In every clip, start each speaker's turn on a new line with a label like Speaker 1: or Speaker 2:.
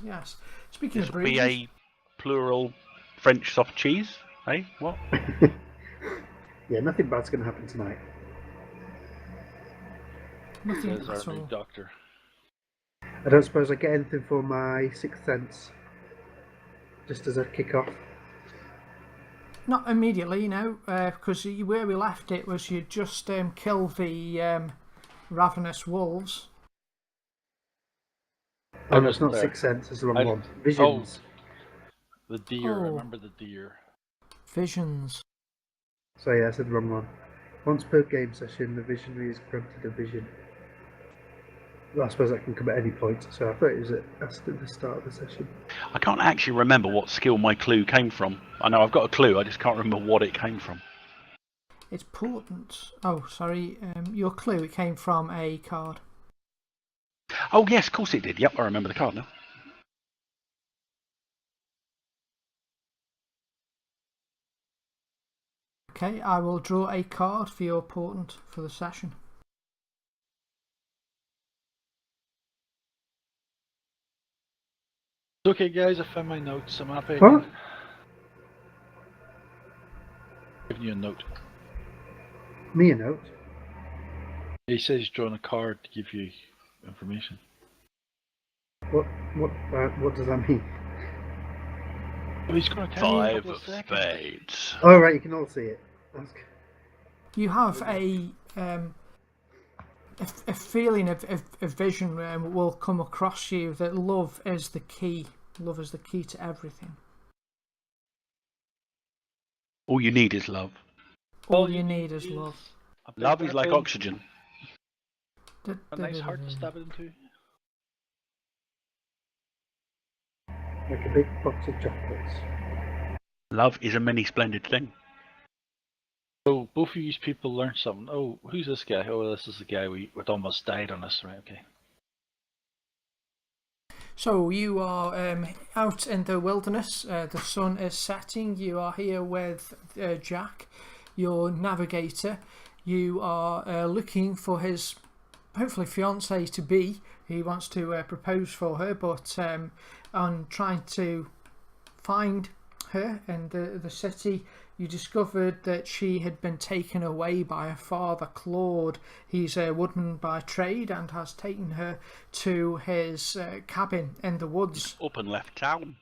Speaker 1: Yes. Speaking
Speaker 2: This
Speaker 1: of
Speaker 2: will be
Speaker 1: bruises,
Speaker 2: a plural French soft cheese. Eh? What?
Speaker 3: Yeah, nothing bad's going to happen tonight.
Speaker 1: nothing
Speaker 4: Says
Speaker 1: at
Speaker 4: our new
Speaker 1: all.
Speaker 4: doctor.
Speaker 3: I don't suppose I get anything for my sixth sense, just as a kick-off.
Speaker 1: Not immediately, because where we left it was you just kill the ravenous wolves.
Speaker 3: Oh, no, it's
Speaker 4: wasn't
Speaker 3: not
Speaker 4: there.
Speaker 3: sixth sense, it's the wrong
Speaker 4: I-
Speaker 3: one. Visions.
Speaker 4: The deer.
Speaker 1: Oh.
Speaker 4: I remember the deer.
Speaker 1: Visions.
Speaker 3: So yeah, I said the wrong one. Once per game session, the visionary is granted a vision. Well, I suppose that can come at any point, so I thought it was asked at the start of the session.
Speaker 2: I can't actually remember what skill my clue came from. I know I've got a clue, I just can't remember what it came from.
Speaker 1: It's portent. Oh, sorry. Your clue, it came from a card.
Speaker 2: Oh, yes, of course it did. Yep, I remember the card now.
Speaker 1: Okay, I will draw a card for your portent for the session.
Speaker 4: Okay, guys, I found my notes. I'm happy.
Speaker 3: What?
Speaker 4: Giving you a note.
Speaker 3: Me a note?
Speaker 4: He says he's drawing a card to give you information.
Speaker 3: What does that mean?
Speaker 4: Oh, he's going to tell you in a
Speaker 2: Five
Speaker 4: couple
Speaker 2: of
Speaker 4: seconds.
Speaker 2: spades.
Speaker 3: Oh, right, you can all see it. That's good.
Speaker 1: You have a feeling of vision will come across you that love is the key. Love is the key to everything.
Speaker 2: All you need is love.
Speaker 1: All you need is love.
Speaker 4: a big
Speaker 2: Love is like
Speaker 4: apple,
Speaker 2: oxygen.
Speaker 4: A nice heart to stab it into.
Speaker 3: Like a big box of chocolates.
Speaker 2: Love is a many splendid thing.
Speaker 4: So both of you people learned something. Oh, who's this guy? Oh, this is the guy we almost died on us, right? Okay.
Speaker 1: So you are out in the wilderness. The sun is setting. You are here with Jack, your navigator. You are looking for his hopefully fiancée to be. He wants to propose for her, but on trying to find her in the city, you discovered that she had been taken away by her father, Claude. He's a woodman by trade and has taken her to his cabin in the woods.
Speaker 2: Up and left town.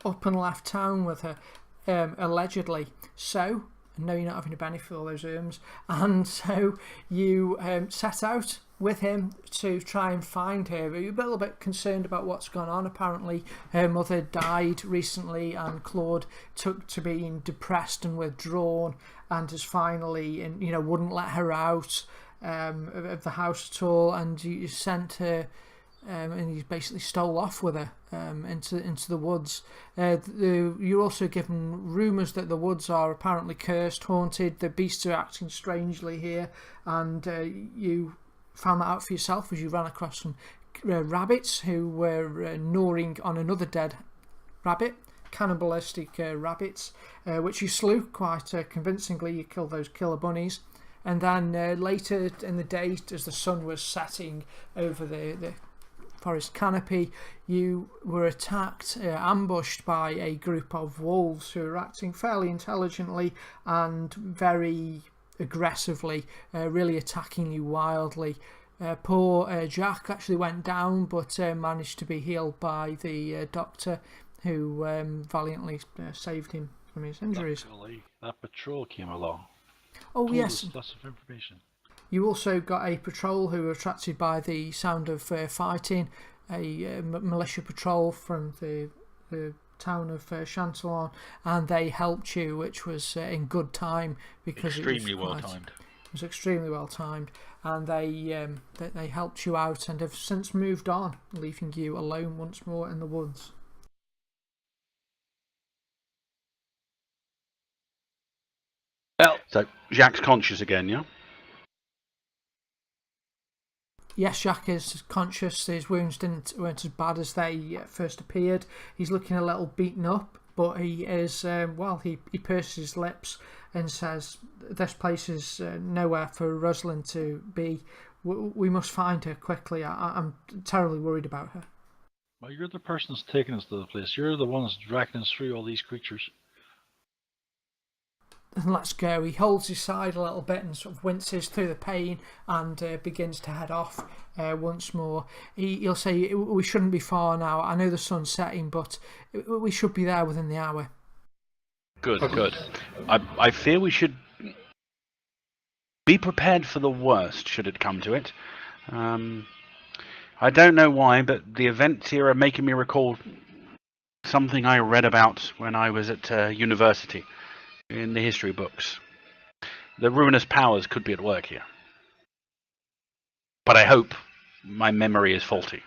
Speaker 1: Up and left town with her, allegedly. So, I know you're not having a benefit for all those terms, and so you set out with him to try and find her. You're a little bit concerned about what's gone on. Apparently her mother died recently and Claude took to being depressed and withdrawn and has finally, wouldn't let her out of the house at all, and you sent her and he basically stole off with her into the woods. You're also given rumours that the woods are apparently cursed, haunted. The beasts are acting strangely here, and you found that out for yourself as you ran across some rabbits who were gnawing on another dead rabbit, cannibalistic rabbits, which you slew quite convincingly. You killed those killer bunnies, and then later in the day, as the sun was setting over the forest canopy, you were attacked, ambushed by a group of wolves who were acting fairly intelligently and very aggressively, really attacking you wildly. Poor Jack actually went down, but managed to be healed by the doctor, who valiantly saved him from his injuries.
Speaker 4: Luckily, that patrol came along.
Speaker 1: Oh
Speaker 4: Told
Speaker 1: yes,
Speaker 4: us lots of information.
Speaker 1: you also got a patrol who were attracted by the sound of fighting, a militia patrol from the town of Chantalon, and they helped you, which was in good time because
Speaker 2: Extremely well timed.
Speaker 1: It was extremely well timed, and they helped you out and have since moved on, leaving you alone once more in the woods.
Speaker 2: So Jacques conscious again, yeah?
Speaker 1: Yes, Jack is conscious. His wounds weren't as bad as they first appeared. He's looking a little beaten up, but he is, he purses his lips and says, "This place is nowhere for Rosalind to be. We must find her quickly. I'm terribly worried about her."
Speaker 4: Well, you're the person that's taking us to the place. You're the one that's dragging us through all these creatures.
Speaker 1: And let's go. He holds his side a little bit and sort of winces through the pain and begins to head off once more. He'll say, we shouldn't be far now. I know the sun's setting, but we should be there within the hour.
Speaker 2: Good, good. I fear we should be prepared for the worst, should it come to it. I don't know why, but the events here are making me recall something I read about when I was at university in the history books. The ruinous powers could be at work here. But I hope my memory is faulty.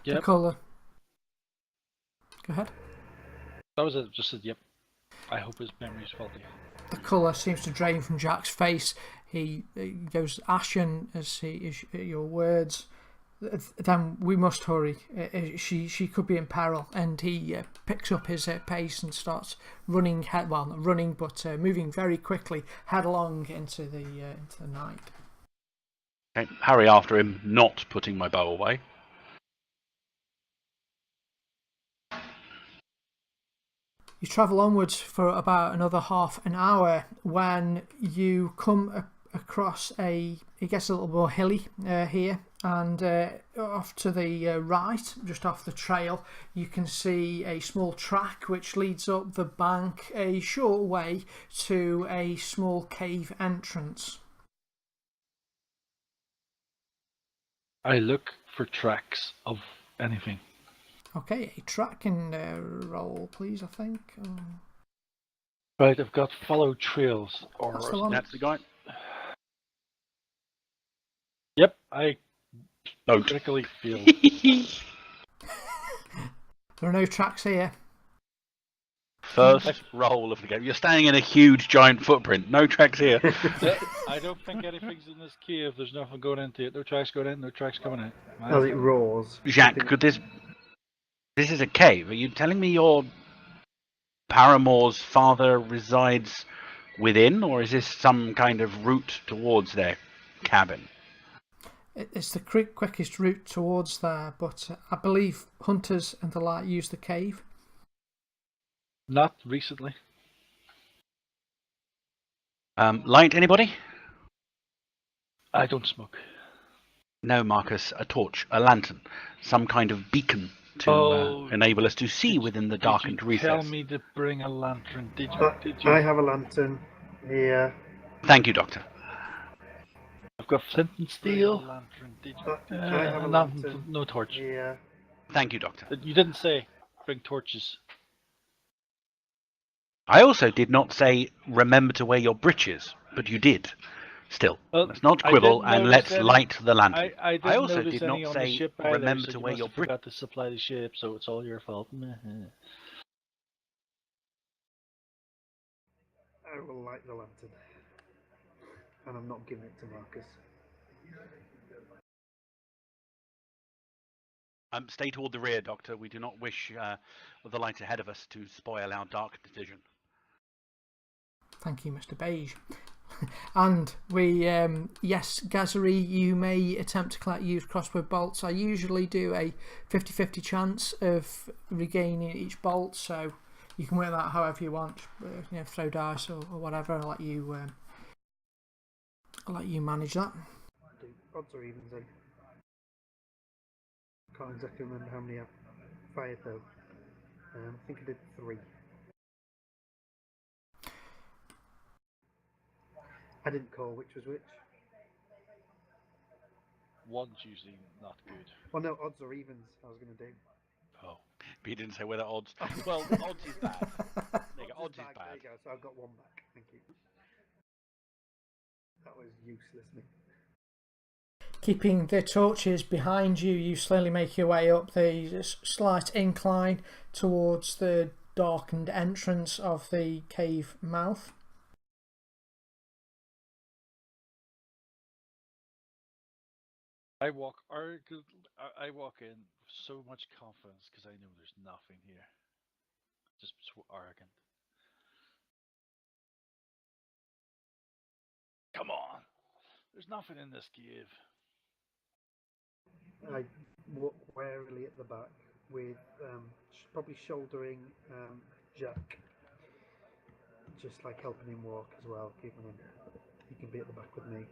Speaker 4: Yep.
Speaker 1: The colour. Go ahead.
Speaker 4: That was it. Just said, yep. I hope his memory's faulty.
Speaker 1: The colour seems to drain from Jack's face. He goes ashen as your words. Then we must hurry. She could be in peril, and he picks up his pace and starts running. Not running, but moving very quickly headlong into the night.
Speaker 2: Okay, hurry after him, not putting my bow away.
Speaker 1: You travel onwards for about another half an hour when you come across it gets a little more hilly here, and off to the right, just off the trail, you can see a small track which leads up the bank a short way to a small cave entrance.
Speaker 4: I look for tracks of anything.
Speaker 1: Okay, a tracking roll, please, I think.
Speaker 4: Right, I've got follow trails.
Speaker 1: That's the one.
Speaker 2: That's the guy.
Speaker 4: Yep, I
Speaker 2: Don't.
Speaker 4: particularly feel.
Speaker 1: There are no tracks here.
Speaker 2: First roll of the game. You're standing in a huge, giant footprint. No tracks here.
Speaker 4: I don't think anything's in this cave. There's nothing going into it. No tracks going in, no tracks coming out.
Speaker 3: As it roars.
Speaker 2: Jacques, could this is a cave. Are you telling me your paramour's father resides within, or is this some kind of route towards their cabin?
Speaker 1: It's the quickest route towards there, but I believe hunters and the like use the cave.
Speaker 4: Not recently.
Speaker 2: Light, anybody?
Speaker 4: I don't smoke.
Speaker 2: No, Marcus. A torch, a lantern, some kind of beacon to enable us to see within the darkened
Speaker 4: Did you
Speaker 2: recess.
Speaker 4: tell me to bring a lantern? Did you?
Speaker 3: I have a lantern here.
Speaker 2: Thank you, Doctor.
Speaker 4: I've got flint and steel.
Speaker 3: I have a lantern.
Speaker 4: No torch.
Speaker 3: Here.
Speaker 2: Thank you, Doctor.
Speaker 4: You didn't say bring torches.
Speaker 2: I also did not say remember to wear your breeches, but you did. Still, let's not quibble and let's light the lantern.
Speaker 4: I
Speaker 2: also
Speaker 4: did
Speaker 2: not
Speaker 4: not
Speaker 2: say
Speaker 4: ship
Speaker 2: remember
Speaker 4: so
Speaker 2: to
Speaker 4: you
Speaker 2: wear
Speaker 4: must
Speaker 2: your
Speaker 4: have
Speaker 2: breeches.
Speaker 4: forgot to supply the ship, so it's all your fault.
Speaker 3: I will light the lantern. And I'm not giving it to Marcus.
Speaker 2: Stay toward the rear, Doctor. We do not wish the light ahead of us to spoil our dark vision.
Speaker 1: Thank you, Mr. Beige. And we, yes, Gazari, you may attempt to collect used crossbow bolts. I usually do a 50-50 chance of regaining each bolt, so you can work that however you want. Throw dice or whatever. I'll let you manage that.
Speaker 3: Odds or evens then. Can't exactly remember how many I've fired though. I think I did 3. I didn't call which was which.
Speaker 4: One's usually not good.
Speaker 3: Well, no, odds or evens I was going to do.
Speaker 4: Oh.
Speaker 2: But you didn't say whether odds. Well, odds is bad. There you go, odds is
Speaker 3: There
Speaker 2: bad.
Speaker 3: you go, so I've got 1 back. Thank you. That was useless.
Speaker 1: Keeping the torches behind you, you slowly make your way up the slight incline towards the darkened entrance of the cave mouth.
Speaker 4: I walk in with so much confidence because I know there's nothing here. Just so arrogant. Come on, there's nothing in this cave.
Speaker 3: I walk warily at the back with probably shouldering Jack, just like helping him walk as well, keeping him. He can be at the back with me.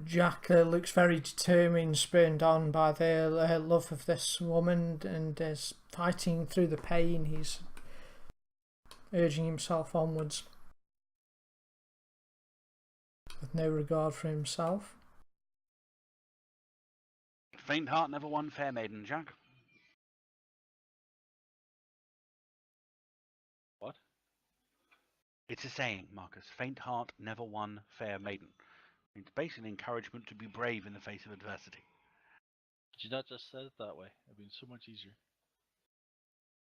Speaker 1: Jack looks very determined, spurred on by the love of this woman, and is fighting through the pain. He's urging himself onwards with no regard for himself.
Speaker 2: Faint heart never won fair maiden, Jack.
Speaker 4: What?
Speaker 2: It's a saying, Marcus. Faint heart never won fair maiden. It's basically encouragement to be brave in the face of adversity.
Speaker 4: Did you not just say it that way? It'd been so much easier.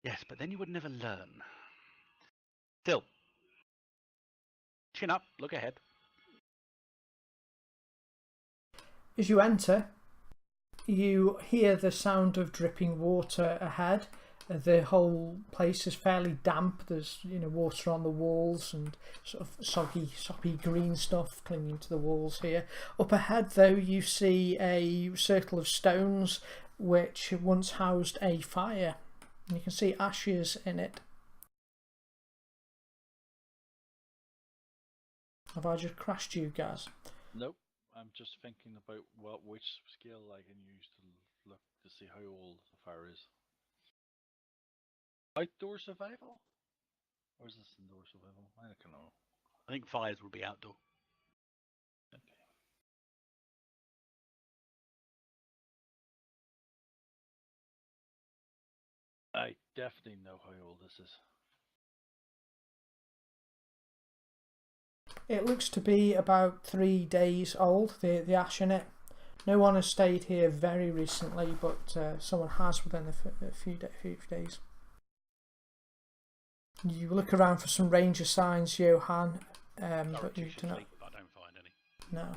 Speaker 2: Yes, but then you would never learn. Still, chin up, look ahead.
Speaker 1: As you enter, you hear the sound of dripping water ahead. The whole place is fairly damp. There's water on the walls and sort of soppy green stuff clinging to the walls here. Up ahead, though, you see a circle of stones which once housed a fire, and you can see ashes in it. Have I just crashed you guys?
Speaker 4: Nope. I'm just thinking about which skill I can use to look to see how old the fire is. Outdoor survival? Or is this indoor survival? I don't know.
Speaker 2: I think fires would be outdoor.
Speaker 4: Okay. I definitely know how old this is.
Speaker 1: It looks to be about 3 days old, the ash in it. No one has stayed here very recently, but someone has within a few days. You look around for some ranger signs, Johan, but you do not.
Speaker 2: I don't find any.
Speaker 1: No.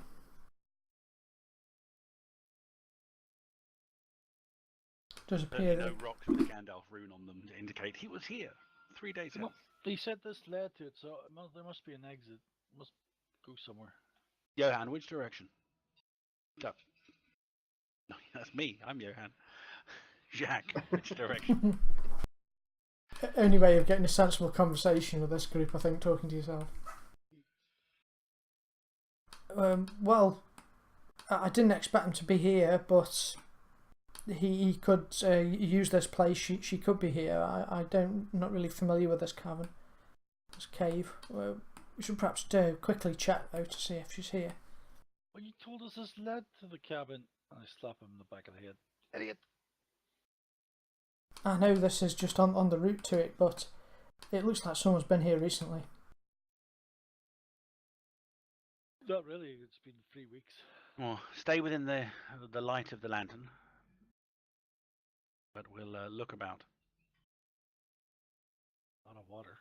Speaker 1: It does appear
Speaker 2: No
Speaker 1: that
Speaker 2: rocks with a Gandalf rune on them to indicate he was here 3 days ago.
Speaker 4: They said this led to it, so there must be an exit. It must go somewhere.
Speaker 2: Johan, which direction? Go. No, that's me. I'm Johan. Jack, which direction?
Speaker 1: only way of getting a sensible conversation with this group, I think, talking to yourself. Well, I didn't expect him to be here, but he could use this place. She could be here. Not really familiar with this cavern, this cave. We should perhaps quickly check though to see if she's here.
Speaker 4: Well, you told us this led to the cabin. I slap him in the back of the head. Idiot!
Speaker 1: I know this is just on the route to it, but it looks like someone's been here recently.
Speaker 4: Not really. It's been 3 weeks.
Speaker 2: Well, stay within the light of the lantern, but we'll look about.
Speaker 4: A lot of water.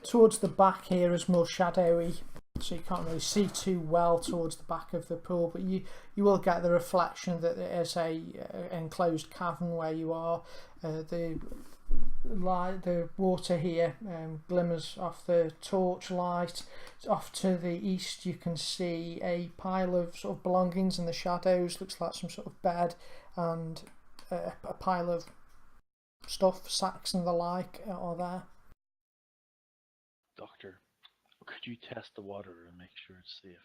Speaker 1: Towards the back here is more shadowy, so you can't really see too well towards the back of the pool, but you will get the reflection that there is a enclosed cavern where you are. The water here glimmers off the torch light. Off to the east you can see a pile of sort of belongings in the shadows. Looks like some sort of bed and a pile of stuff, sacks and the like are there.
Speaker 4: Doctor, could you test the water and make sure it's safe?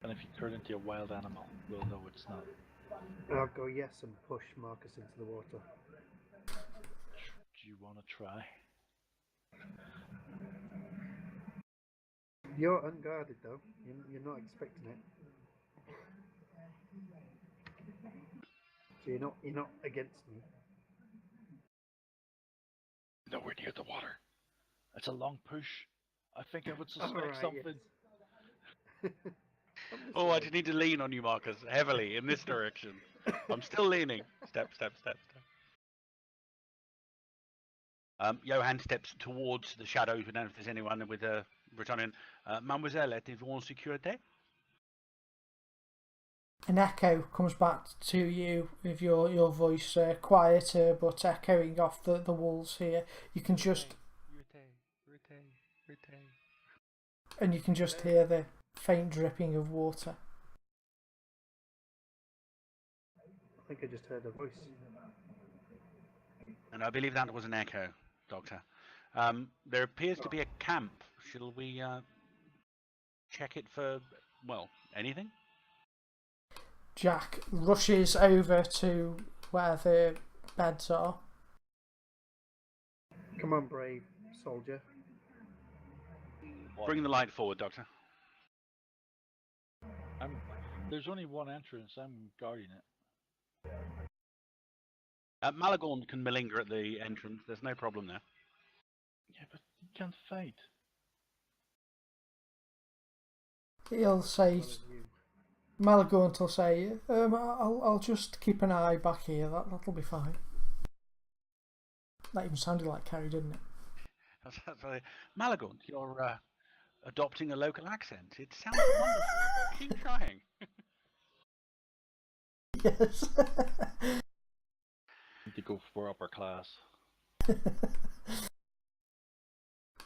Speaker 4: And if you turn into a wild animal, we'll know it's not.
Speaker 3: I'll go yes and push Marcus into the water.
Speaker 4: Do you want to try?
Speaker 3: You're unguarded though. You're not expecting it. So you're not against me.
Speaker 4: Nowhere near the water. It's a long push. I think I would suspect
Speaker 3: Alright,
Speaker 4: something.
Speaker 3: yes.
Speaker 2: Oh, I just need to lean on you, Marcus, heavily in this direction. I'm still leaning. Step. Johan steps towards the shadows. We don't know if there's anyone with a Bretonnian. Mademoiselle, êtes-vous en sécurité?
Speaker 1: An echo comes back to you with your voice quieter but echoing off the walls here. You can just... and you can just hear the faint dripping of water.
Speaker 3: I think I just heard a voice.
Speaker 2: And I believe that was an echo, Doctor. There appears to be a camp. Shall we check it for, well, anything?
Speaker 1: Jack rushes over to where the beds are.
Speaker 3: Come on, brave soldier.
Speaker 2: Bring the light forward, Doctor.
Speaker 4: There's only one entrance. I'm guarding it.
Speaker 2: Malagorn can malinger at the entrance. There's no problem there.
Speaker 4: Yeah, but you can't fight.
Speaker 1: He'll say, Malagorn will say, I'll just keep an eye back here. That'll be fine. That even sounded like Carrie, didn't it?
Speaker 2: Malagorn, you're adopting a local accent. It sounds wonderful. Keep trying.
Speaker 1: Yes.
Speaker 4: Need to go for upper class.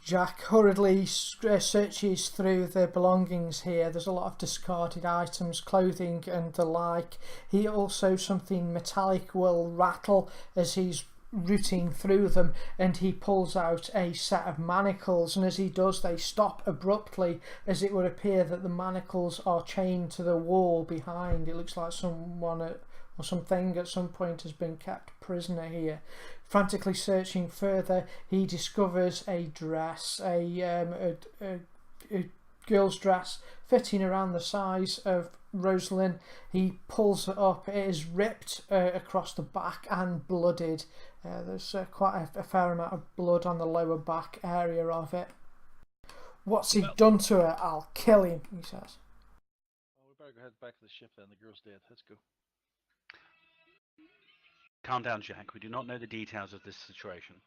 Speaker 1: Jack hurriedly searches through the belongings here. There's a lot of discarded items, clothing and the like. He also, something metallic will rattle as he's rooting through them, and he pulls out a set of manacles, and as he does they stop abruptly, as it would appear that the manacles are chained to the wall behind. It looks like someone or something at some point has been kept prisoner here. Frantically searching further, he discovers a dress, a girl's dress fitting around the size of Rosalind. He pulls it up. It is ripped across the back and blooded. There's quite a fair amount of blood on the lower back area of it. What's he done to her? I'll kill him, he says.
Speaker 4: Well, we better go head back to the ship then. The girl's dead. Let's go.
Speaker 2: Calm down, Jack. We do not know the details of this situation.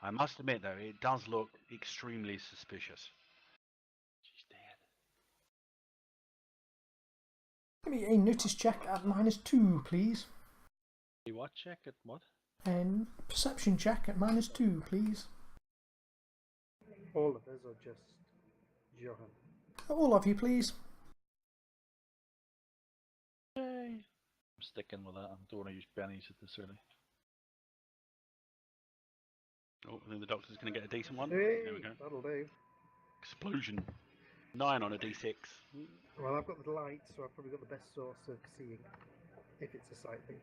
Speaker 2: I must admit, though, it does look extremely suspicious.
Speaker 4: She's dead.
Speaker 1: Give me a notice check at -2, please.
Speaker 4: A what check at what?
Speaker 1: And perception check at -2, please.
Speaker 3: All of us, or just Johan?
Speaker 1: All of you, please.
Speaker 4: Yay. I'm sticking with that. I don't want to use bennies at this early.
Speaker 2: Oh, I think the Doctor's going to get a decent one.
Speaker 3: Hey,
Speaker 2: There we go.
Speaker 3: that'll do.
Speaker 2: Explosion. 9 on a d6.
Speaker 3: Well, I've got the light, so I've probably got the best source of seeing, if it's a sight thing.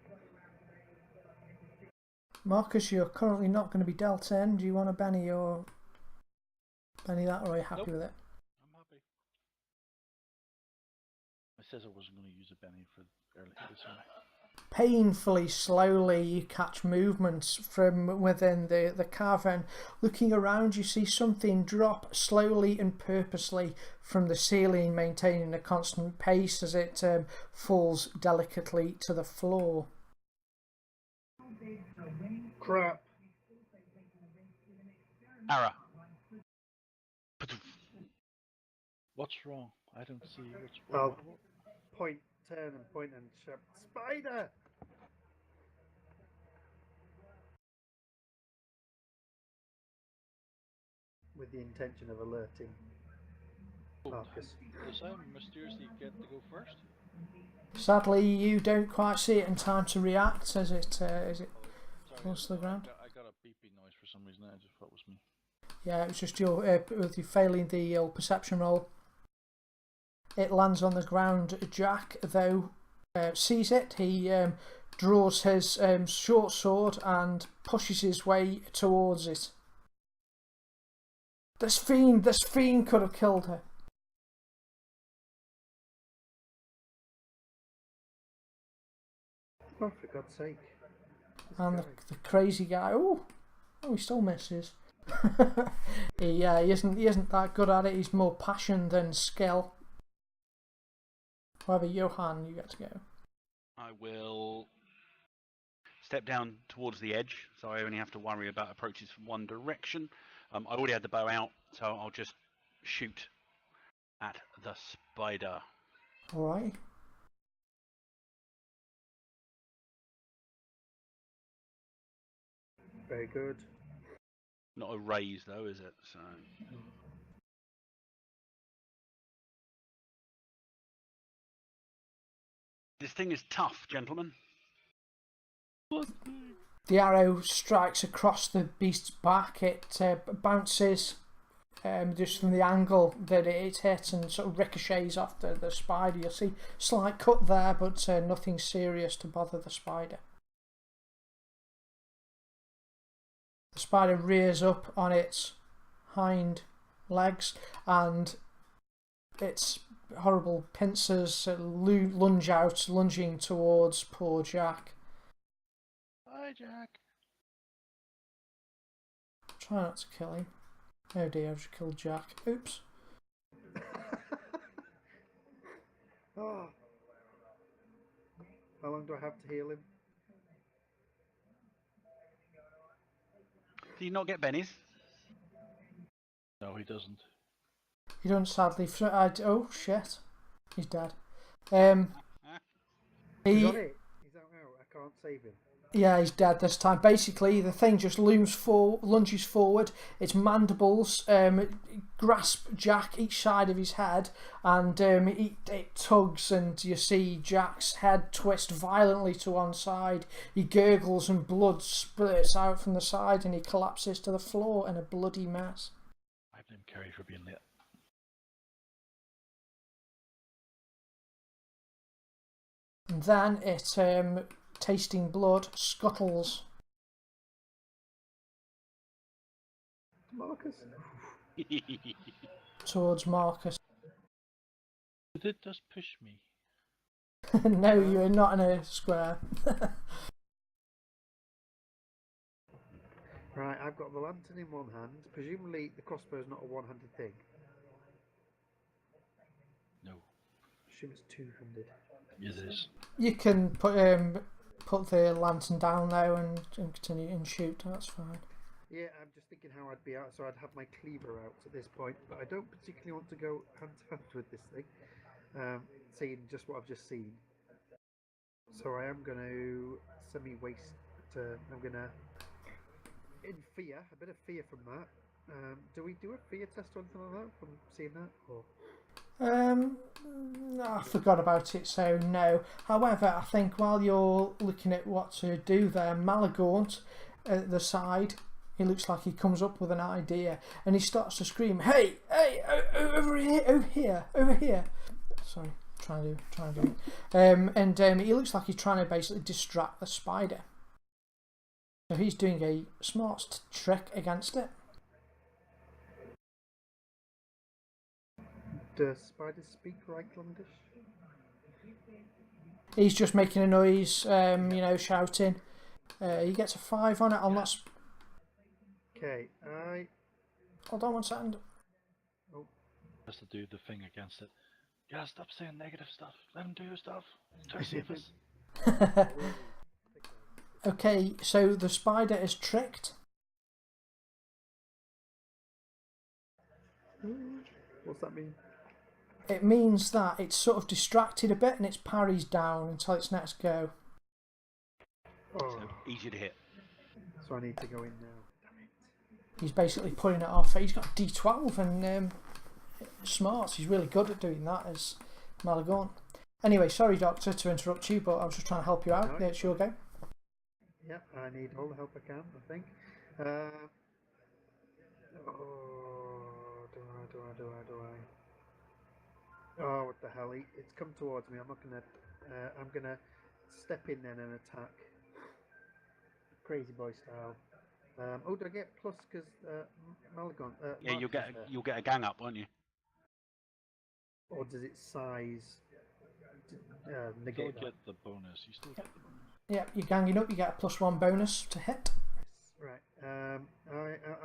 Speaker 1: Marcus, you're currently not going to be dealt in. Do you want a Benny or Benny that, or are you happy with it?
Speaker 4: I'm happy. I says I wasn't going to use a benny for early this early.
Speaker 1: Painfully slowly you catch movements from within the cavern. Looking around, you see something drop slowly and purposely from the ceiling, maintaining a constant pace as it falls delicately to the floor.
Speaker 3: Crap!
Speaker 2: Ara.
Speaker 4: What's wrong? I don't see what's
Speaker 3: I'll
Speaker 4: wrong.
Speaker 3: turn and point and shout, Spider! With the intention of alerting Marcus.
Speaker 4: Does I mysteriously get to go first?
Speaker 1: Sadly, you don't quite see it in time to react as it
Speaker 4: Sorry,
Speaker 1: close to the ground.
Speaker 4: I got a beeping noise for some reason. I just thought it was me.
Speaker 1: Yeah, it was just your with you failing the perception roll. It lands on the ground. Jack, though, sees it. He draws his short sword and pushes his way towards it. This fiend could have killed her.
Speaker 3: Oh, for God's sake.
Speaker 1: And the crazy guy, oh, he still misses. he isn't that good at it. He's more passion than skill. However, Johan, you get to go.
Speaker 2: I will step down towards the edge, so I only have to worry about approaches from one direction. I already had the bow out, so I'll just shoot at the spider.
Speaker 1: Alright.
Speaker 3: Very good.
Speaker 2: Not a raise though, is it? So This thing is tough, gentlemen.
Speaker 1: The arrow strikes across the beast's back. It bounces just from the angle that it hit and sort of ricochets off the spider. You'll see slight cut there, but nothing serious to bother the spider. The spider rears up on its hind legs and its horrible pincers lunge out, lunging towards poor Jack.
Speaker 4: Hi, Jack.
Speaker 1: Try not to kill him. Oh dear, I've just killed Jack. Oops.
Speaker 3: Oh. How long do I have to heal him?
Speaker 2: Do you not get bennies?
Speaker 4: No, he doesn't.
Speaker 1: You don't sadly. Oh shit, he's dead.
Speaker 3: He's on
Speaker 1: He,
Speaker 3: it. He's out now. I can't save him.
Speaker 1: yeah, he's dead this time. Basically, the thing just lunges forward. Its mandibles grasp Jack each side of his head, and it tugs, and you see Jack's head twist violently to one side. He gurgles, and blood spurts out from the side, and he collapses to the floor in a bloody mess.
Speaker 4: I blame Kerry for being late.
Speaker 1: And then it, tasting blood, scuttles.
Speaker 3: Marcus?
Speaker 1: Towards Marcus.
Speaker 4: But it does push me.
Speaker 1: No, you're not in a square.
Speaker 3: Right, I've got the lantern in one hand. Presumably the crossbow is not a one-handed thing.
Speaker 4: No,
Speaker 3: I assume it's two-handed.
Speaker 4: it is.
Speaker 1: You can put the lantern down there and continue and shoot. That's fine.
Speaker 3: Yeah, I'm just thinking how I'd be out, so I'd have my cleaver out at this point, but I don't particularly want to go hand-to-hand with this thing, seeing just what I've just seen. So I am going to semi-waste, I'm going to, in fear, a bit of fear from that. Do we do a fear test or anything like that from seeing that? Or?
Speaker 1: I forgot about it, so no. However, I think while you're looking at what to do there, Malagaunt at the side, he looks like he comes up with an idea, and he starts to scream, "Hey, over here!" Sorry, trying to do it. And he looks like he's trying to basically distract the spider. So he's doing a smart trick against it.
Speaker 3: Does spiders speak Reichlandish?
Speaker 1: He's just making a noise, shouting. He gets a 5 on it. I'll not.
Speaker 3: Okay,
Speaker 1: Hold on one second.
Speaker 3: Oh,
Speaker 4: Has to do the thing against it. Yeah, stop saying negative stuff. Let him do his stuff. Try to save us.
Speaker 1: Okay, so the spider is tricked.
Speaker 3: what's that mean?
Speaker 1: It means that it's sort of distracted a bit and its parries down until its next go.
Speaker 3: Oh,
Speaker 2: Easy to hit.
Speaker 3: so I need to go in now. Damn it.
Speaker 1: He's basically putting it off. He's got D12 and smarts. He's really good at doing that as Malagaunt. Anyway, sorry, Doctor, to interrupt you, but I was just trying to help you out.
Speaker 3: No,
Speaker 1: Yeah, it's your go.
Speaker 3: Yeah, I need all the help I can, I think. Do I? Oh, what the hell? It's come towards me. I'm not gonna. I'm gonna step in then and attack. Crazy boy style. Do I get plus because Malagaunt?
Speaker 2: Yeah,
Speaker 3: Marcus is there.
Speaker 2: you'll get a gang up, won't you?
Speaker 3: Or does it size
Speaker 4: You
Speaker 3: negate
Speaker 4: still
Speaker 3: that?
Speaker 4: get the bonus. You still get the bonus.
Speaker 1: Yeah, you're ganging up. You get a +1 bonus to hit.
Speaker 3: Right.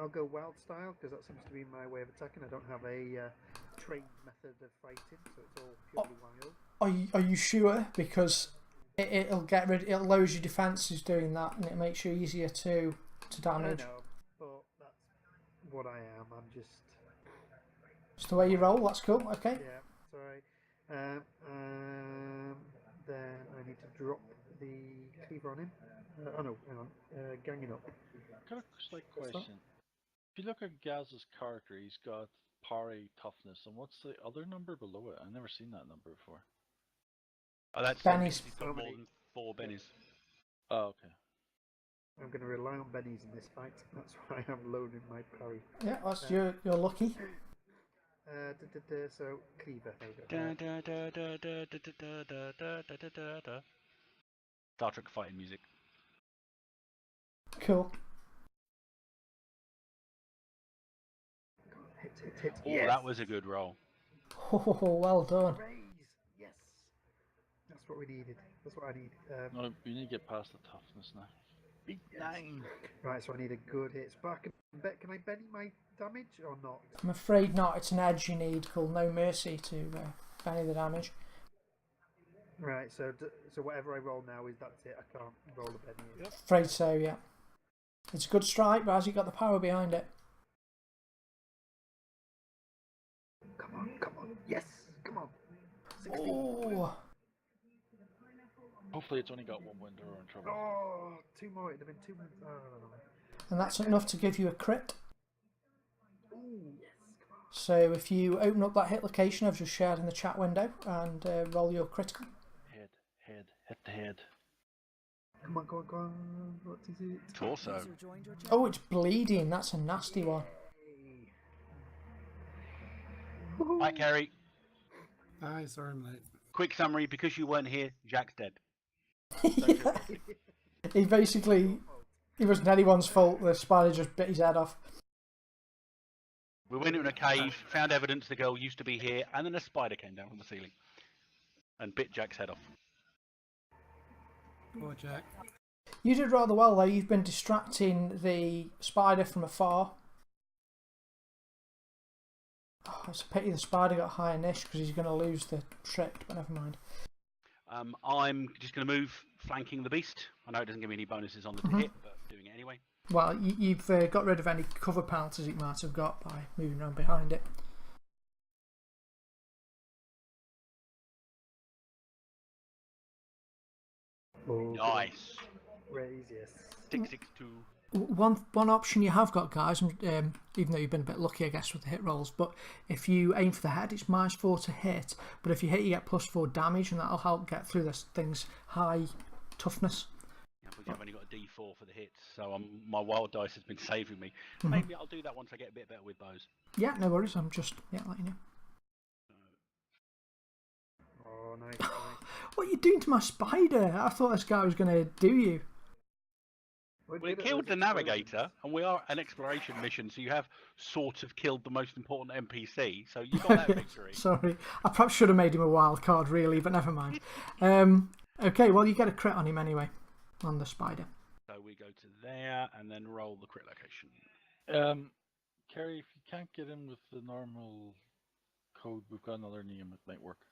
Speaker 3: I'll go wild style because that seems to be my way of attacking. I don't have a trained method of fighting, so it's all purely wild.
Speaker 1: Are you sure? Because it'll get rid. It'll lower your defences doing that, and it makes you easier to damage.
Speaker 3: I know, but that's what I am. I'm just.
Speaker 1: It's the way you roll. That's cool. Okay.
Speaker 3: Yeah. Sorry. Then I need to drop the cleaver on him. Oh no, hang on. Ganging up.
Speaker 4: Got a slight
Speaker 3: What's that?
Speaker 4: question. If you look at Gaz's character, he's got parry, toughness, and what's the other number below it? I've never seen that number before.
Speaker 2: Oh, that's
Speaker 1: Benny's.
Speaker 2: he's got more than 4 bennies.
Speaker 4: Oh, okay.
Speaker 3: I'm going to rely on bennies in this fight. That's why I'm loading my parry.
Speaker 1: Yeah, that's you're lucky.
Speaker 3: So cleaver. There we go.
Speaker 2: Star Trek fighting music.
Speaker 1: Cool.
Speaker 3: Hit.
Speaker 2: Oh,
Speaker 3: Yes!
Speaker 2: that was a good roll.
Speaker 1: Oh, well done.
Speaker 3: Raise! Yes! That's what we needed. That's what I need.
Speaker 4: No, we need to get past the toughness now. Beat 9.
Speaker 3: Right, so I need a good hit. Spark, can I benny my damage or not?
Speaker 1: I'm afraid not. It's an edge you need called No Mercy to benny the damage.
Speaker 3: Right, so whatever I roll now that's it. I can't roll a benny.
Speaker 4: Yep.
Speaker 1: Afraid so, yeah. It's a good strike, but has it got the power behind it?
Speaker 3: Come on. Yes! Come on. 16.
Speaker 1: Oh,
Speaker 4: Hopefully it's only got 1 window or in trouble.
Speaker 3: Oh, 2 more. It'd have been 2 minutes. Oh, no.
Speaker 1: and that's enough to give you a crit.
Speaker 3: Ooh, yes. Come on.
Speaker 1: So if you open up that hit location I've just shared in the chat window and roll your critical.
Speaker 4: Head. Hit the head.
Speaker 3: Come on. What is it?
Speaker 2: Torso.
Speaker 1: Oh, it's bleeding. That's a nasty one.
Speaker 2: Hi, Kerry.
Speaker 5: Hi, sorry I'm late.
Speaker 2: Quick summary: because you weren't here, Jack's dead.
Speaker 1: He basically, it wasn't anyone's fault. The spider just bit his head off.
Speaker 2: We went in a cave, found evidence the girl used to be here, and then a spider came down from the ceiling and bit Jack's head off.
Speaker 5: Poor Jack.
Speaker 1: You did rather well though. You've been distracting the spider from afar. Oh, it's a pity the spider got higher niche because he's going to lose the trick, but never mind.
Speaker 2: I'm just going to move, flanking the beast. I know it doesn't give me any bonuses on the hit, but doing it anyway.
Speaker 1: Well, you've got rid of any cover penalties it might have got by moving around behind it.
Speaker 3: Oh,
Speaker 2: Nice.
Speaker 3: Raise, yes.
Speaker 2: 662.
Speaker 1: One option you have got, guys, even though you've been a bit lucky, I guess, with the hit rolls, but if you aim for the head, it's -4 to hit, but if you hit, you get +4 damage, and that'll help get through this thing's high toughness.
Speaker 2: Yeah, but I've only got a D4 for the hits, so my wild dice has been saving me. Maybe I'll do that once I get a bit better with bows.
Speaker 1: Yeah, no worries, I'm just letting you know.
Speaker 3: Oh, nice.
Speaker 1: What are you doing to my spider? I thought this guy was going to do you.
Speaker 2: Well, it killed the navigator, and we are an exploration mission, so you have sort of killed the most important NPC, so you got that victory.
Speaker 1: Sorry, I perhaps should have made him a wild card, really, but never mind. Okay, well, you get a crit on him anyway, on the spider.
Speaker 2: So we go to there, and then roll the crit location.
Speaker 4: Kerry, if you can't get in with the normal code, we've got another name that might work.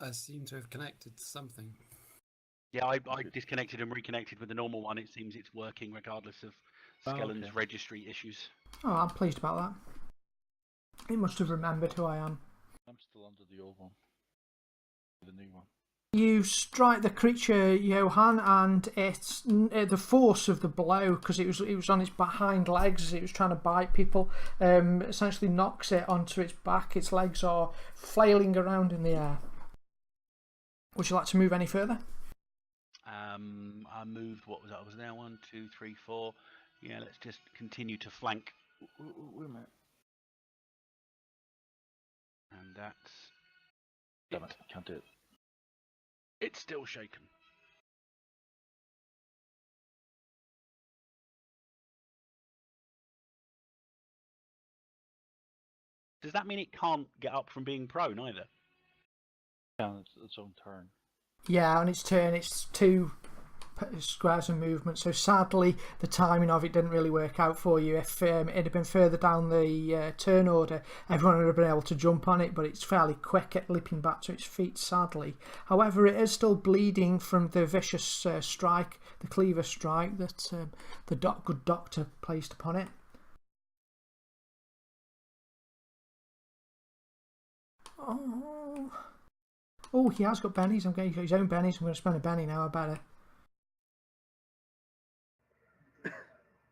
Speaker 5: I seem to have connected to something.
Speaker 2: Yeah, I disconnected and reconnected with the normal one. It seems it's working regardless of Skellen's registry issues.
Speaker 1: Oh, I'm pleased about that. It must have remembered who I am.
Speaker 4: I'm still under the old one. The new one.
Speaker 1: You strike the creature, Johan, and it's the force of the blow, because it was on its behind legs as it was trying to bite people, essentially knocks it onto its back. Its legs are flailing around in the air. Would you like to move any further?
Speaker 2: I moved, what was that? I was there 1, 2, 3, 4. Yeah, let's just continue to flank.
Speaker 4: Wait a minute.
Speaker 2: And that's...
Speaker 4: Damn it, can't do it.
Speaker 2: It's still shaken. Does that mean it can't get up from being prone either?
Speaker 4: Yeah, it's its own turn.
Speaker 1: Yeah, on its turn, it's 2 squares of movement. So sadly, the timing of it didn't really work out for you. If it had been further down the turn order, everyone would have been able to jump on it, but it's fairly quick at leaping back to its feet, sadly. However, it is still bleeding from the vicious strike, the cleaver strike that the good doctor placed upon it. Oh, he has got bennies. He's got his own bennies. I'm going to spend a benny now, I better.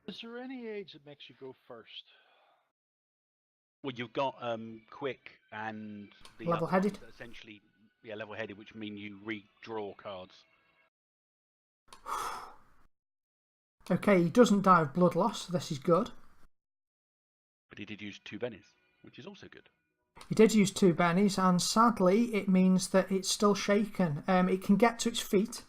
Speaker 4: Is there any age that makes you go first?
Speaker 2: Well, you've got quick and the other
Speaker 1: Level-headed?
Speaker 2: ones that essentially, yeah, level-headed, which mean you redraw cards.
Speaker 1: Okay, he doesn't die of blood loss, so this is good.
Speaker 2: But he did use 2 bennies, which is also good.
Speaker 1: He did use 2 bennies, and sadly, it means that it's still shaken. It can get to its feet,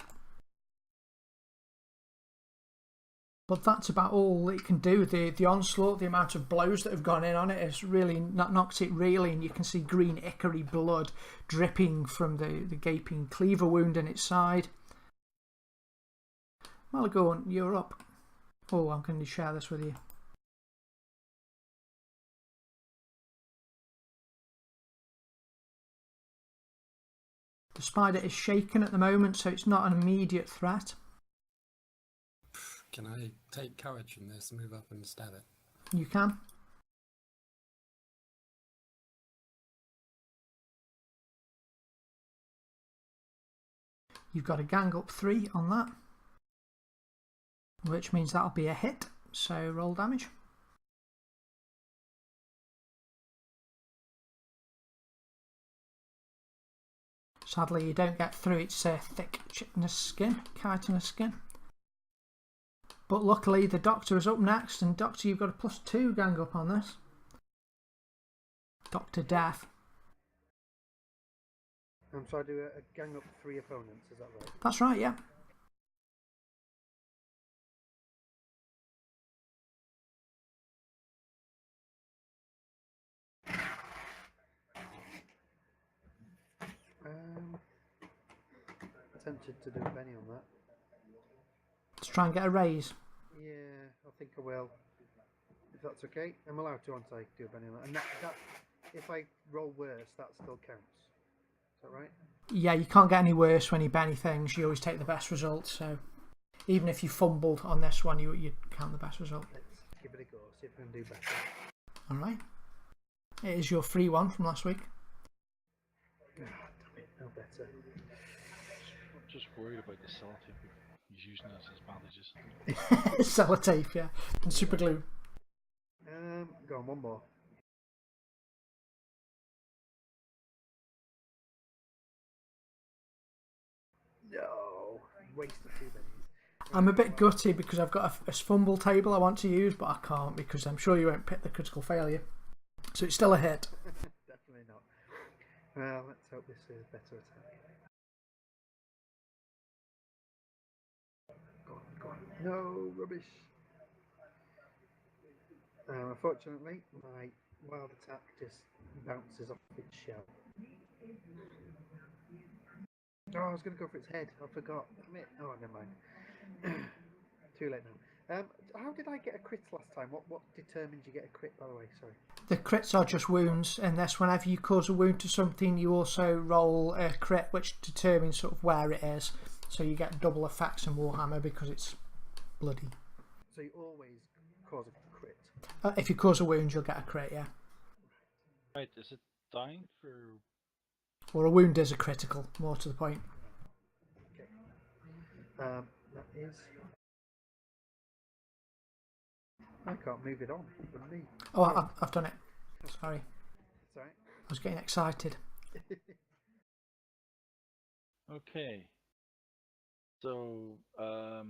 Speaker 1: but that's about all it can do. The onslaught, the amount of blows that have gone in on it, has really knocked it reeling. And you can see green ichor blood dripping from the gaping cleaver wound in its side. Malagorn, you're up. Oh, I'm going to share this with you. The spider is shaken at the moment, so it's not an immediate threat.
Speaker 5: Can I take courage from this and move up and stab it?
Speaker 1: You can. You've got a gang up 3 on that, which means that'll be a hit, so roll damage. Sadly, you don't get through its thick chitinous skin, chitinous skin. But luckily, the Doctor is up next, and Doctor, you've got a +2 gang up on this. Dr. Death.
Speaker 3: So I do a gang up 3 opponents, is that right?
Speaker 1: That's right, yeah.
Speaker 3: Tempted to do a Benny on that.
Speaker 1: To try and get a raise.
Speaker 3: Yeah, I think I will. If that's okay. I'm allowed to, aren't I, do a Benny on that? And that if I roll worse, that still counts. Is that right?
Speaker 1: Yeah, you can't get any worse when you Benny things. You always take the best result, so even if you fumbled on this one, you'd count the best result.
Speaker 3: Let's give it a go, see if we can do better.
Speaker 1: Alright. It is your free one from last week.
Speaker 3: Ah, damn it, no better.
Speaker 4: I'm just worried about the sellotape. He's using it as bandages.
Speaker 1: Sellotape, yeah. And super glue.
Speaker 3: Go on, one more. No, wasted 2 bennies.
Speaker 1: I'm a bit gutty because I've got a fumble table I want to use, but I can't because I'm sure you won't pick the critical failure. So it's still a hit.
Speaker 3: Definitely not. Well, let's hope this is a better attack. Go on. No, rubbish. Unfortunately, my wild attack just bounces off its shell. Oh, I was going to go for its head. I forgot. Damn it. Oh, never mind. Too late now. How did I get a crit last time? What determines you get a crit, by the way? Sorry.
Speaker 1: The crits are just wounds, and this, whenever you cause a wound to something, you also roll a crit, which determines sort of where it is. So you get double effects in Warhammer because it's bloody.
Speaker 3: So you always cause a crit.
Speaker 1: If you cause a wound, you'll get a crit, yeah.
Speaker 4: Right, is it dying for...
Speaker 1: Or a wound is a critical, more to the point.
Speaker 3: Okay. That is... I can't move it on from me.
Speaker 1: Oh, I've done it. Sorry.
Speaker 3: Sorry.
Speaker 1: I was getting excited.
Speaker 4: Okay. So, I'll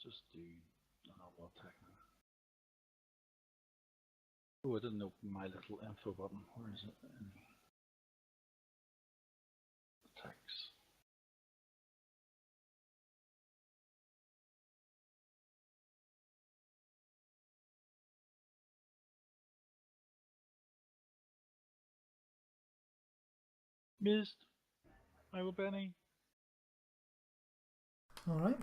Speaker 4: just do a normal attack now. Oh, I didn't open my little info button. Where is it? Attacks. Missed. I will Benny.
Speaker 1: Alright.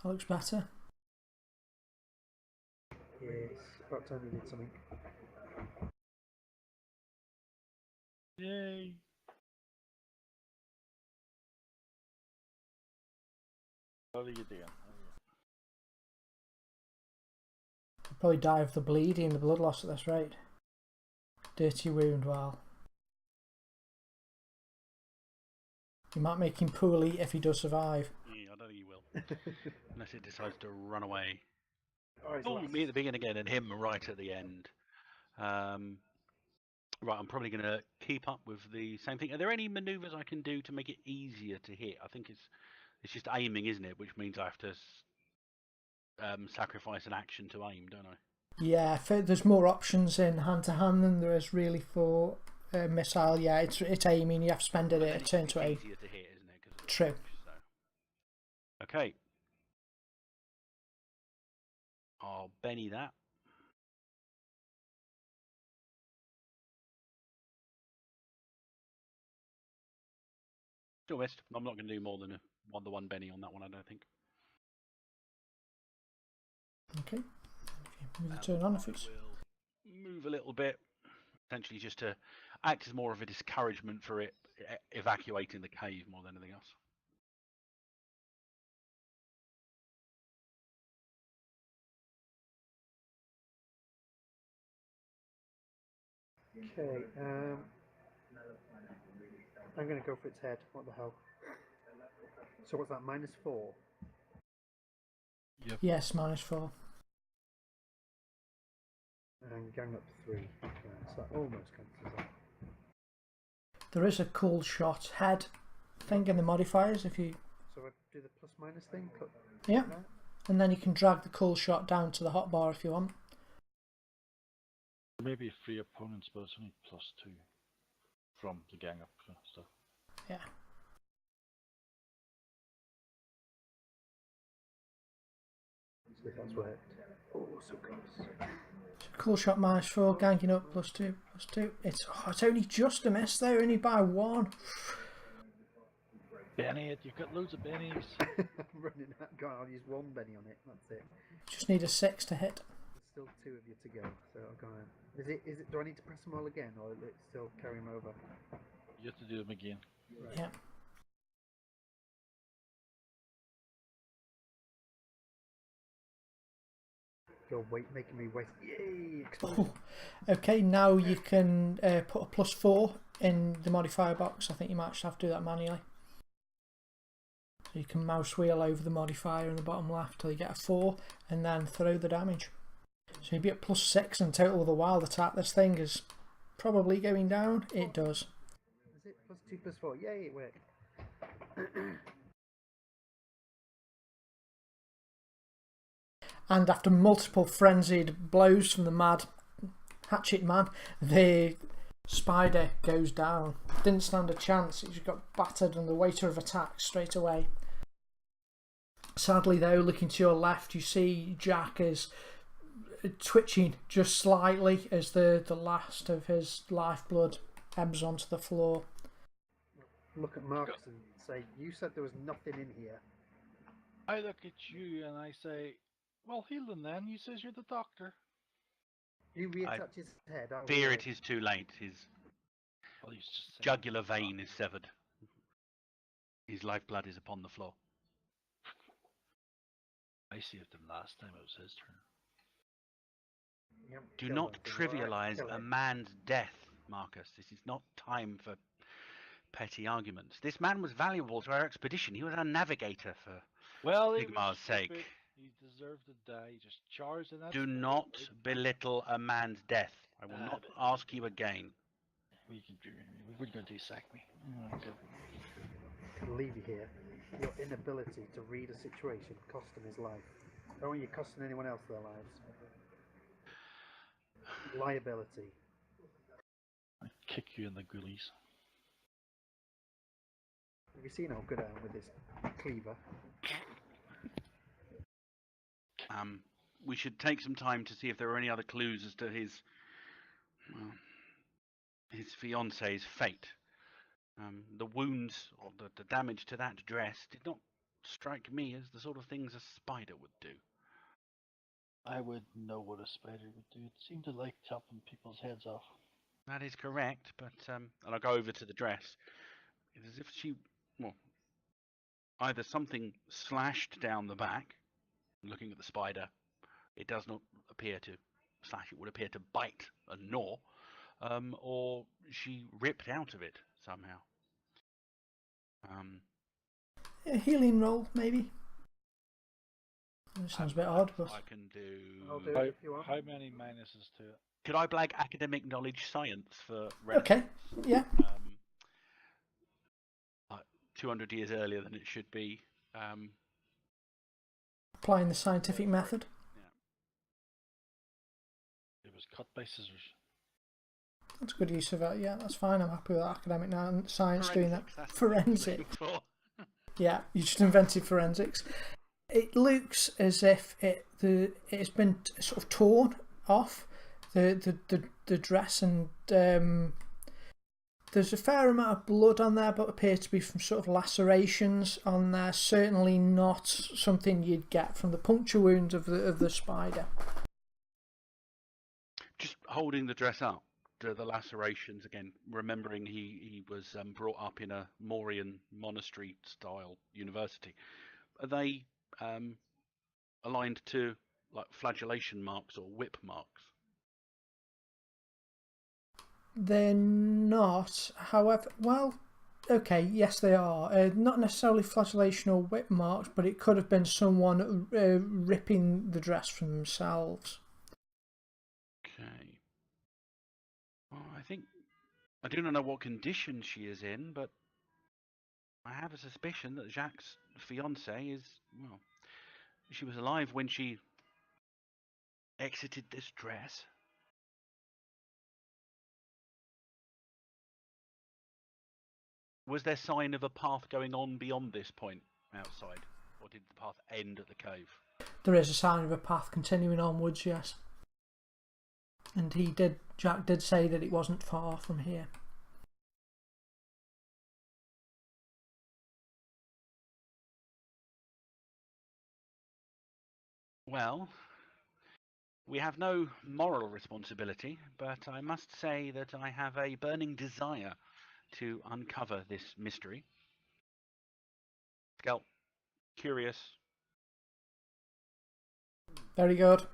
Speaker 1: That looks better.
Speaker 3: Yes, about time we did something.
Speaker 4: Yay. How are you doing?
Speaker 1: I'll probably die of the bleeding, the blood loss at this rate. Dirty wound, well. You might make him poorly if he does survive.
Speaker 2: Yeah, I don't think he will. Unless it decides to run away.
Speaker 3: Oh, he's
Speaker 2: Oh,
Speaker 3: last.
Speaker 2: me at the beginning again and him right at the end. Right, I'm probably going to keep up with the same thing. Are there any manoeuvres I can do to make it easier to hit? I think it's just aiming, isn't it? Which means I have to sacrifice an action to aim, don't I?
Speaker 1: Yeah, there's more options in hand-to-hand than there is really for missile. Yeah, it's aiming. You have to spend
Speaker 2: But
Speaker 1: a
Speaker 2: then it's
Speaker 1: turn to aim.
Speaker 2: easier to hit, isn't it? 'Cause of the
Speaker 1: True.
Speaker 2: range, so. Okay. I'll Benny that. Still missed. I'm not going to do more than a 1-to-1 Benny on that one, I don't think.
Speaker 1: Okay. Move the turn on if it's.
Speaker 2: We'll move a little bit, essentially just to act as more of a discouragement for it evacuating the cave more than anything else.
Speaker 3: Okay, I'm going to go for its head. What the hell? So what's that, -4?
Speaker 4: Yep.
Speaker 1: Yes, -4.
Speaker 3: And gang up 3. Okay, so that almost cancels out.
Speaker 1: There is a cool shot head thing in the modifiers if you.
Speaker 3: So I do the +- thing? Put
Speaker 1: Yeah.
Speaker 3: that?
Speaker 1: And then you can drag the cool shot down to the hotbar if you want.
Speaker 4: Maybe 3 opponents, but it's only +2 from the gang up stuff.
Speaker 1: Yeah.
Speaker 3: See if that's worked. Oh, so close.
Speaker 1: Cool shot -4, ganking up +2, +2. It's only just a miss there, only by 1.
Speaker 4: Benny it, you've got loads of bennies.
Speaker 3: I'm running out. Go on, I'll use 1 Benny on it. That's it.
Speaker 1: Just need a 6 to hit.
Speaker 3: There's still 2 of you to go. So I'll go on. Is it? Do I need to press them all again, or will it still carry them over?
Speaker 4: You have to do them again.
Speaker 3: Right.
Speaker 1: Yeah.
Speaker 3: You're making me waste. Yay! Explode.
Speaker 1: Oh. Okay, now you can put a +4 in the modifier box. I think you might just have to do that manually. So you can mouse wheel over the modifier in the bottom left till you get a 4 and then throw the damage. So you'd be at +6 in total with a wild attack. This thing is probably going down. It does.
Speaker 3: Is it +2 +4? Yay! It worked.
Speaker 1: And after multiple frenzied blows from the mad hatchet man, the spider goes down. Didn't stand a chance. It just got battered under the weight of attack straight away. Sadly though, looking to your left, you see Jack is twitching just slightly as the last of his lifeblood ebbs onto the floor.
Speaker 3: Look at Marcus and say, "You said there was nothing in here."
Speaker 4: I look at you and I say, well, heal him then. You says you're the doctor.
Speaker 3: You reattach his head. I
Speaker 2: Fear
Speaker 3: will.
Speaker 2: it is too late. His
Speaker 4: Well, he's just saying
Speaker 2: jugular
Speaker 4: he's the
Speaker 2: vein is severed. His lifeblood is upon the floor.
Speaker 4: doctor. I saved him last time. It was his turn.
Speaker 3: Yep,
Speaker 2: Do
Speaker 3: kill
Speaker 2: not
Speaker 3: that thing, alright?
Speaker 2: trivialize
Speaker 3: Kill
Speaker 2: a
Speaker 3: it.
Speaker 2: man's death, Marcus. This is not time for petty arguments. This man was valuable to our expedition. He was our navigator for
Speaker 4: Well, he
Speaker 2: Sigmar's
Speaker 4: was
Speaker 2: sake.
Speaker 4: stupid. He deserved to die. He just charged in that.
Speaker 2: Do
Speaker 4: spirit.
Speaker 2: not belittle a man's death. I will not
Speaker 4: but-
Speaker 2: ask you again.
Speaker 4: We can do. We're going to sack me. Oh, good.
Speaker 3: Can leave you here. Your inability to read a situation cost him his life. Don't want you costing anyone else their lives. Liability.
Speaker 4: I kick you in the goolies.
Speaker 3: Have you seen how good I am with this cleaver?
Speaker 2: We should take some time to see if there are any other clues as to his fiance's fate. The wounds or the damage to that dress did not strike me as the sort of things a spider would do.
Speaker 4: I would know what a spider would do. It seemed to like chopping people's heads off.
Speaker 2: That is correct, but and I'll go over to the dress. It's as if she, well, either something slashed down the back. Looking at the spider, it does not appear to slash. It would appear to bite and gnaw, or she ripped out of it somehow.
Speaker 1: A healing roll, maybe. It sounds a bit odd, but
Speaker 2: I can do.
Speaker 3: I'll do
Speaker 4: How,
Speaker 3: it if you want.
Speaker 4: how many minuses to it?
Speaker 2: Could I blag academic knowledge science for
Speaker 1: okay,
Speaker 2: Renaissance?
Speaker 1: yeah.
Speaker 2: 200 years earlier than it should be.
Speaker 1: Applying the scientific method.
Speaker 4: It was cut by scissors.
Speaker 1: That's a good use of it. Yeah, that's fine. I'm happy with academic now. Science doing that.
Speaker 2: Forensics, that's what I'm
Speaker 1: Forensic.
Speaker 2: looking for.
Speaker 1: Yeah, you just invented forensics. It looks as if it's been sort of torn off the dress, and there's a fair amount of blood on there, but appears to be from sort of lacerations on there. Certainly not something you'd get from the puncture wounds of the spider.
Speaker 2: Just holding the dress up. The lacerations again, remembering he was brought up in a Mauryan monastery style university. Are they aligned to like flagellation marks or whip marks?
Speaker 1: They're not, however, well, okay, yes they are. Not necessarily flagellation or whip marks, but it could have been someone ripping the dress from themselves.
Speaker 2: Okay. Well, I do not know what condition she is in, but I have a suspicion that Jacques' fiancée is, well, she was alive when she exited this dress. Was there sign of a path going on beyond this point outside? Or did the path end at the cave?
Speaker 1: There is a sign of a path continuing onwards, yes. And Jack did say that it wasn't far from here.
Speaker 2: Well, we have no moral responsibility, but I must say that I have a burning desire to uncover this mystery. Skelp, curious.
Speaker 1: Very good.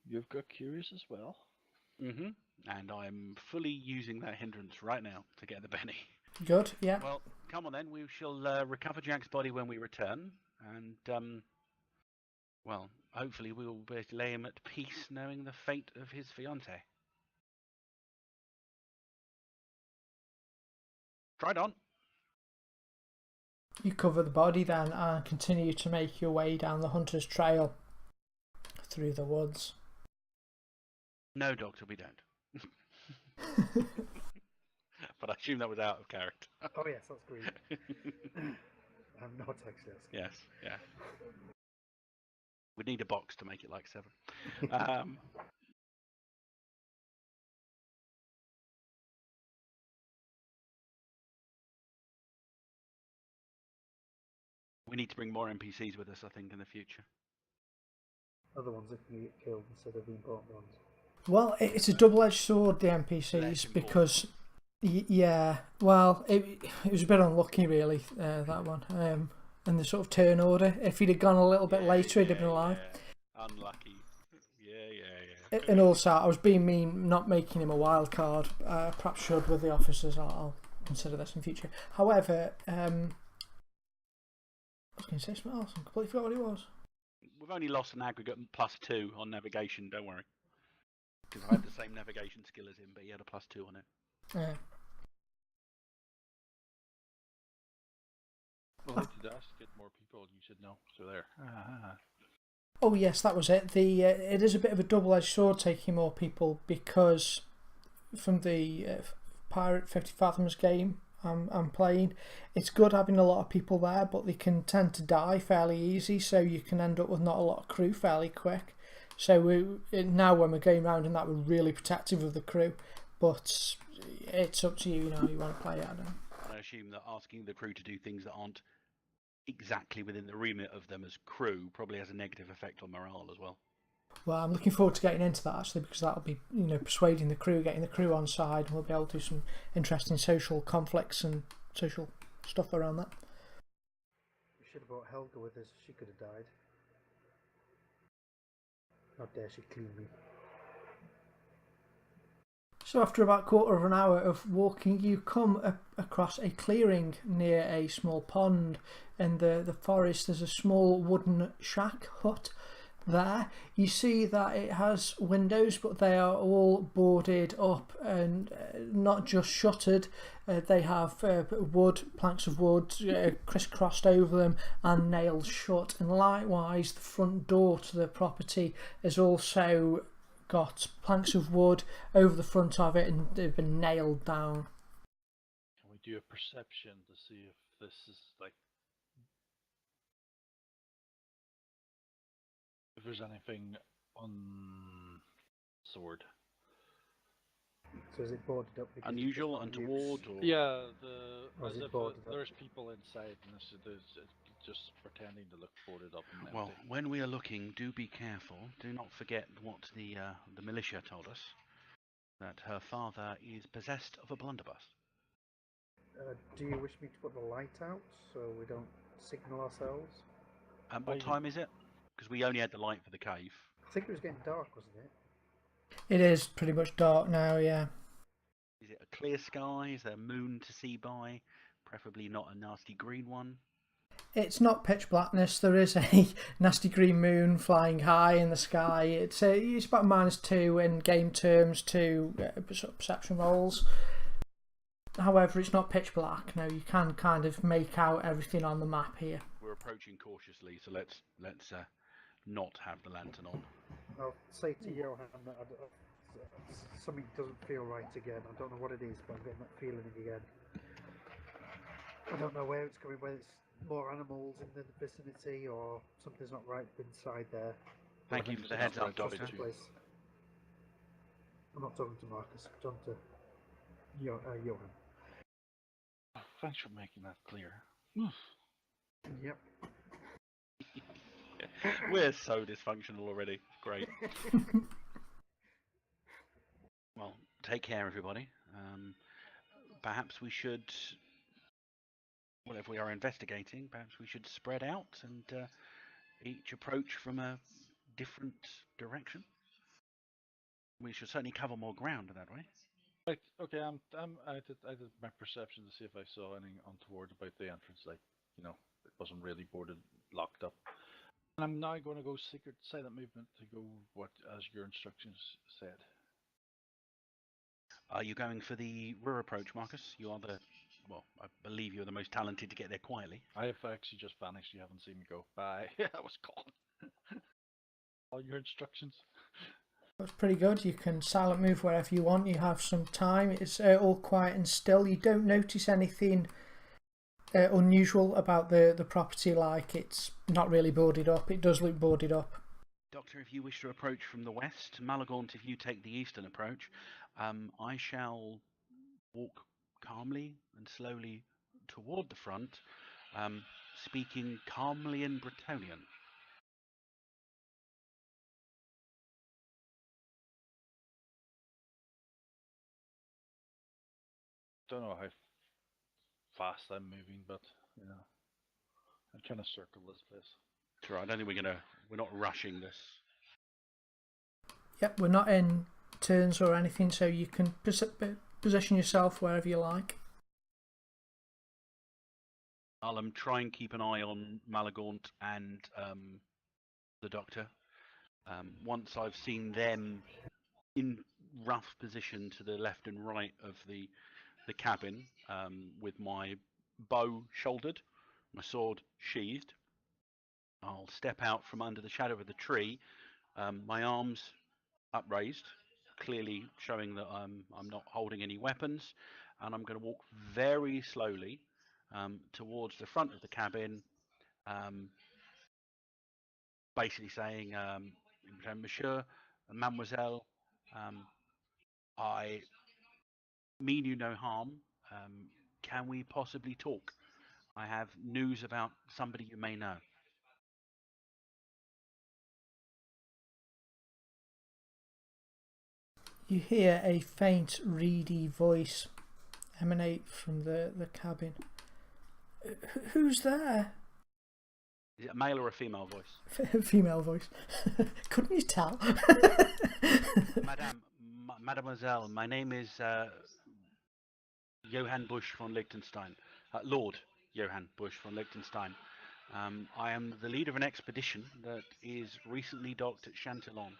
Speaker 4: You've got curious as well.
Speaker 2: Mm-hmm. And I'm fully using that hindrance right now to get the Benny.
Speaker 1: Good, yeah.
Speaker 2: Well, come on then. We shall recover Jack's body when we return, and well, hopefully we will be able to lay him at peace, knowing the fate of his fiancée. Right on.
Speaker 1: You cover the body then and continue to make your way down the hunter's trail through the woods.
Speaker 2: No, Doctor, we don't. But I assume that was out of character.
Speaker 3: Oh yes, that's green. I'm not actually.
Speaker 2: Yes, yeah. We'd need a box to make it like 7. We need to bring more NPCs with us, I think, in the future.
Speaker 3: Other ones that can get killed instead of the important ones.
Speaker 1: Well, it's a double-edged sword, the NPCs, because yeah, well, it was a bit unlucky really, that one, and the sort of turn order. If he'd have gone a little bit later, he'd have been alive.
Speaker 2: Yeah. Unlucky. Yeah.
Speaker 1: And also, I was being mean, not making him a wild card. Perhaps should with the officers. I'll consider this in future. However, I was going to say something else. I completely forgot what it was.
Speaker 2: We've only lost an aggregate +2 on navigation, don't worry. Because I had the same navigation skill as him, but he had a +2 on it.
Speaker 1: Yeah.
Speaker 4: Well, I did ask to get more people, and you said no. So there.
Speaker 1: Oh yes, that was it. It is a bit of a double-edged sword taking more people, because from the Pirate 50 Fathoms game I'm playing, it's good having a lot of people there, but they can tend to die fairly easy, so you can end up with not a lot of crew fairly quick. So now when we're going around and that, we're really protective of the crew, but it's up to you, how you want to play it.
Speaker 2: I assume that asking the crew to do things that aren't exactly within the remit of them as crew probably has a negative effect on morale as well.
Speaker 1: Well, I'm looking forward to getting into that actually, because that'll be, persuading the crew, getting the crew on side, and we'll be able to do some interesting social conflicts and social stuff around that.
Speaker 3: We should have brought Helga with us. She could have died. How dare she clean me?
Speaker 1: So after about quarter of an hour of walking, you come across a clearing near a small pond in the forest. There's a small wooden shack hut there. You see that it has windows, but they are all boarded up and not just shuttered. They have planks of wood crisscrossed over them and nailed shut. And likewise, the front door to the property is also got planks of wood over the front of it, and they've been nailed down.
Speaker 4: Can we do a perception to see if this is like, if there's anything on sword?
Speaker 3: So is it boarded up? because it's
Speaker 2: Unusual,
Speaker 3: not used?
Speaker 2: untoward, or
Speaker 4: Yeah,
Speaker 3: Or is
Speaker 4: as
Speaker 3: it
Speaker 4: if
Speaker 3: boarded up?
Speaker 4: there's people inside and there's just pretending to look boarded up and
Speaker 2: well,
Speaker 4: empty.
Speaker 2: when we are looking, do be careful. Do not forget what the militia told us, that her father is possessed of a blunderbuss.
Speaker 3: Do you wish me to put the light out so we don't signal ourselves?
Speaker 2: And what
Speaker 4: I-
Speaker 2: time is it? Because we only had the light for the cave.
Speaker 3: I think it was getting dark, wasn't it?
Speaker 1: It is pretty much dark now, yeah.
Speaker 2: Is it a clear sky? Is there a moon to see by? Preferably not a nasty green one.
Speaker 1: It's not pitch blackness. There is a nasty green moon flying high in the sky. It's about -2 in game terms to sort of perception rolls. However, it's not pitch black. No, you can kind of make out everything on the map here.
Speaker 2: We're approaching cautiously, so let's not have the lantern on.
Speaker 3: I'll say to Johan that something doesn't feel right again. I don't know what it is, but I'm getting that feeling again. I don't know where it's coming, whether it's more animals in the vicinity or something's not right inside there.
Speaker 2: Thank you for the heads up,
Speaker 3: Trust
Speaker 2: Doctor.
Speaker 3: this place. I'm not talking to Marcus, I'm talking to Johan.
Speaker 4: Thanks for making that clear.
Speaker 3: Yep.
Speaker 2: We're so dysfunctional already. Great. Well, take care, everybody. Perhaps we should, well, if we are investigating, perhaps we should spread out and each approach from a different direction. We should certainly cover more ground in that way.
Speaker 4: Right, okay, I did my perception to see if I saw anything untoward about the entrance, like, you know, it wasn't really boarded, locked up. And I'm now going to go silent movement to go as your instructions said.
Speaker 2: Are you going for the rear approach, Marcus? You are well, I believe you're the most talented to get there quietly.
Speaker 4: I have actually just vanished, you haven't seen me go. Bye. I was gone. All your instructions.
Speaker 1: That's pretty good. You can silent move wherever you want. You have some time. It's all quiet and still. You don't notice anything unusual about the property, like it's not really boarded up. It does look boarded up.
Speaker 2: Doctor, if you wish to approach from the west, Malagaunt, if you take the eastern approach, I shall walk calmly and slowly toward the front, speaking calmly in Bretonnian.
Speaker 4: Don't know how fast I'm moving, but you know, I'm trying to circle this place.
Speaker 2: Sure, I don't think we're not rushing this.
Speaker 1: Yep, we're not in turns or anything, so you can position yourself wherever you like.
Speaker 2: I'll try and keep an eye on Malagaunt and the Doctor. Once I've seen them in rough position to the left and right of the cabin, with my bow shouldered, my sword sheathed, I'll step out from under the shadow of the tree, my arms upraised, clearly showing that I'm not holding any weapons, and I'm going to walk very slowly towards the front of the cabin, basically saying, Monsieur, Mademoiselle, I mean you no harm. Can we possibly talk? I have news about somebody you may know.
Speaker 1: You hear a faint, reedy voice emanate from the cabin. Who's there?
Speaker 2: Is it a male or a female voice?
Speaker 1: Female voice. Couldn't you tell?
Speaker 2: Madame, Mademoiselle, my name is Johann Busch von Liechtenstein, Lord Johann Busch von Liechtenstein. I am the leader of an expedition that is recently docked at Chantillon.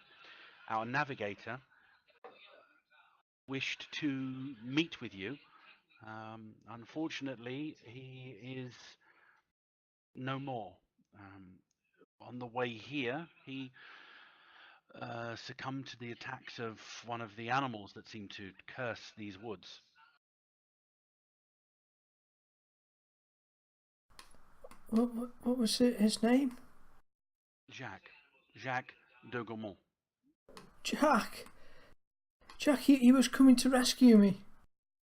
Speaker 2: Our navigator wished to meet with you. Unfortunately, he is no more. On the way here, he succumbed to the attacks of one of the animals that seem to curse these woods.
Speaker 1: What was his name?
Speaker 2: Jacques de Gaumont.
Speaker 1: Jack, he was coming to rescue me.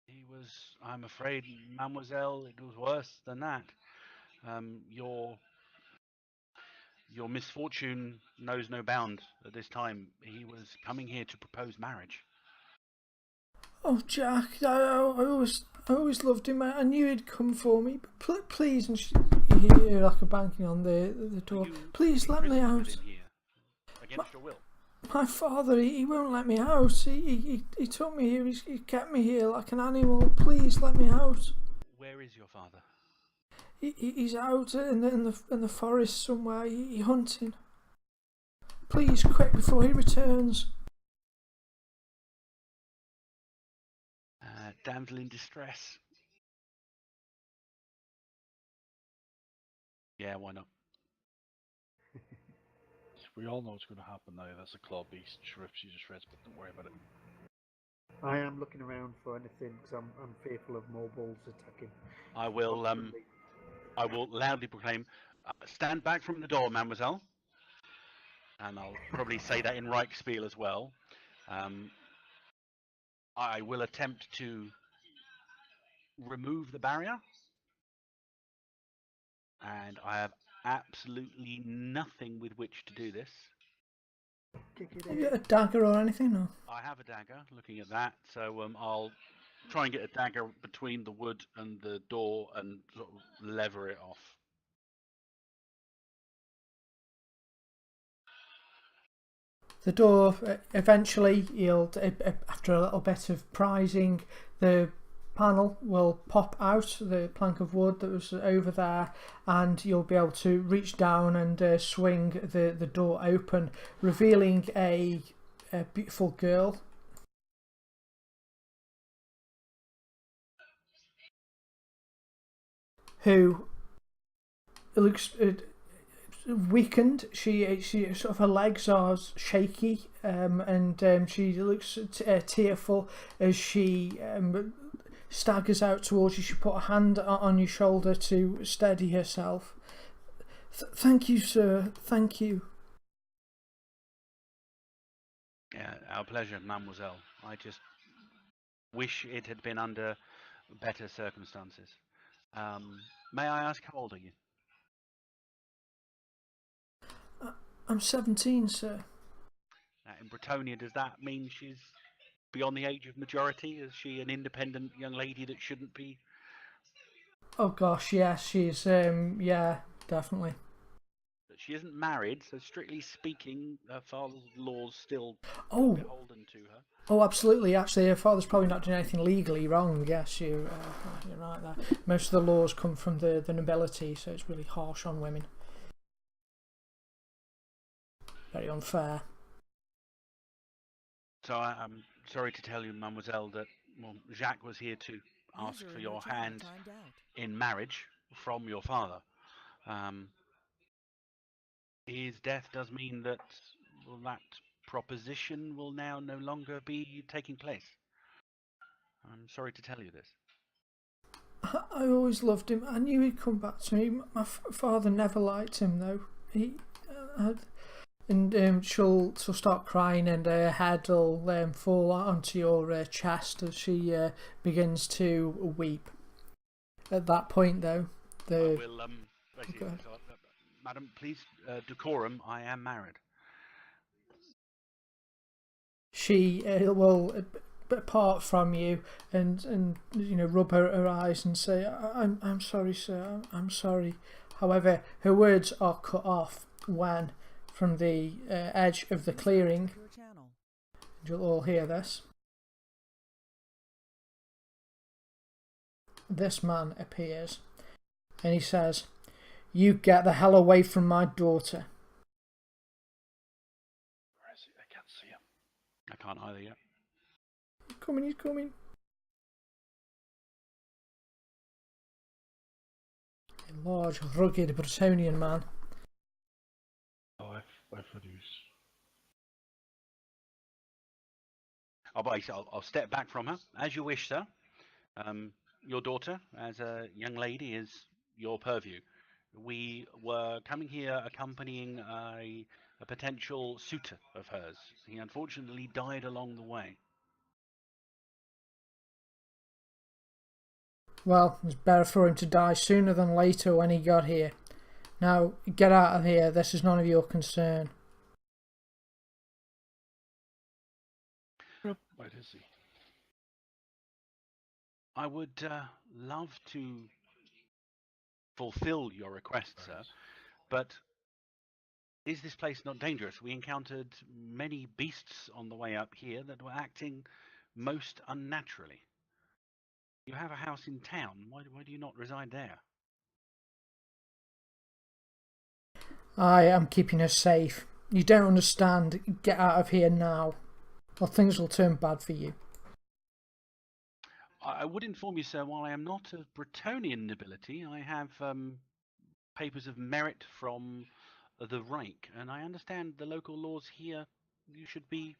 Speaker 2: He was, I'm afraid, Mademoiselle, it was worse than that. Your misfortune knows no bound at this time. He was coming here to propose marriage.
Speaker 1: Oh, Jack, I always loved him. I knew he'd come for me. But please, and you hear like a banging on the door. Please let me out.
Speaker 2: Against your will.
Speaker 1: My father, he won't let me out. He took me here. He kept me here like an animal. Please let me out.
Speaker 2: Where is your father?
Speaker 1: He's out in the forest somewhere. He's hunting. Please, quick before he returns.
Speaker 2: Damsel in distress. Yeah, why not?
Speaker 4: We all know what's going to happen now. That's a claw beast. Rips you to shreds, but don't worry about it.
Speaker 3: I am looking around for anything because I'm fearful of more bulls attacking.
Speaker 2: I will loudly proclaim, stand back from the door, mademoiselle. And I'll probably say that in Reichspiel as well. I will attempt to remove the barrier. And I have absolutely nothing with which to do this.
Speaker 1: Have you got a dagger or anything? No.
Speaker 2: I have a dagger, looking at that, so I'll try and get a dagger between the wood and the door and sort of lever it off.
Speaker 1: The door, eventually, after a little bit of prizing, the panel will pop out, the plank of wood that was over there, and you'll be able to reach down and swing the door open, revealing a beautiful girl. Who looks weakened. She sort of her legs are shaky, and she looks tearful as she staggers out towards you. She put a hand on your shoulder to steady herself. Thank you, sir. Thank you.
Speaker 2: Yeah, our pleasure, mademoiselle. I just wish it had been under better circumstances. May I ask, how old are you?
Speaker 1: I'm 17, sir.
Speaker 2: In Bretonnia, does that mean she's beyond the age of majority? Is she an independent young lady that shouldn't be?
Speaker 1: Oh gosh, yes, she's yeah, definitely.
Speaker 2: But she isn't married, so strictly speaking, her father's laws still beholden to her.
Speaker 1: Oh, absolutely. Actually, her father's probably not doing anything legally wrong. Yes, you're right there. Most of the laws come from the nobility, so it's really harsh on women. Very unfair.
Speaker 2: So I'm sorry to tell you, mademoiselle, that Jacques was here to ask for your hand in marriage from your father. His death does mean that that proposition will now no longer be taking place. I'm sorry to tell you this.
Speaker 1: I always loved him. I knew he'd come back to me. My father never liked him, though. She'll start crying, and her head will fall onto your chest as she begins to weep. At that point, though,
Speaker 2: I will, madam, please, decorum. I am married.
Speaker 1: She will part from you and rub her eyes and say, I'm sorry, sir. I'm sorry. However, her words are cut off when, from the edge of the clearing, you'll all hear this. this man appears and he says, "You get the hell away from my daughter."
Speaker 4: Where is he? I can't see him.
Speaker 2: I can't either yet.
Speaker 1: He's coming. A large, rugged Bretonian man.
Speaker 4: Oh, I've reduced.
Speaker 2: I'll step back from her, as you wish, sir. Your daughter, as a young lady, is your purview. We were coming here accompanying a potential suitor of hers. He unfortunately died along the way.
Speaker 1: Well, it's better for him to die sooner than later when he got here. Now, get out of here. This is none of your concern.
Speaker 4: Where is he?
Speaker 2: I would love to fulfill your request, sir, but is this place not dangerous? We encountered many beasts on the way up here that were acting most unnaturally. You have a house in town. Why do you not reside there?
Speaker 1: I am keeping her safe. You don't understand. Get out of here now, or things will turn bad for you.
Speaker 2: I would inform you, sir, while I am not of Bretonian nobility, I have papers of merit from the Reich, and I understand the local laws here. You should be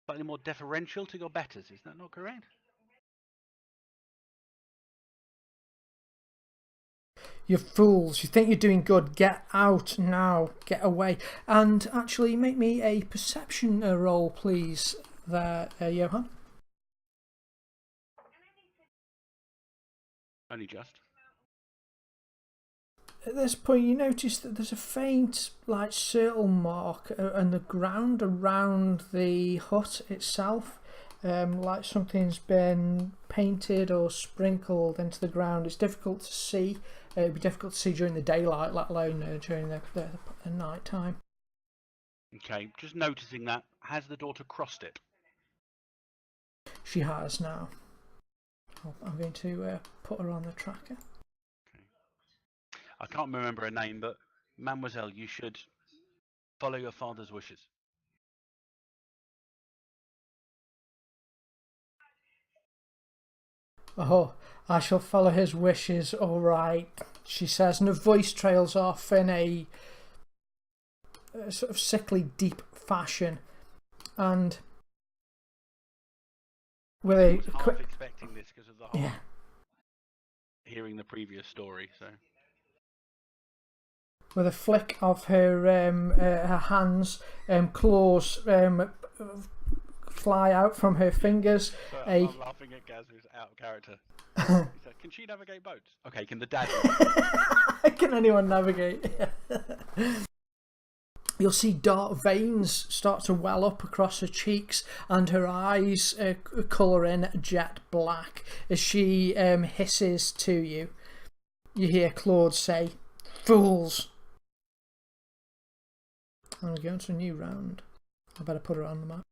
Speaker 2: slightly more deferential to your betters. Is that not correct?
Speaker 1: You fools. You think you're doing good. Get out now. Get away. And actually, make me a perception roll, please, there, Johan.
Speaker 2: Only just.
Speaker 1: At this point, you notice that there's a faint, like, circle mark on the ground around the hut itself. Like something's been painted or sprinkled into the ground. It's difficult to see. It'd be difficult to see during the daylight, let alone during the night time.
Speaker 2: Okay, just noticing that. Has the daughter crossed it?
Speaker 1: She has now. I'm going to put her on the tracker.
Speaker 2: Okay. I can't remember her name, but Mademoiselle, you should follow your father's wishes.
Speaker 1: Oh, I shall follow his wishes, all right, she says, and her voice trails off in a sort of sickly, deep fashion. And with
Speaker 2: I
Speaker 1: a
Speaker 2: was half
Speaker 1: quick,
Speaker 2: expecting this because of the whole
Speaker 1: yeah,
Speaker 2: hearing the previous story. So
Speaker 1: with a flick of her her hands, claws fly out from her fingers.
Speaker 2: I'm laughing at Gaz, who's out of character. He said, "Can she navigate boats?" Okay, can the dad?
Speaker 1: Can anyone navigate? You'll see dark veins start to well up across her cheeks, and her eyes colour in jet black as she hisses to you. You hear Claude say, "Fools!" I'm going to a new round. I better put her on the map.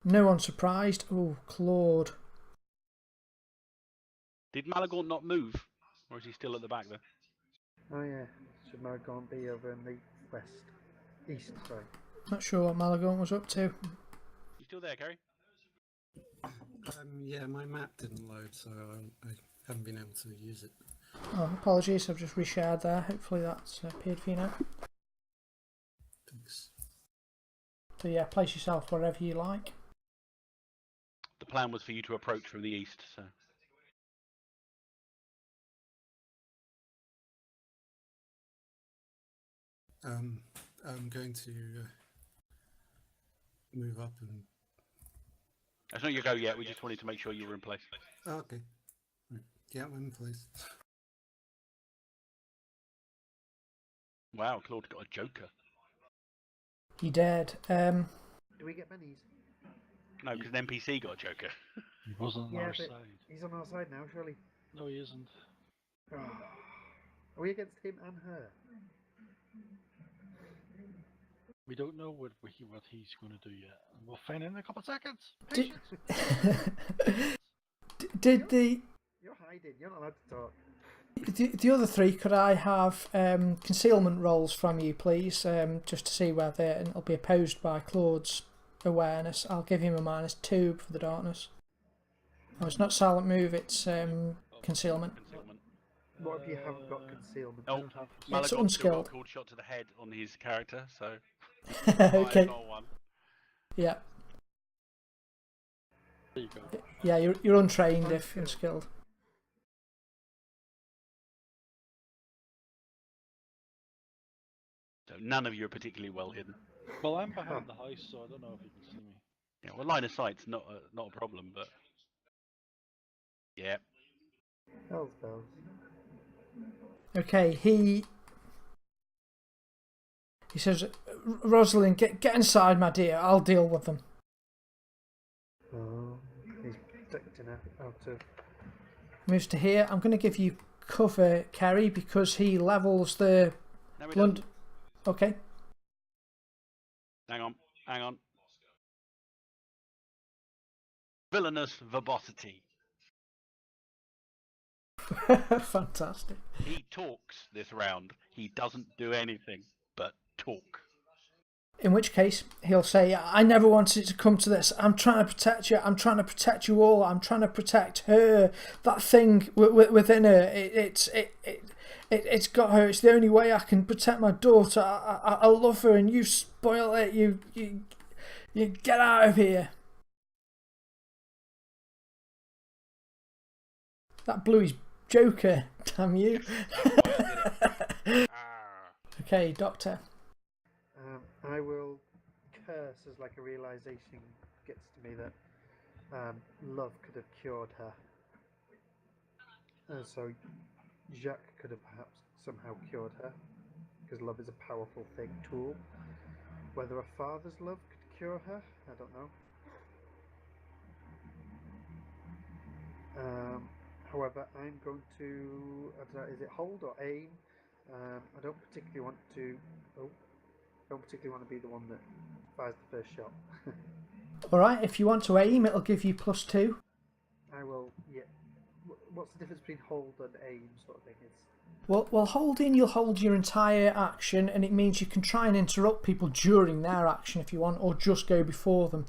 Speaker 1: No one surprised. Oh, Claude.
Speaker 2: Did Malagorn not move, or is he still at the back there?
Speaker 3: Oh yeah, should Margon be over in the east, sorry.
Speaker 1: Not sure what Malagorn was up to.
Speaker 2: You still there, Kerry?
Speaker 5: Yeah, my map didn't load, so I haven't been able to use it.
Speaker 1: Oh, apologies, I've just reshared there. Hopefully that's appeared for you now.
Speaker 5: Thanks.
Speaker 1: So yeah, place yourself wherever you like.
Speaker 2: The plan was for you to approach from the east, so.
Speaker 5: I'm going to move up and...
Speaker 2: That's not your go yet, we just wanted to make sure you were in place.
Speaker 5: Oh, okay. Right. Yeah, I'm in place.
Speaker 2: Wow, Claude got a joker.
Speaker 1: He did.
Speaker 3: Do we get minis?
Speaker 2: No, because an NPC got a joker.
Speaker 4: He wasn't on
Speaker 3: Yeah,
Speaker 4: our
Speaker 3: but
Speaker 4: side.
Speaker 3: he's on our side now, surely.
Speaker 4: No, he isn't.
Speaker 3: Oh. Are we against him and her?
Speaker 4: We don't know what he's going to do yet. We'll find out in a couple of seconds.
Speaker 1: Did,
Speaker 4: Patience.
Speaker 1: did the
Speaker 3: You're hiding. You're not allowed to talk.
Speaker 1: the other three, could I have concealment rolls from you, please, just to see whether it'll be opposed by Claude's awareness. I'll give him a -2 for the darkness. Oh, it's not silent move, it's concealment.
Speaker 2: Concealment.
Speaker 3: What if you haven't got concealment?
Speaker 2: Oh,
Speaker 1: It's
Speaker 2: Malagor's still got a
Speaker 1: unskilled.
Speaker 2: cold shot to the head on his character, so
Speaker 1: Okay.
Speaker 2: 5-1.
Speaker 1: Yeah,
Speaker 4: There you go.
Speaker 1: yeah, you're untrained if unskilled.
Speaker 2: So none of you are particularly well hidden.
Speaker 4: Well, I'm behind the house, so I don't know if you can see me.
Speaker 2: Yeah, well, line of sight's not a problem, but yeah.
Speaker 3: Hell's bells.
Speaker 1: Okay, he says, Rosalind, get inside, my dear. I'll deal with them.
Speaker 3: Oh, he's protecting her out of.
Speaker 1: Moves to here. I'm going to give you cover, Kerry, because he levels the
Speaker 2: No, we
Speaker 1: blunt.
Speaker 2: don't.
Speaker 1: Okay.
Speaker 2: Hang on. Villainous verbosity.
Speaker 1: Fantastic.
Speaker 2: He talks this round. He doesn't do anything but talk.
Speaker 1: In which case, he'll say, I never wanted it to come to this. I'm trying to protect you. I'm trying to protect you all. I'm trying to protect her. That thing within her, it's got her. It's the only way I can protect my daughter. I love her, and you spoil it. You get out of here. That blew his Joker, damn you. Okay, Doctor.
Speaker 3: I will curse as like a realization gets to me that love could have cured her. So Jacques could have perhaps somehow cured her, because love is a powerful tool. Whether a father's love could cure her, I don't know. However, I'm going to, I don't know, is it hold or aim? I don't particularly want to. Don't particularly want to be the one that fires the first shot.
Speaker 1: Alright, if you want to aim, it'll give you +2.
Speaker 3: I will, yeah. What's the difference between hold and aim sort of thing?
Speaker 1: Well, holding, you'll hold your entire action, and it means you can try and interrupt people during their action if you want, or just go before them.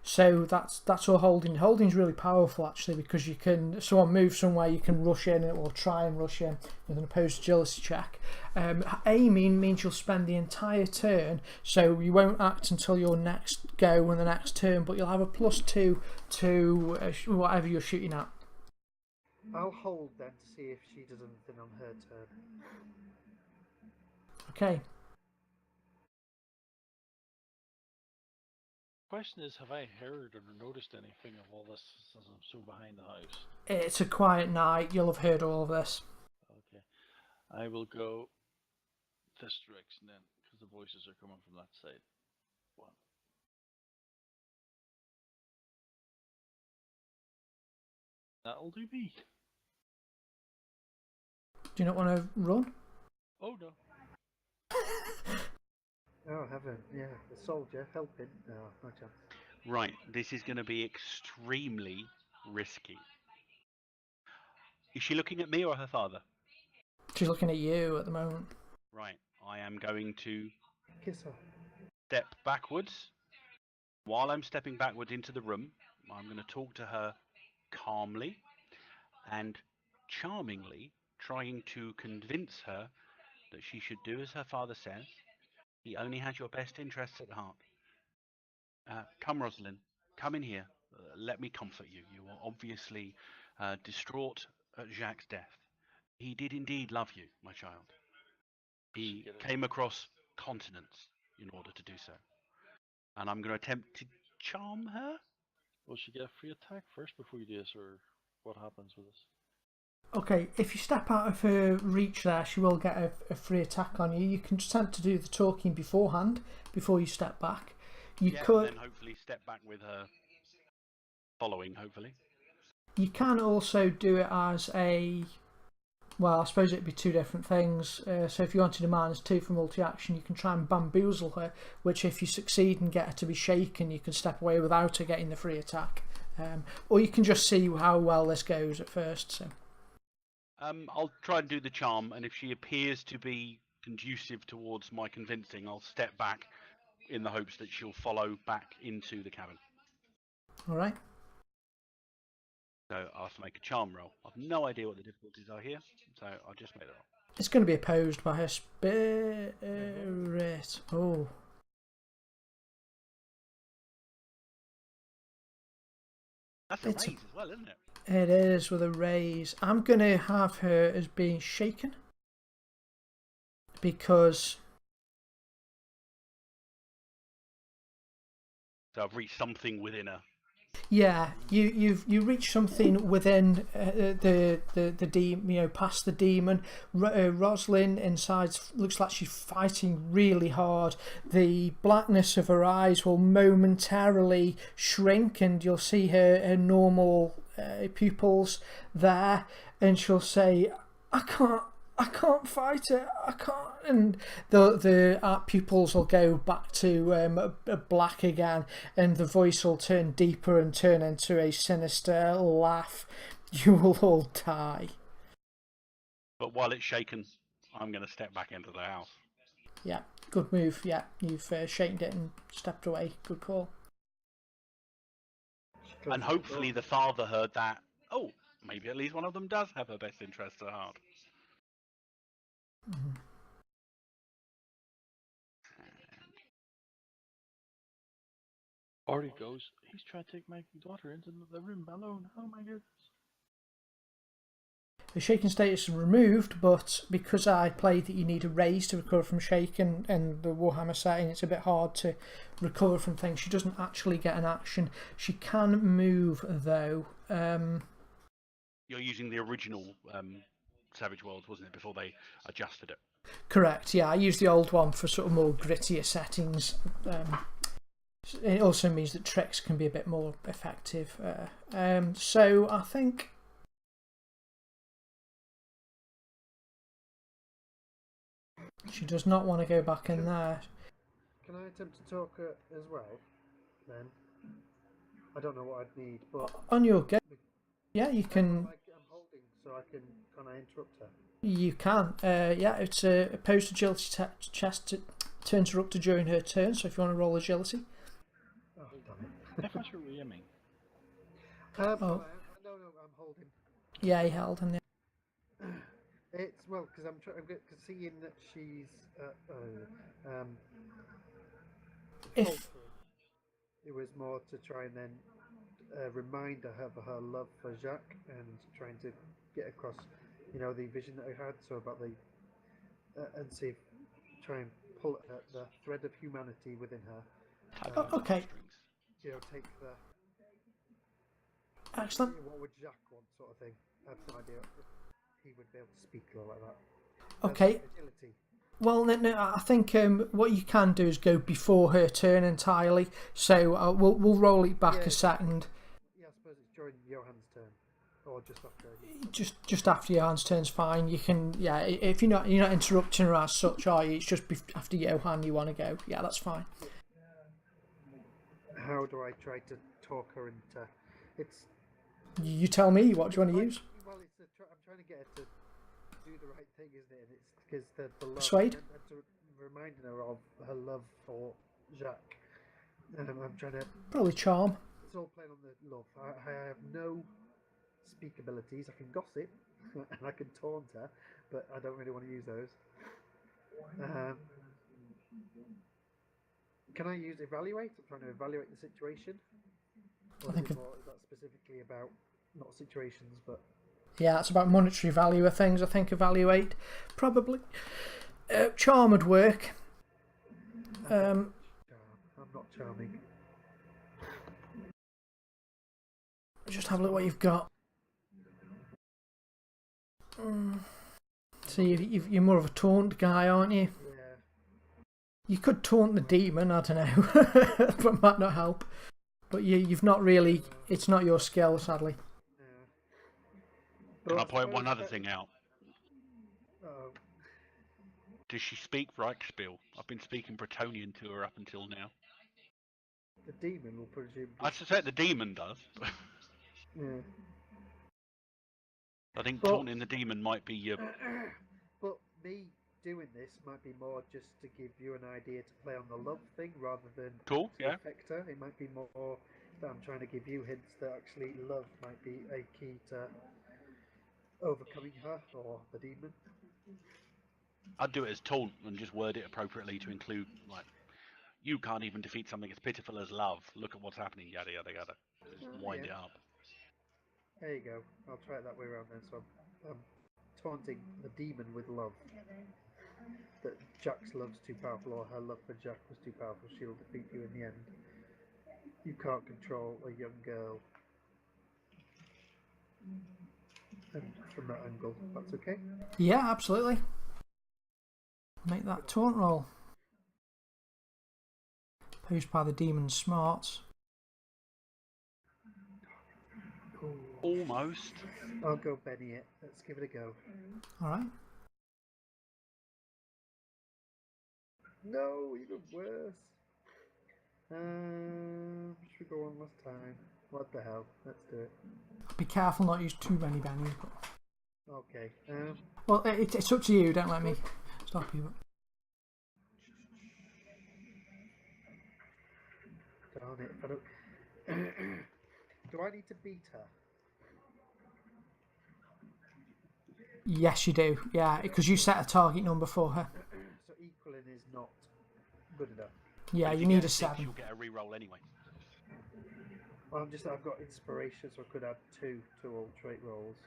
Speaker 1: So that's all holding. Holding's really powerful actually, because you can, if someone moves somewhere, you can rush in or try and rush in with an opposed agility check. Aiming means you'll spend the entire turn, so you won't act until your next go and the next turn, but you'll have a +2 to whatever you're shooting at.
Speaker 3: I'll hold then to see if she does anything on her turn.
Speaker 1: Okay.
Speaker 4: Question is, have I heard or noticed anything of all this since I'm so behind the house?
Speaker 1: It's a quiet night. You'll have heard all of this.
Speaker 4: Okay. I will go this direction then, because the voices are coming from that side. One. That'll do me.
Speaker 1: Do you not want to run?
Speaker 4: Oh no.
Speaker 3: Oh, heaven, yeah, the soldier helping. No, no chance.
Speaker 2: Right, this is going to be extremely risky. Is she looking at me or her father?
Speaker 1: She's looking at you at the moment.
Speaker 2: Right, I am going to
Speaker 3: Kiss her.
Speaker 2: step backwards. While I'm stepping backwards into the room, I'm going to talk to her calmly and charmingly, trying to convince her that she should do as her father says. He only has your best interests at heart. Come, Rosalind, come in here. Let me comfort you. You are obviously distraught at Jacques' death. He did indeed love you, my child. He came across continents in order to do so. And I'm going to attempt to charm her.
Speaker 4: Will she get a free attack first before you do this, or what happens with this?
Speaker 1: Okay, if you step out of her reach there, she will get a free attack on you. You can attempt to do the talking beforehand, before you step back. You could.
Speaker 2: And then hopefully step back with her following, hopefully.
Speaker 1: You can also do it as a Well, I suppose it'd be two different things. So if you wanted a -2 for multi-action, you can try and bamboozle her, which if you succeed and get her to be shaken, you can step away without her getting the free attack. Or you can just see how well this goes at first. So.
Speaker 2: I'll try and do the charm, and if she appears to be conducive towards my convincing, I'll step back in the hopes that she'll follow back into the cabin.
Speaker 1: All right.
Speaker 2: So I'll have to make a charm roll. I've no idea what the difficulties are here, so I'll just make it roll.
Speaker 1: It's going to be opposed by her spirit. Oh.
Speaker 2: That's a raise as well, isn't it?
Speaker 1: It is with a raise. I'm going to have her as being shaken. Because...
Speaker 2: So I've reached something within her.
Speaker 1: Yeah, you reach something within the demon, past the demon. Rosalind inside looks like she's fighting really hard. The blackness of her eyes will momentarily shrink, and you'll see her normal pupils there, and she'll say, "I can't fight it. I can't." And the pupils will go back to black again, and the voice will turn deeper and turn into a sinister laugh. You will all die.
Speaker 2: But while it's shaken, I'm going to step back into the house.
Speaker 1: Yeah, good move. Yeah, you've shaken it and stepped away. Good call.
Speaker 2: And hopefully the father heard that. Oh, maybe at least one of them does have her best interests at heart.
Speaker 1: Mm-hmm.
Speaker 4: Or he goes, he's trying to take my daughter into the room alone. Oh my goodness.
Speaker 1: The shaken status is removed, but because I played that you need a raise to recover from shaken, and the Warhammer setting, it's a bit hard to recover from things. She doesn't actually get an action. She can move, though.
Speaker 2: You're using the original Savage Worlds, wasn't it, before they adjusted it?
Speaker 1: Correct, yeah. I used the old one for sort of more grittier settings. It also means that tricks can be a bit more effective. So I think... she does not want to go back in there.
Speaker 3: Can I attempt to talk as well, then? I don't know what I'd need, but...
Speaker 1: On your go... Yeah, you can...
Speaker 3: I'm holding, so I can interrupt her?
Speaker 1: You can. Yeah, it's a opposed agility chest to interrupt her during her turn, so if you want to roll agility.
Speaker 3: Oh, damn it.
Speaker 4: I thought you were aiming.
Speaker 3: No, I'm holding.
Speaker 1: Yeah, he held in there.
Speaker 3: It's, well, because I'm seeing that she's...
Speaker 1: If...
Speaker 3: It was more to try and then remind her of her love for Jacques and trying to get across, the vision that I had. So about the and see if try and pull at the thread of humanity within her.
Speaker 1: Okay.
Speaker 3: Take the.
Speaker 1: Excellent.
Speaker 3: What would Jacques want, sort of thing? I have no idea if he would be able to speak or like that.
Speaker 1: Okay.
Speaker 3: Agility.
Speaker 1: Well, no, I think what you can do is go before her turn entirely. So we'll roll it back a second.
Speaker 3: Yeah, I suppose it's during Johan's turn, or just after.
Speaker 1: Just after Johan's turn's fine. You can, yeah. If you're not interrupting her as such, are you? It's just after Johan you want to go. Yeah, that's fine.
Speaker 3: How do I try to talk her into? It's.
Speaker 1: You tell me. What do you want to use?
Speaker 3: Well, I'm trying to get her to do the right thing, isn't it? And it's because the love.
Speaker 1: Persuade.
Speaker 3: Reminding her of her love for Jacques. I'm trying to.
Speaker 1: Probably charm.
Speaker 3: It's all playing on the love. I have no speak abilities. I can gossip and I can taunt her, but I don't really want to use those. Can I use evaluate? I'm trying to evaluate the situation. Or is that specifically about not situations, but
Speaker 1: yeah, it's about monetary value of things. I think evaluate probably. Charm would work.
Speaker 3: I'm not charming.
Speaker 1: Just have a look what you've got. So you're more of a taunt guy, aren't you?
Speaker 3: Yeah.
Speaker 1: You could taunt the demon, I don't know, but might not help. But you've not really. It's not your skill, sadly.
Speaker 2: Can I point one other thing out?
Speaker 3: Oh,
Speaker 2: Does she speak Reichsspiel? I've been speaking Bretonian to her up until now.
Speaker 3: the demon will presumably.
Speaker 2: I suspect the demon does.
Speaker 3: Yeah.
Speaker 2: I think
Speaker 3: But-
Speaker 2: taunting the demon might be your...
Speaker 3: But me doing this might be more just to give you an idea to play on the love thing rather than
Speaker 2: Cool,
Speaker 3: to
Speaker 2: yeah.
Speaker 3: affect her. It might be more that I'm trying to give you hints that actually love might be a key to overcoming her or the demon.
Speaker 2: I'd do it as taunt and just word it appropriately to include, like, you can't even defeat something as pitiful as love. Look at what's happening, yada, yada, yada. Just wind
Speaker 3: Yeah.
Speaker 2: it up.
Speaker 3: There you go. I'll try it that way around then. So I'm taunting the demon with love. That Jack's love's too powerful, or her love for Jack was too powerful. She'll defeat you in the end. You can't control a young girl. And from that angle, that's okay.
Speaker 1: Yeah, absolutely. Make that taunt roll. Posed by the demon's smarts.
Speaker 3: Ooh.
Speaker 2: Almost.
Speaker 3: I'll go Benny it. Let's give it a go.
Speaker 1: Alright.
Speaker 3: No, even worse. Should we go one last time? What the hell? Let's do it.
Speaker 1: Be careful not to use too many bennies. But...
Speaker 3: Okay.
Speaker 1: Well, it's up to you. Don't let me stop you.
Speaker 3: Darn it. If I don't... Do I need to beat her?
Speaker 1: Yes, you do. Yeah, because you set a target number for her.
Speaker 3: So equaling is not good enough.
Speaker 1: Yeah,
Speaker 2: If
Speaker 1: you need
Speaker 2: get
Speaker 1: a
Speaker 2: 6,
Speaker 1: 7.
Speaker 2: you'll get a reroll anyway.
Speaker 3: Well, I've got inspiration, so I could add 2 to all trait rolls.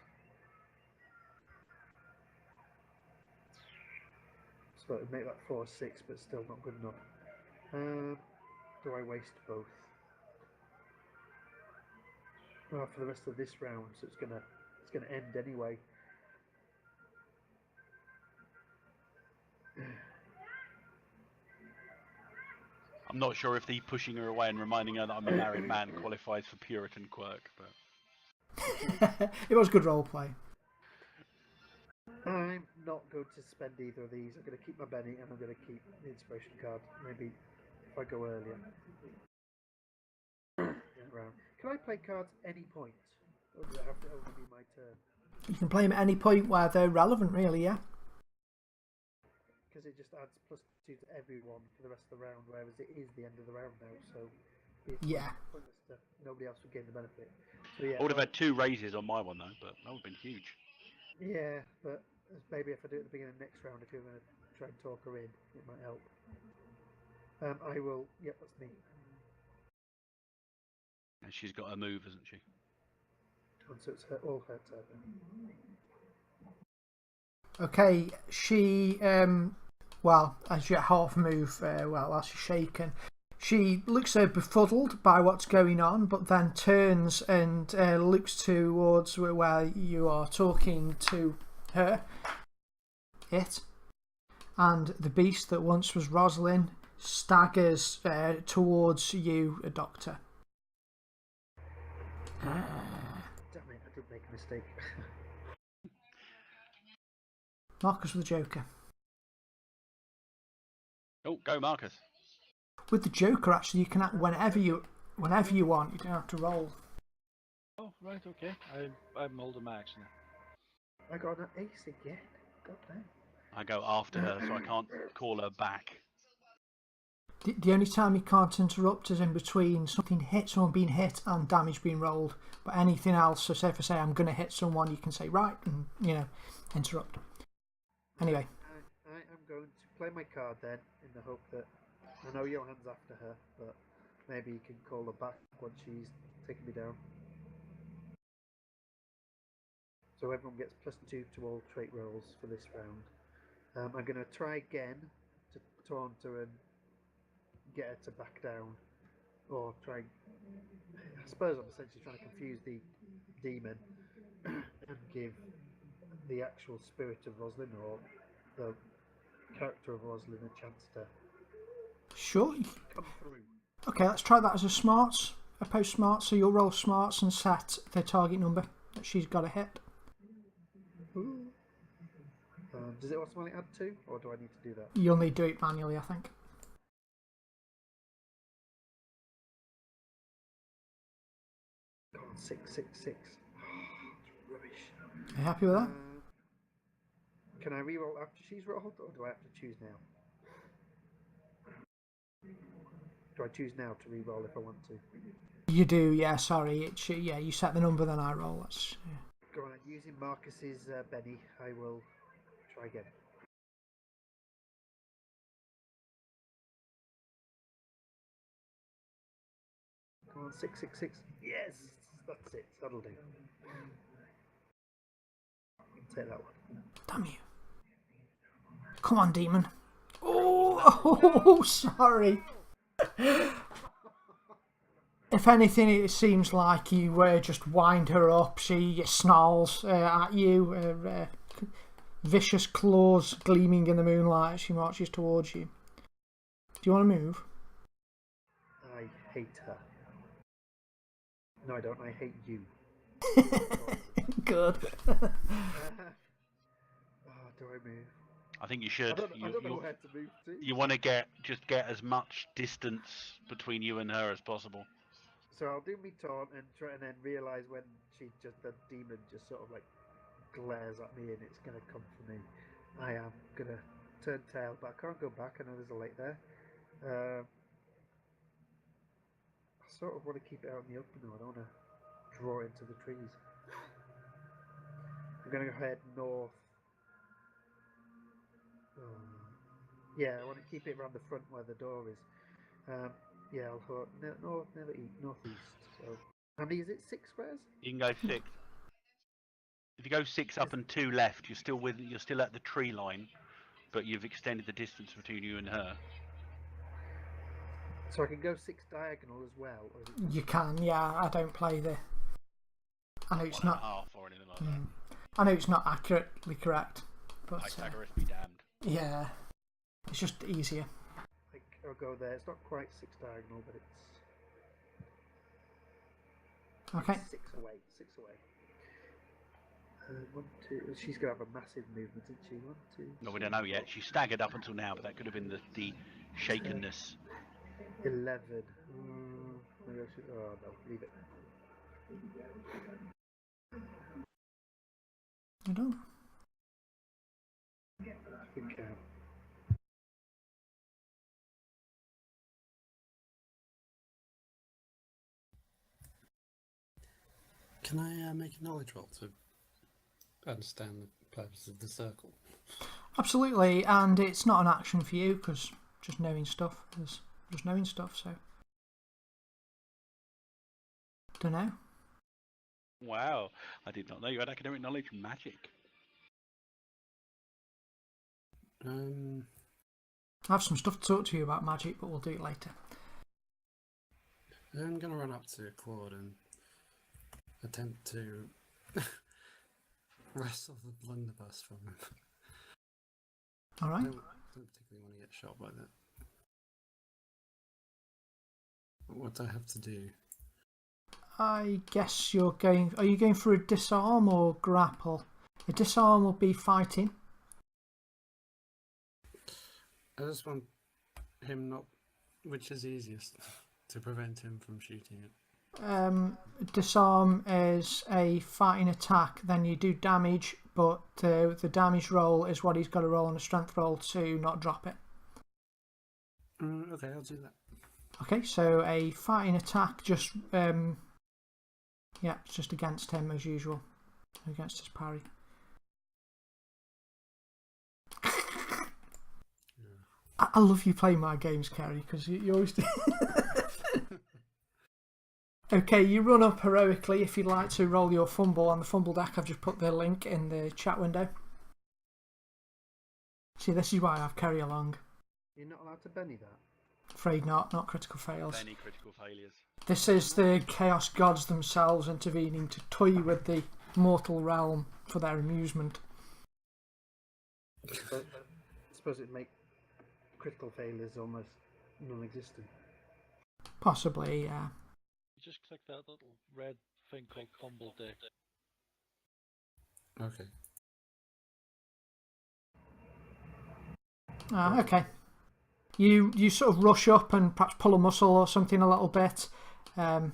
Speaker 3: So it would make that 4 or 6, but still not good enough. Do I waste both? Oh, for the rest of this round, so it's gonna end anyway.
Speaker 2: I'm not sure if the pushing her away and reminding her that I'm a married man qualifies for Puritan quirk, but...
Speaker 1: It was good role play.
Speaker 3: I'm not going to spend either of these. I'm going to keep my Benny and I'm going to keep the inspiration card. Maybe if I go earlier. Round. Can I play cards any point? Or does it have to only be my turn?
Speaker 1: You can play them at any point where they're relevant, really, yeah?
Speaker 3: Because it just adds +2 to everyone for the rest of the round, whereas it is the end of the round now, so it's
Speaker 1: Yeah.
Speaker 3: pointless to, nobody else would gain the benefit. So yeah,
Speaker 2: I would have had 2 raises on my one though, but that would have been huge.
Speaker 3: yeah, but maybe if I do it at the beginning of next round, if you're going to try and talk her in, it might help. I will. Yep, that's me.
Speaker 2: And she's got a move, hasn't she?
Speaker 3: And so it's all her turn.
Speaker 1: Okay, she, well, as you half move, while she's shaken, she looks befuddled by what's going on, but then turns and looks towards where you are talking to her. And the beast that once was Rosalind staggers towards you, Doctor.
Speaker 3: Damn it, I did make a mistake.
Speaker 1: Marcus with the Joker.
Speaker 2: Oh, go Marcus.
Speaker 1: With the Joker, actually, you can act whenever you want. You don't have to roll.
Speaker 4: Oh, right, okay. I'm older max now.
Speaker 3: I got an ace again. God damn.
Speaker 2: I go after her, so I can't call her back.
Speaker 1: The only time you can't interrupt is in between someone being hit and damage being rolled. But anything else, so say if I say I'm going to hit someone, you can say right and, interrupt. Anyway.
Speaker 3: I am going to play my card then, in the hope that I know Johan's after her, but maybe you can call her back once she's taken me down. So everyone gets +2 to all trait rolls for this round. I'm going to try again to taunt her and get her to back down, or try. I suppose I'm essentially trying to confuse the demon and give the actual spirit of Rosalind or the character of Rosalind a chance to
Speaker 1: Sure.
Speaker 3: come through.
Speaker 1: Okay, let's try that as a post smarts. So you'll roll smarts and set the target number that she's got to hit.
Speaker 3: Does it automatically add 2, or do I need to do that?
Speaker 1: You'll need to do it manually, I think.
Speaker 3: Come on, 6, 6, 6. Rubbish.
Speaker 1: Are you happy with that?
Speaker 3: Can I reroll after she's rolled, or do I have to choose now? Do I choose now to reroll if I want to?
Speaker 1: You do, yeah. Sorry, yeah. You set the number, then I roll. That's
Speaker 3: Go on, using Marcus's Benny, I will try again. Come on, 6, 6, 6. Yes, that's it. That'll do. Take that one.
Speaker 1: damn you. Come on, demon. Oh, sorry. If anything, it seems like you just wind her up. She snarls at you, vicious claws gleaming in the moonlight as she marches towards you. Do you want to move?
Speaker 3: I hate her. No, I don't. I hate you.
Speaker 1: Good.
Speaker 3: Oh, do I move?
Speaker 2: I think you should.
Speaker 3: I don't know where to move to.
Speaker 2: You want to just get as much distance between you and her as possible.
Speaker 3: So I'll do me taunt and try and then realise when the demon just sort of like glares at me and it's going to come for me. I am going to turn tail, but I can't go back. I know there's a light there. I sort of want to keep it out in the open though. I don't want to draw it into the trees. I'm going to go head north. Yeah, I want to keep it around the front where the door is. Yeah, I'll go northeast. So, how many is it? 6 squares?
Speaker 2: You can go 6. If you go 6 up and 2 left, you're still at the tree line, but you've extended the distance between you and her.
Speaker 3: So I can go 6 diagonal as well. Or is it...
Speaker 1: You can, yeah. I don't play the. I know it's not.
Speaker 2: Half or anything like that.
Speaker 1: I know it's not accurately correct, but
Speaker 2: Pythagoras be damned.
Speaker 1: yeah, it's just easier.
Speaker 3: Like, I'll go there. It's not quite 6 diagonal, but it's
Speaker 1: Okay.
Speaker 3: 6 away. 6 away. 1, 2. She's gonna have a massive movement, isn't she? 1, 2.
Speaker 2: No, we don't know yet. She staggered up until now, but that could have been the shakenness.
Speaker 3: 11. Maybe I should. Oh no, leave it.
Speaker 1: You don't.
Speaker 3: I think.
Speaker 5: Can I make a knowledge roll to understand the purpose of the circle?
Speaker 1: Absolutely, and it's not an action for you because just knowing stuff is just knowing stuff. So, don't know.
Speaker 2: Wow, I did not know you had academic knowledge in magic.
Speaker 1: I have some stuff to talk to you about magic, but we'll do it later.
Speaker 5: I'm going to run up to Claude and attempt to wrestle the blunderbuss from him.
Speaker 1: All
Speaker 5: I
Speaker 1: right.
Speaker 5: don't particularly want to get shot by that. What do I have to do?
Speaker 1: I guess you're going. Are you going for a disarm or grapple? A disarm will be fighting.
Speaker 5: I just want him not... Which is easiest to prevent him from shooting it?
Speaker 1: Disarm is a fighting attack. Then you do damage, but the damage roll is what he's got to roll on a strength roll to not drop it.
Speaker 5: Okay, I'll do that.
Speaker 1: Okay, so a fighting attack, just yeah, it's just against him as usual, against his parry. I love you playing my games, Kerry, because you always do. Okay, you run up heroically. If you'd like to roll your fumble on the fumble deck, I've just put the link in the chat window. See, this is why I've Kerry along.
Speaker 3: You're not allowed to Benny that.
Speaker 1: Afraid not critical fails.
Speaker 2: Any critical failures.
Speaker 1: This is the Chaos Gods themselves intervening to toy with the mortal realm for their amusement.
Speaker 3: But I suppose it'd make critical failures almost non-existent.
Speaker 1: Possibly, yeah.
Speaker 4: You just click that little red thing called Fumble Deck.
Speaker 5: Okay.
Speaker 1: Okay. You sort of rush up and perhaps pull a muscle or something a little bit. And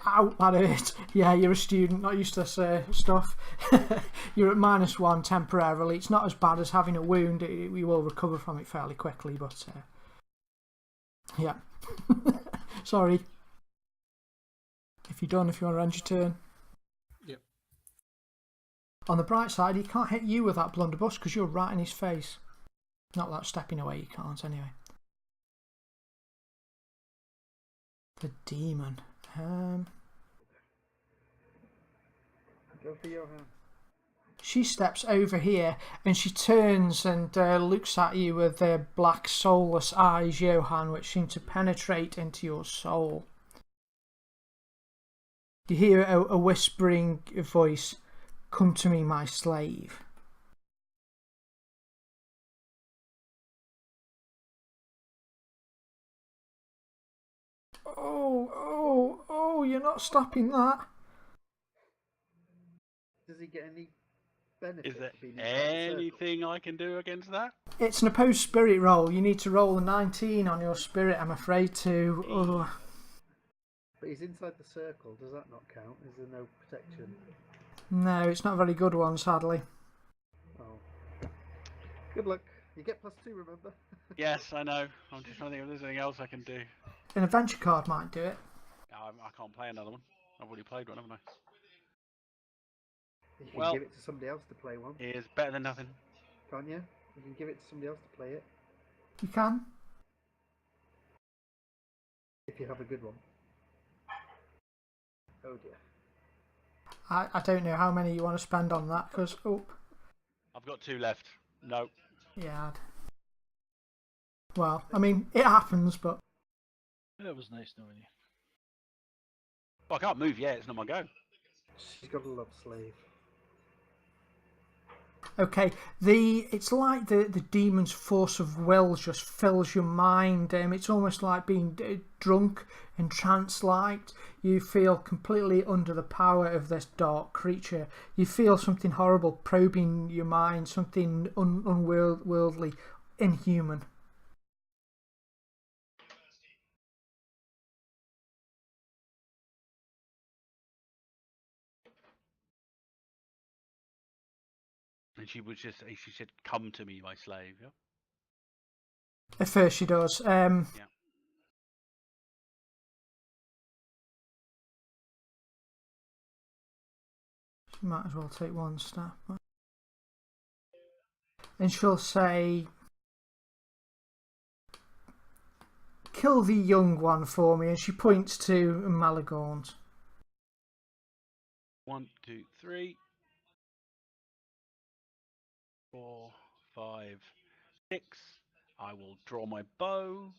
Speaker 1: out that hurt. Yeah, you're a student, not used to this stuff. You're at -1 temporarily. It's not as bad as having a wound. We will recover from it fairly quickly, but yeah. Sorry. If you're done, if you want to end your turn.
Speaker 5: Yep.
Speaker 1: On the bright side, he can't hit you with that blunderbuss because you're right in his face. Not that stepping away, you can't anyway. The demon.
Speaker 3: Go for Johan.
Speaker 1: She steps over here and she turns and looks at you with their black soulless eyes, Johan, which seem to penetrate into your soul. You hear a whispering voice, "Come to me, my slave." Oh, you're not stopping that.
Speaker 3: Does he get any benefit?
Speaker 2: Is there
Speaker 3: for being inside the circle?
Speaker 2: anything I can do against that?
Speaker 1: It's an opposed spirit roll. You need to roll a 19 on your spirit, I'm afraid to. Oh.
Speaker 3: But he's inside the circle. Does that not count? Is there no protection?
Speaker 1: No, it's not a very good one, sadly.
Speaker 3: Oh. Good luck. You get +2, remember?
Speaker 2: Yes, I know. I'm just trying to think if there's anything else I can do.
Speaker 1: An adventure card might do it.
Speaker 2: I can't play another one. I've already played one, haven't I?
Speaker 3: You can
Speaker 2: Well-
Speaker 3: give it to somebody else to play one,
Speaker 2: It's better than nothing.
Speaker 3: can't you? You can give it to somebody else to play it
Speaker 1: You can.
Speaker 3: if you have a good one. Oh dear.
Speaker 1: I don't know how many you want to spend on that because,
Speaker 2: I've got 2 left. No.
Speaker 1: yeah. Well, I mean, it happens, but
Speaker 4: It was nice knowing you.
Speaker 2: Well, I can't move yet. It's not my go.
Speaker 3: She's got a love slave.
Speaker 1: okay. It's like the demon's force of will just fills your mind. It's almost like being drunk and trance-like. You feel completely under the power of this dark creature. You feel something horrible probing your mind, something unworldly, inhuman.
Speaker 2: And she said, "Come to me, my slave." Yeah.
Speaker 1: At first she does. She might as well take one step. And she'll say, "Kill the young one for me." And she points to Malagaunt.
Speaker 2: 1, 2, 3, 4, 5, 6. I will draw my bow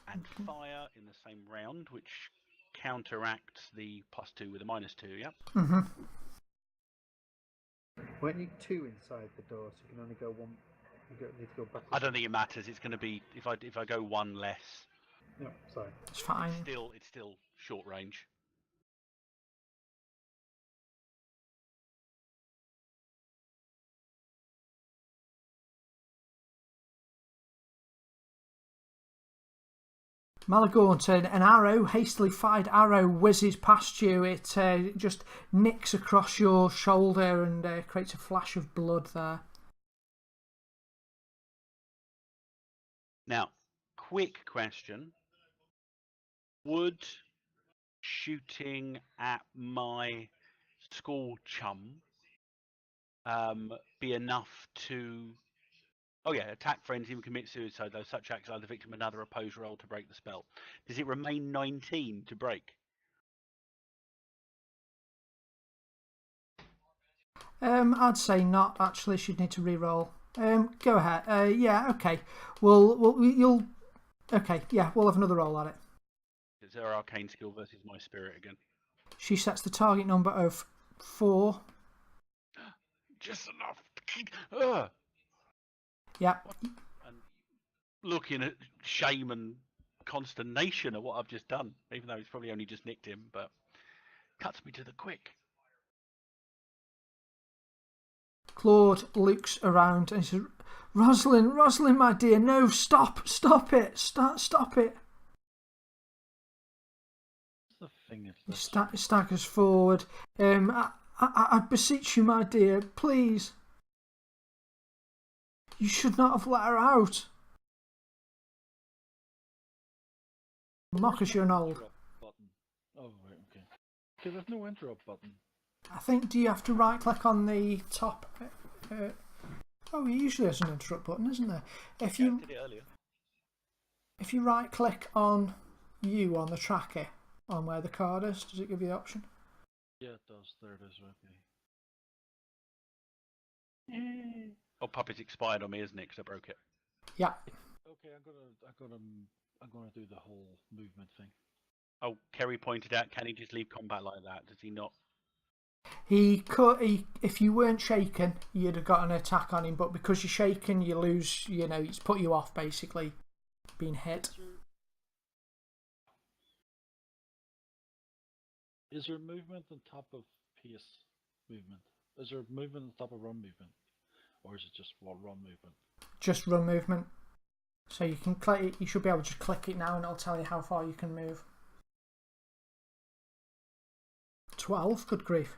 Speaker 2: and fire in the same round, which counteracts the +2 with a -2. Yep.
Speaker 3: Weren't you 2 inside the door, so you can only go 1? You need to go back.
Speaker 2: I don't think it matters. It's going to be if I go 1 less.
Speaker 3: No, sorry.
Speaker 1: It's fine.
Speaker 2: It's still short range.
Speaker 1: Malagaunt, an arrow, hastily fired arrow, whizzes past you. It just nicks across your shoulder and creates a flash of blood there.
Speaker 2: Now, quick question. Would shooting at my school chum be enough to... Oh yeah, attack friends, even commit suicide, though such acts are the victim of another opposed roll to break the spell. Does it remain 19 to break?
Speaker 1: I'd say not. Actually, she'd need to re-roll. Go ahead. Yeah, okay. You'll. Okay, yeah, we'll have another roll at it.
Speaker 2: It's her arcane skill versus my spirit again.
Speaker 1: She sets the target number of 4.
Speaker 2: Just enough.
Speaker 1: Yeah.
Speaker 2: And looking at shame and consternation at what I've just done, even though it's probably only just nicked him, but cuts me to the quick.
Speaker 1: Claude looks around and he says, Rosalind, my dear, no, stop it, stop it.
Speaker 4: The thing is,
Speaker 1: He staggers forward. I beseech you, my dear, please. You should not have let her out. Marcus, you're an old.
Speaker 4: Button. Oh, right, okay. Okay, there's no interrupt button.
Speaker 1: I think, do you have to right click on the top? Oh, usually there's an interrupt button, isn't there? If you
Speaker 6: did it earlier.
Speaker 1: If you right click on you on the tracker, on where the card is, does it give you the option?
Speaker 4: Yeah, it does. There it is, okay.
Speaker 2: Oh, Puppet's expired on me, isn't it? Because I broke it.
Speaker 1: Yeah.
Speaker 4: Okay, I'm gonna do the whole movement thing.
Speaker 2: Oh, Kerry pointed out, can he just leave combat like that? Does he not?
Speaker 1: He could. If you weren't shaken, you'd have got an attack on him. But because you're shaken, you lose. You know, it's put you off basically being hit.
Speaker 4: Is there movement on top of pace movement? Is there movement on top of run movement, or is it just run movement?
Speaker 1: Just run movement. So you can click it. You should be able to just click it now, and it'll tell you how far you can move. 12. Good grief.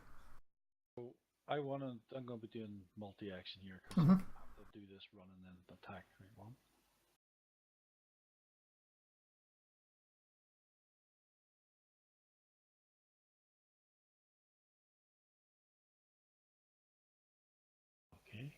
Speaker 4: So I'm gonna be doing multi-action here.
Speaker 1: Mm-hmm.
Speaker 4: I'll do this run and then attack. Right, one. Okay.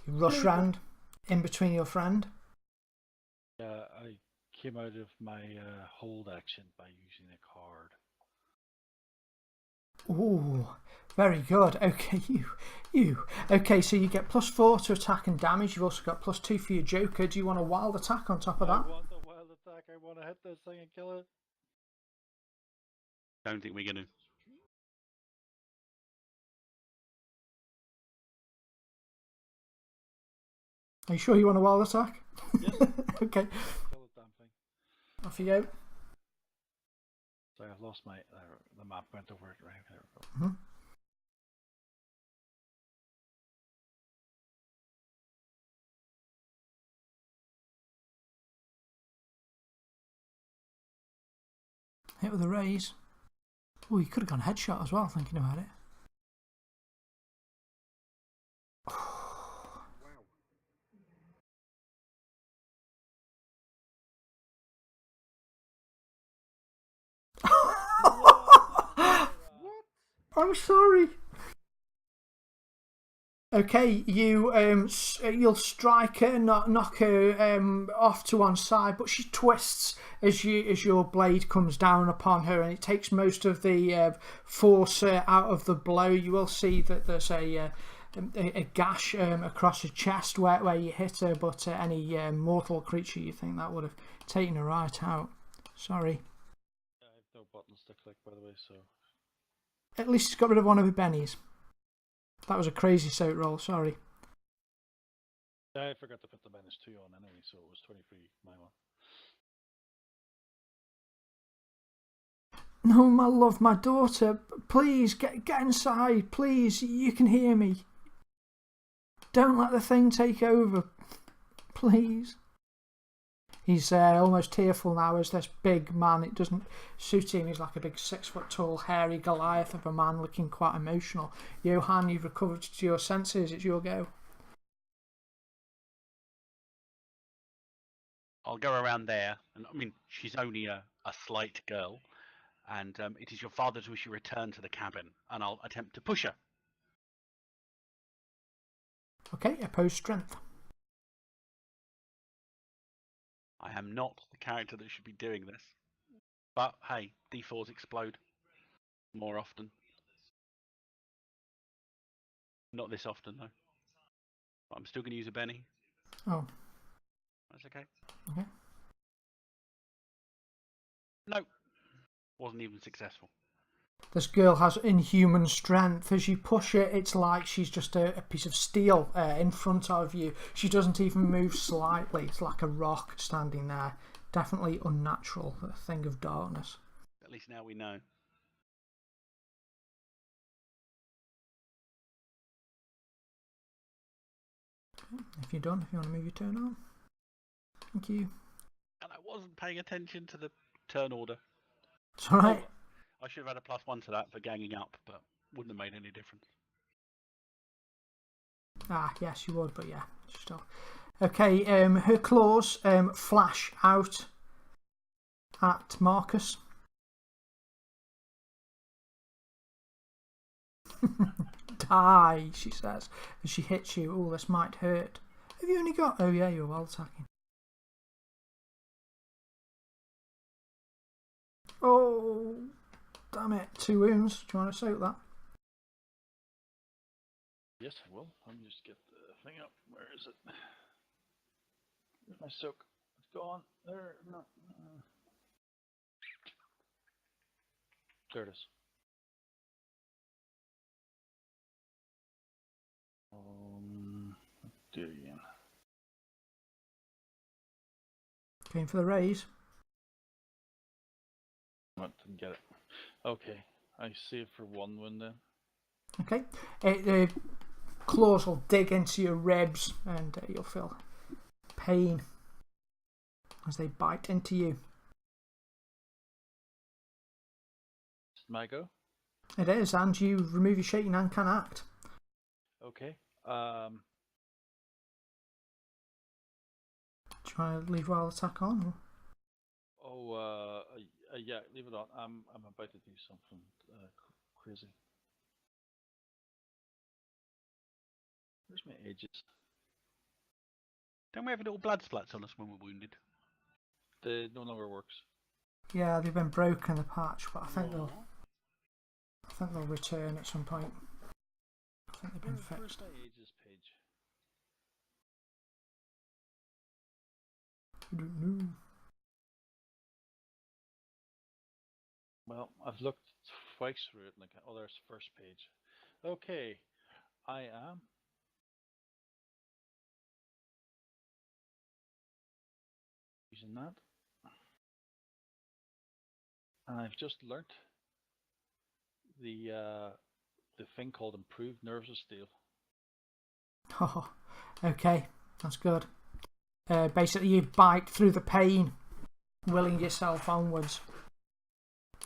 Speaker 1: You rush round in between your friend.
Speaker 4: I came out of my hold action by using a card.
Speaker 1: Ooh, very good. Okay, you. Okay, so you get +4 to attack and damage. You've also got +2 for your Joker. Do you want a wild attack on top of that?
Speaker 4: I want a wild attack. I want to hit this thing and kill it.
Speaker 2: Don't think we're going to.
Speaker 1: Are you sure you want a wild attack?
Speaker 4: Yes.
Speaker 1: Okay.
Speaker 4: Kill the damn thing.
Speaker 1: Off you go.
Speaker 4: Sorry, I've lost my the map went over it. Right, there we go.
Speaker 1: Mm-hmm. Hit with a raise. Oh, you could have gone headshot as well, thinking about it. I'm sorry. Okay, you'll strike her, knock her off to one side, but she twists as your blade comes down upon her, and it takes most of the force out of the blow. You will see that there's a gash across her chest where you hit her, but any mortal creature, you think that would have taken her right out. Sorry.
Speaker 4: I have no buttons to click, by the way, so.
Speaker 1: At least he's got rid of one of her bennies. That was a crazy soak roll, sorry.
Speaker 4: I forgot to put the -2 on anyway, so it was 23 my one.
Speaker 1: No, my love, my daughter, please get inside, please, you can hear me. Don't let the thing take over, please. He's almost tearful now as this big man. It doesn't suit him. He's like a big 6 foot tall, hairy Goliath of a man looking quite emotional. Johan, you've recovered to your senses. It's your go.
Speaker 2: I'll go around there. And I mean, she's only a slight girl. And it is your father's wish you return to the cabin. And I'll attempt to push her.
Speaker 1: Okay, oppose strength.
Speaker 2: I am not the character that should be doing this. But hey, D4s explode more often. Not this often though. But I'm still going to use a Benny.
Speaker 1: Oh.
Speaker 2: That's okay.
Speaker 1: Okay.
Speaker 2: No. Wasn't even successful.
Speaker 1: This girl has inhuman strength. As you push it, it's like she's just a piece of steel in front of you. She doesn't even move slightly. It's like a rock standing there. Definitely unnatural, a thing of darkness.
Speaker 2: At least now we know.
Speaker 1: If you're done, if you want to move your turn on. Thank you.
Speaker 2: And I wasn't paying attention to the turn order.
Speaker 1: It's alright.
Speaker 2: I should have had a +1 to that for ganging up, but wouldn't have made any difference.
Speaker 1: Ah, yes, you would, but yeah, still. Okay, her claws flash out at Marcus. Die, she says, as she hits you. Oh, this might hurt. Have you only got... Oh, yeah, you're well attacking. Oh, damn it. 2 wounds. Do you want to soak that?
Speaker 4: Yes, I will. Let me just get the thing up. Where is it? Where's my soak? It's gone. There. No. There it is. Do it again.
Speaker 1: Going for the raise.
Speaker 4: Didn't get it. Okay, I save for 1 wound then.
Speaker 1: Okay, the claws will dig into your ribs and you'll feel pain as they bite into you.
Speaker 4: It's my go?
Speaker 1: It is, and you remove your shaking and can act.
Speaker 4: Okay.
Speaker 1: Do you want to leave wild attack on? Or?
Speaker 4: Yeah, leave it on. I'm about to do something crazy. Where's my ages?
Speaker 2: Don't we have little blood splats on us when we're wounded?
Speaker 4: They no longer works.
Speaker 1: Yeah, they've been broken, the patch, but I think they'll return at some point. I think they've been fixed.
Speaker 4: Where's my ages page?
Speaker 1: I don't know.
Speaker 4: Well, I've looked twice through it and oh, there's the first page. Okay, I am using that. And I've just learnt the thing called improved nerves of steel.
Speaker 1: Oh, okay, that's good. Basically, you bite through the pain, willing yourself onwards.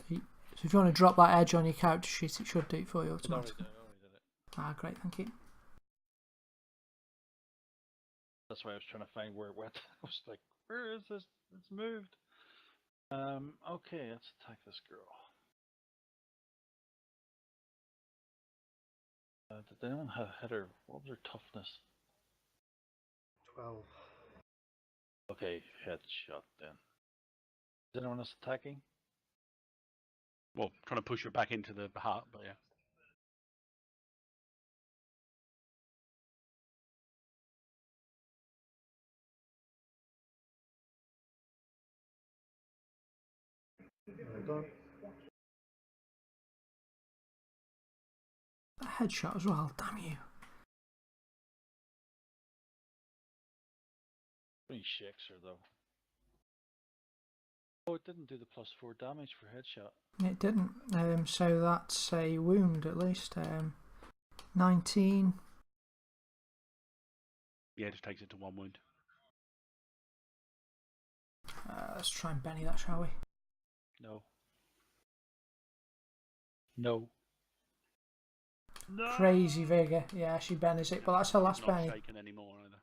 Speaker 1: So if you want to drop that edge on your character sheet, it should do it for you automatically.
Speaker 4: I already did it.
Speaker 1: Ah, great, thank you.
Speaker 4: That's why I was trying to find where it went. I was like, where is this? It's moved. Okay, let's attack this girl. Did anyone hit her? What was her toughness?
Speaker 3: 12.
Speaker 4: Okay, headshot then. Is anyone else attacking?
Speaker 2: Well, trying to push her back into the hut, but yeah.
Speaker 3: Done.
Speaker 1: A headshot as well, damn you.
Speaker 4: Pretty shakes her though. Oh, it didn't do the +4 damage for headshot.
Speaker 1: It didn't, so that's a wound at least. 19.
Speaker 2: Yeah, it just takes it to 1 wound.
Speaker 1: Let's try and Benny that, shall we?
Speaker 4: No. No. No.
Speaker 1: Crazy vigour. Yeah, she bennies it, but that's her last
Speaker 2: Not
Speaker 1: Benny.
Speaker 2: shaken anymore either.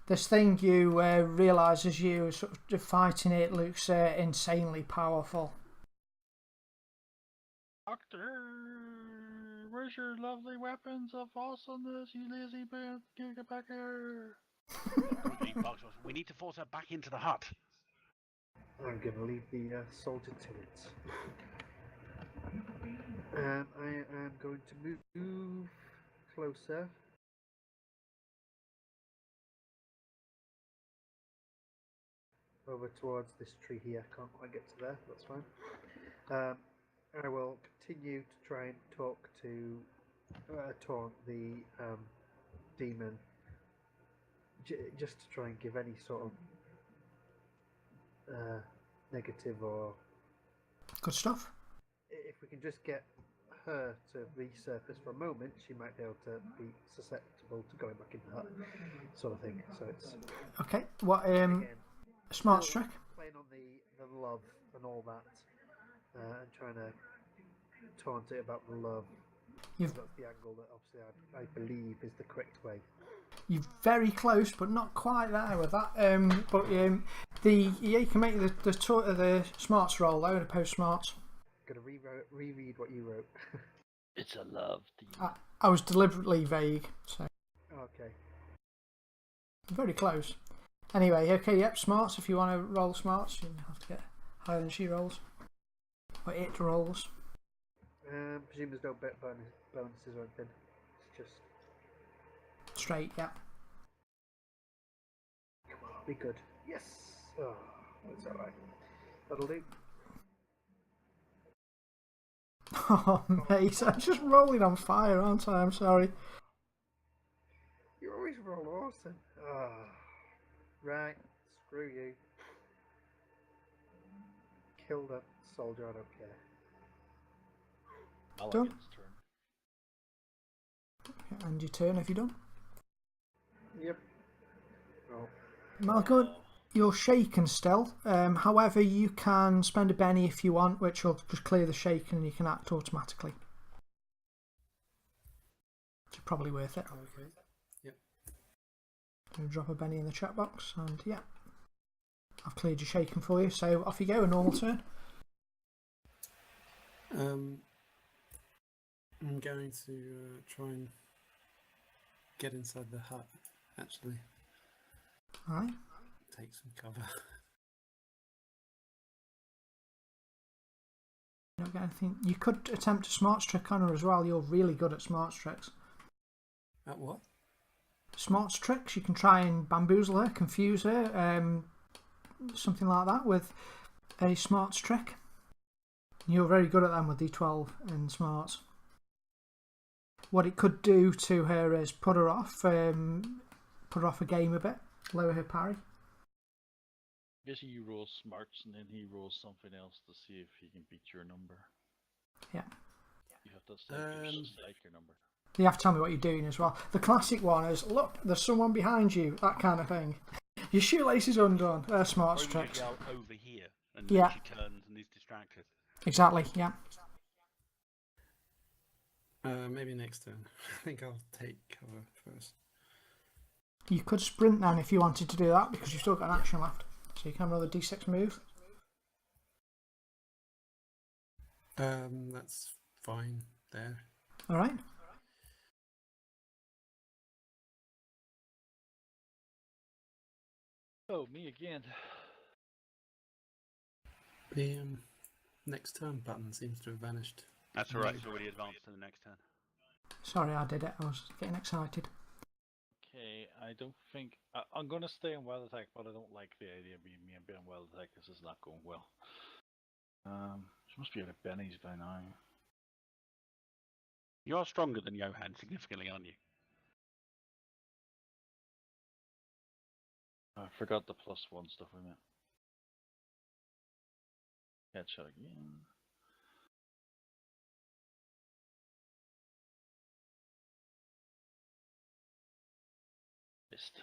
Speaker 1: This thing you realise as you sort of fighting it looks insanely powerful.
Speaker 4: Doctor, where's your lovely weapons of awesomeness, you lazy man? Get back here.
Speaker 2: We need to force her back into the hut.
Speaker 3: I'm going to leave the soldier to it. And I am going to move closer. over towards this tree here. Can't quite get to there. That's fine. I will continue to try and talk to taunt the demon, just to try and give any sort of negative or.
Speaker 1: Good stuff.
Speaker 3: If we can just get her to resurface for a moment, she might be able to be susceptible to going back into that sort of thing. So it's
Speaker 1: okay. What
Speaker 3: again,
Speaker 1: smart trick?
Speaker 3: Playing on the love and all that, and trying to taunt it about the love. That's the angle that obviously I believe is the correct way.
Speaker 1: You're very close, but not quite there with that. You can make the smarts roll though, the post smarts.
Speaker 3: Gonna reread what you wrote.
Speaker 4: It's a love theme.
Speaker 1: I was deliberately vague, so.
Speaker 3: Okay.
Speaker 1: Very close. Anyway, okay, yep, smarts. If you want to roll smarts, you have to get higher than she rolls. Or it rolls.
Speaker 3: Presume there's no bonuses or anything. It's just
Speaker 1: straight, yeah.
Speaker 3: Come on, be good. Yes! Oh, that's alright. That'll do.
Speaker 1: Oh, mate, I'm just rolling on fire, aren't I? I'm sorry.
Speaker 3: You always roll awesome. Oh, right, screw you. Kill that soldier, I don't care.
Speaker 4: Mulligan's turn.
Speaker 1: And your turn, have you done?
Speaker 3: Yep. Oh.
Speaker 1: Malcolm, you're shaken still. However, you can spend a Benny if you want, which will just clear the shaken and you can act automatically. It's probably worth it.
Speaker 5: Okay. Yep.
Speaker 1: I'm going to drop a Benny in the chat box, and yeah. I've cleared your shaken for you, so off you go, a normal turn.
Speaker 5: I'm going to try and get inside the hut, actually.
Speaker 1: Alright.
Speaker 5: Take some cover.
Speaker 1: You don't get anything. You could attempt a smarts trick on her as well. You're really good at smarts tricks.
Speaker 5: At what?
Speaker 1: Smarts tricks. You can try and bamboozle her, confuse her, something like that with a smarts trick. You're very good at them with D12 and smarts. What it could do to her is put her off a game a bit, lower her parry.
Speaker 4: Basically, you roll smarts and then he rolls something else to see if he can beat your number.
Speaker 1: Yeah.
Speaker 4: You have to select your number.
Speaker 1: You have to tell me what you're doing as well. The classic one is, look, there's someone behind you, that kind of thing. Your shoelace is undone. They're smarts tricks.
Speaker 2: Over here, and
Speaker 1: yeah.
Speaker 2: She turns and is distracted.
Speaker 1: Exactly, yeah.
Speaker 5: Maybe next turn. I think I'll take cover first.
Speaker 1: You could sprint then if you wanted to do that, because you've still got an action left. So you can have another D6 move.
Speaker 5: That's fine there.
Speaker 1: Alright.
Speaker 4: Oh, me again.
Speaker 5: The next turn button seems to have vanished.
Speaker 2: That's alright, it's already advanced to the next turn.
Speaker 1: Sorry, I did it. I was getting excited.
Speaker 4: Okay, I don't think... I'm going to stay on wild attack, but I don't like the idea of me being on wild attack. This is not going well. She must be out of Benny's by now.
Speaker 2: You are stronger than Johan, significantly, aren't you?
Speaker 4: I forgot the +1 stuff I meant. Headshot again. Missed.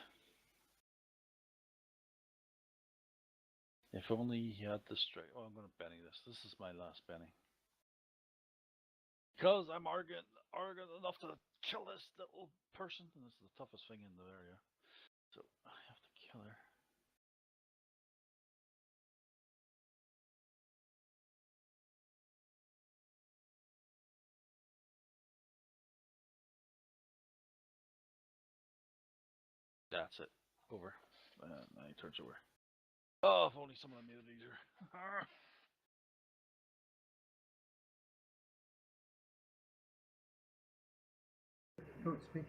Speaker 4: If only he had the strike. Oh, I'm going to Benny this. This is my last Benny. Because I'm arrogant enough to kill this little person. And this is the toughest thing in the area. So I have to kill her. That's it. Over. Now he turns over. Oh, if only someone made it easier.
Speaker 3: Oh, it's me.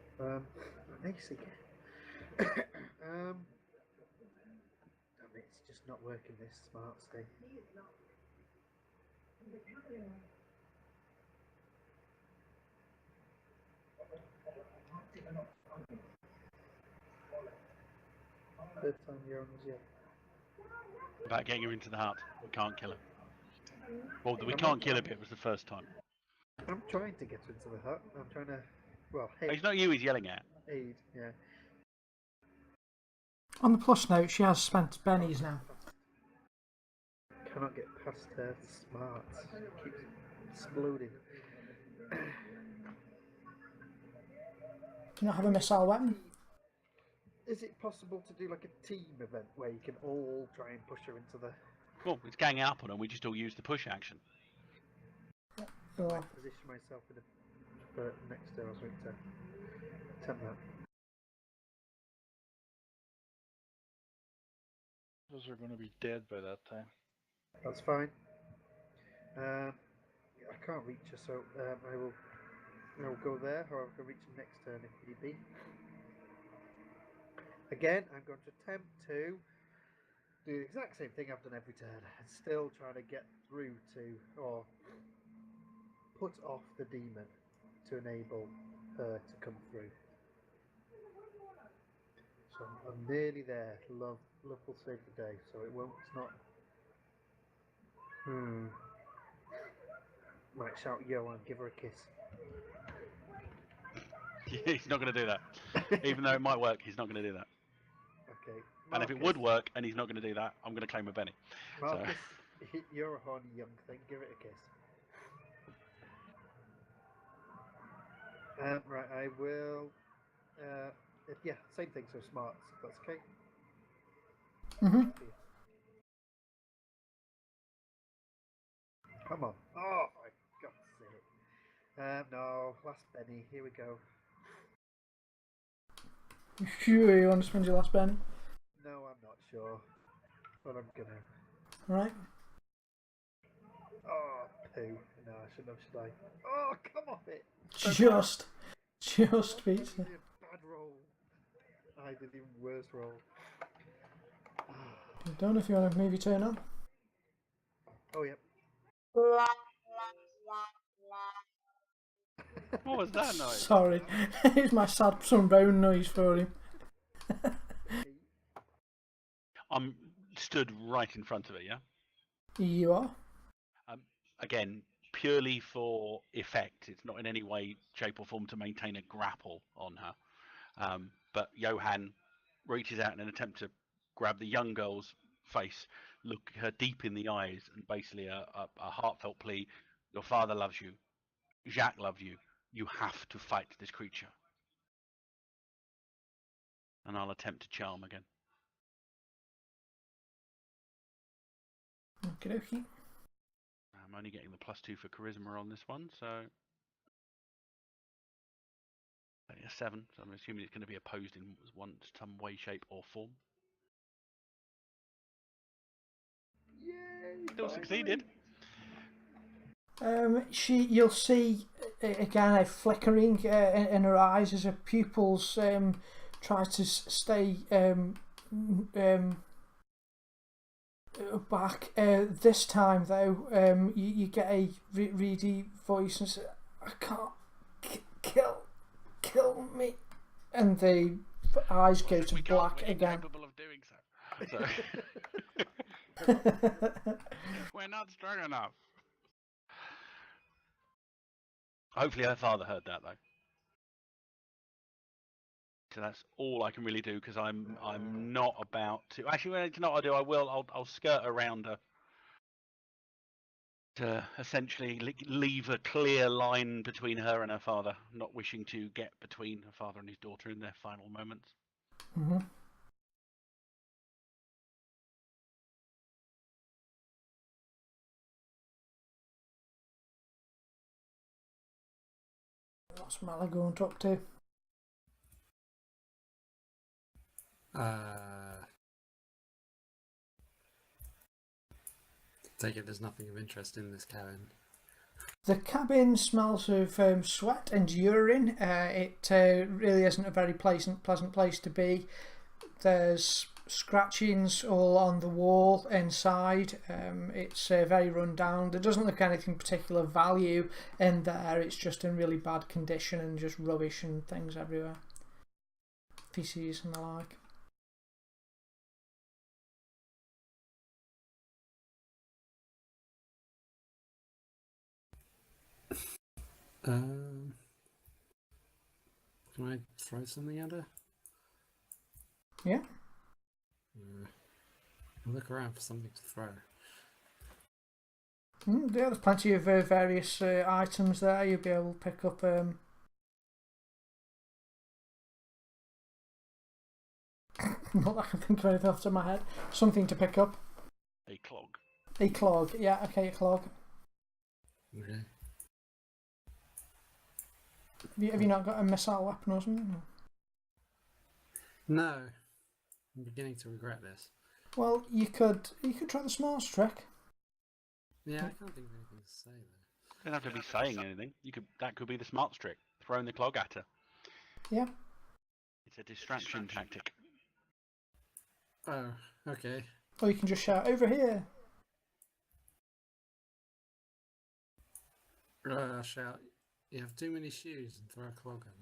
Speaker 3: AC. Damn it. It's just not working, this smarts thing. Third time you're on as yet.
Speaker 2: About getting her into the hut. We can't kill her. Well, we can't kill her bit was the first time.
Speaker 3: I'm trying to get her into the hut. I'm trying to, well, hey,
Speaker 2: It's not you he's yelling at.
Speaker 3: aid, yeah.
Speaker 1: On the plus note, she has spent bennies now.
Speaker 3: Cannot get past her smarts. Keeps exploding.
Speaker 1: Do you not have a missile weapon?
Speaker 3: Is it possible to do like a team event where you can all try and push her into the...
Speaker 2: Well, it's ganging up on her. We just all use the push action.
Speaker 1: Or,
Speaker 3: I position myself in the next to her. I was going to attempt that.
Speaker 4: Those are going to be dead by that time.
Speaker 3: That's fine. I can't reach her, so I will go there, or I can reach her next turn if need be. Again, I'm going to attempt to do the exact same thing I've done every turn, and still trying to get through to, or put off the demon to enable her to come through. So I'm nearly there. Love will save the day, so it won't. It's not. Might shout Johan, give her a kiss.
Speaker 2: He's not going to do that. Even though it might work, he's not going to do that.
Speaker 3: Okay.
Speaker 2: And if it would work and he's not going to do that, I'm going to claim a Benny.
Speaker 3: Marcus, you're a horny young thing. Give it a kiss. Right, I will. Yeah, same thing. So smarts. If that's okay.
Speaker 1: Mhm.
Speaker 3: Come on. Oh, for God's sake. No, last Benny. Here we go.
Speaker 1: You sure you want to spend your last penny?
Speaker 3: No, I'm not sure. But I'm gonna.
Speaker 1: Right.
Speaker 3: Oh, poo. No, I shouldn't have, should I? Oh, come off it.
Speaker 1: Just beats
Speaker 3: I
Speaker 1: it.
Speaker 3: did a bad roll. I did even worse roll.
Speaker 1: Don't know if you want to move your turn on.
Speaker 3: Oh, yep.
Speaker 2: What was that noise?
Speaker 1: Sorry, it's my sad trombone noise for him.
Speaker 2: I'm stood right in front of it, yeah?
Speaker 1: You are?
Speaker 2: Again, purely for effect. It's not in any way, shape or form to maintain a grapple on her. But Johan reaches out in an attempt to grab the young girl's face, look her deep in the eyes, and basically a heartfelt plea. Your father loves you. Jacques loves you. You have to fight this creature. And I'll attempt to charm again.
Speaker 1: Okie dokie.
Speaker 2: I'm only getting the +2 for charisma on this one, so a 7. So I'm assuming it's going to be opposed in some way, shape, or form.
Speaker 3: Yay!
Speaker 2: Still succeeded.
Speaker 1: You'll see again a flickering in her eyes as her pupils try to stay back. This time though, you get a reedy voice and say, "I can't kill me," and the eyes go to black again.
Speaker 2: We're incapable of doing so. We're not strong enough. Hopefully her father heard that though. So that's all I can really do because I'm not about to. Actually, you know what I'll do? I'll skirt around her to essentially leave a clear line between her and her father, not wishing to get between her father and his daughter in their final moments.
Speaker 1: Mm-hmm. What's Mala going to up to?
Speaker 5: Take it there's nothing of interest in this cabin.
Speaker 1: The cabin smells of sweat and urine. It really isn't a very pleasant place to be. There's scratchings all on the wall inside. It's very run down. There doesn't look anything particular value in there. It's just in really bad condition and just rubbish and things everywhere. Feces and the like.
Speaker 5: Can I throw something at her?
Speaker 1: Yeah.
Speaker 5: I'll look around for something to throw.
Speaker 1: Yeah, there's plenty of various items there. You'll be able to pick up. Not that I can think of anything off the top of my head. Something to pick up.
Speaker 2: A clog.
Speaker 1: A clog. Yeah. Okay. A clog.
Speaker 5: Okay.
Speaker 1: Have you not got a missile weapon or something?
Speaker 5: No. I'm beginning to regret this.
Speaker 1: Well, you could try the smarts trick.
Speaker 5: Yeah, I can't think of anything to say though.
Speaker 2: You don't have to be saying anything. That could be the smarts trick. Throwing the clog at her.
Speaker 1: Yeah.
Speaker 2: It's a distraction tactic.
Speaker 5: Oh, okay.
Speaker 1: Or you can just shout over here.
Speaker 5: I'll shout, you have too many shoes, and throw a clog at her.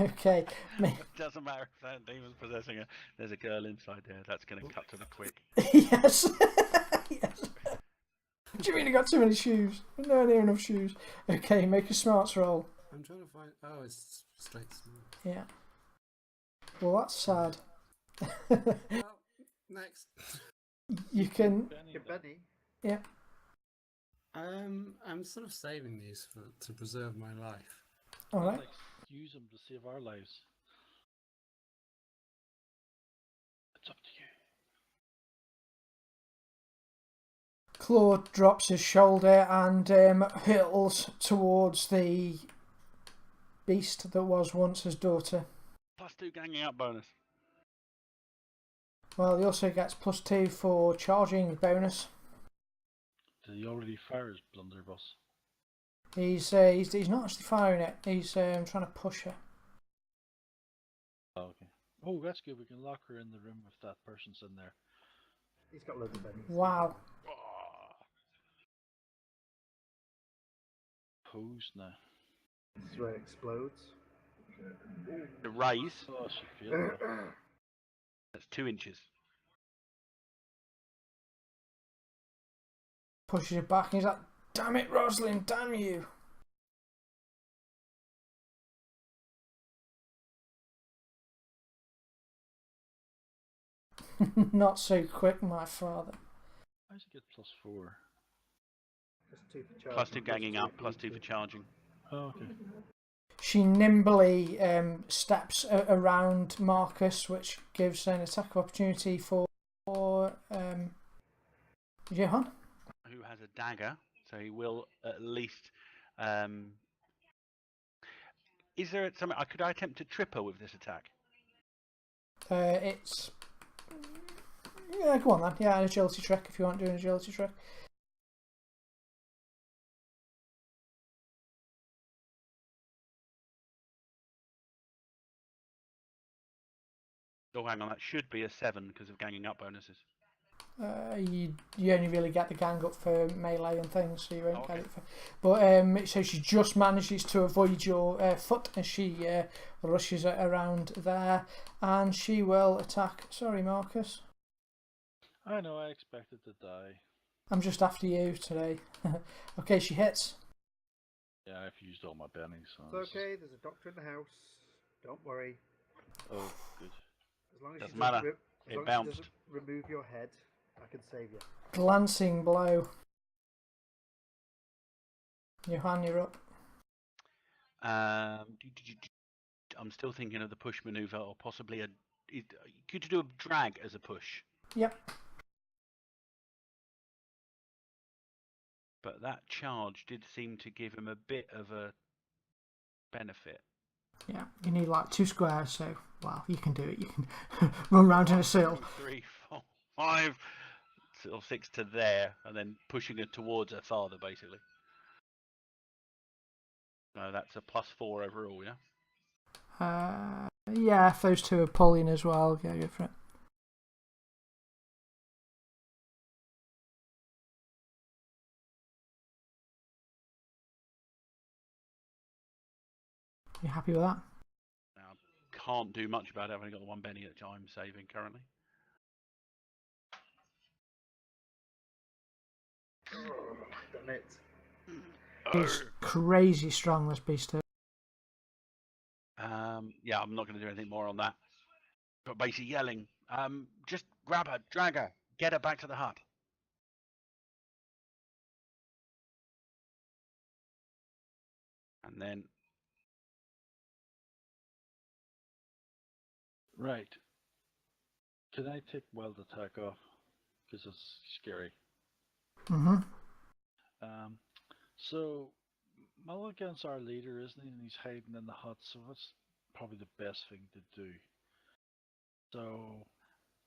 Speaker 1: Okay.
Speaker 2: It doesn't matter if that demon's possessing her. There's a girl inside there. That's going to cut to the quick.
Speaker 1: Yes. Yes. Do you mean you got too many shoes? No, near enough shoes. Okay, make a smarts roll.
Speaker 5: I'm trying to find. Oh, it's straight smart.
Speaker 1: Yeah. Well, that's sad.
Speaker 5: Well, next.
Speaker 1: You can.
Speaker 4: Benny,
Speaker 3: Benny.
Speaker 1: Yeah.
Speaker 5: I'm sort of saving these to preserve my life.
Speaker 1: All right.
Speaker 4: like, use them to save our lives. It's up to you.
Speaker 1: Claude drops his shoulder and hurtles towards the beast that was once his daughter.
Speaker 2: +2 ganging up bonus.
Speaker 1: Well, he also gets +2 for charging bonus.
Speaker 4: Did he already fire his blunderbuss?
Speaker 1: He's not actually firing it. He's trying to push her.
Speaker 4: Oh, okay. Oh, that's good. We can lock her in the room if that person's in there.
Speaker 3: He's got loads of Bennies.
Speaker 1: Wow.
Speaker 4: Pose now.
Speaker 3: This is where it explodes.
Speaker 2: The raise.
Speaker 4: Oh, she feels it.
Speaker 2: That's 2 inches.
Speaker 1: Pushes it back and he's like, damn it, Rosalind, damn you. Not so quick, my father.
Speaker 4: How does he get +4?
Speaker 3: +2 for charging.
Speaker 2: +2 ganging up, +2 for charging.
Speaker 4: Oh, okay.
Speaker 1: She nimbly steps around Marcus, which gives an attack of opportunity for Johan.
Speaker 2: Who has a dagger, so he will at least. Is there something? Could I attempt to trip her with this attack?
Speaker 1: It's. Yeah, go on then. Yeah, an agility trick if you want to do an agility trick.
Speaker 2: Oh, hang on, that should be a 7 because of ganging up bonuses.
Speaker 1: You only really get the gang up for melee and things, so you won't get
Speaker 2: Okay.
Speaker 1: it for. But so she just manages to avoid your foot as she rushes around there, and she will attack. Sorry, Marcus.
Speaker 4: I know, I expected to die.
Speaker 1: I'm just after you today. Okay, she hits.
Speaker 4: Yeah, I've used all my bennies. So
Speaker 3: It's okay, there's a doctor in the house. Don't worry.
Speaker 4: Oh, good.
Speaker 3: As long as
Speaker 2: Doesn't
Speaker 3: she doesn't
Speaker 2: matter.
Speaker 3: as
Speaker 2: It
Speaker 3: long as
Speaker 2: bounced.
Speaker 3: she doesn't remove your head, I can save you.
Speaker 1: Glancing blow. Johan, you're up.
Speaker 2: I'm still thinking of the push maneuver, or possibly could you do a drag as a push?
Speaker 1: Yep.
Speaker 2: But that charge did seem to give him a bit of a benefit.
Speaker 1: Yeah, you need like 2 squares, so, well, you can do it. You can run round in a circle.
Speaker 2: 2, 3, 4, 5, or 6 to there, and then pushing her towards her father, basically. No, that's a +4 overall, yeah?
Speaker 1: Yeah, if those two are pulling as well, yeah, go for it. You happy with that?
Speaker 2: Now, can't do much about it. I've only got the one Benny that I'm saving currently.
Speaker 3: Oh, damn it.
Speaker 1: He's crazy strong, this beast is.
Speaker 2: Yeah, I'm not going to do anything more on that. But basically yelling, just grab her, drag her, get her back to the hut. And then...
Speaker 4: Right. Can I take wild attack off? Because it's scary.
Speaker 1: Mm-hmm.
Speaker 4: So, Mulligan's our leader, isn't he? And he's hiding in the hut, so that's probably the best thing to do. So,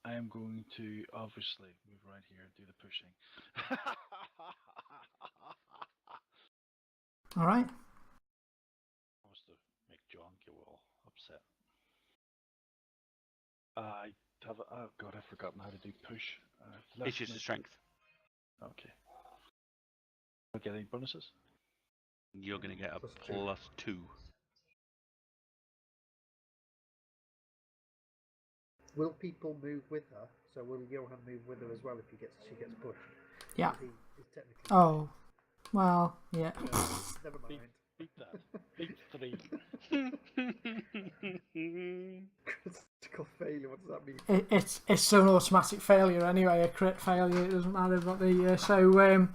Speaker 4: I am going to obviously move right here and do the pushing.
Speaker 1: All right.
Speaker 4: I was to make John get all upset. I have oh god, I've forgotten how to do push.
Speaker 2: It's just a strength.
Speaker 4: Okay. Do I get any bonuses?
Speaker 2: You're going to get a
Speaker 3: +2.
Speaker 2: +2.
Speaker 3: Will people move with her? So will Johan move with her as well if she gets pushed?
Speaker 1: Yeah.
Speaker 3: He is technically.
Speaker 1: Oh, well, yeah.
Speaker 3: Never mind.
Speaker 4: Beat that. Beat 3.
Speaker 3: Critical failure. What does that mean?
Speaker 1: It's an automatic failure anyway. A crit failure. It doesn't matter what the. So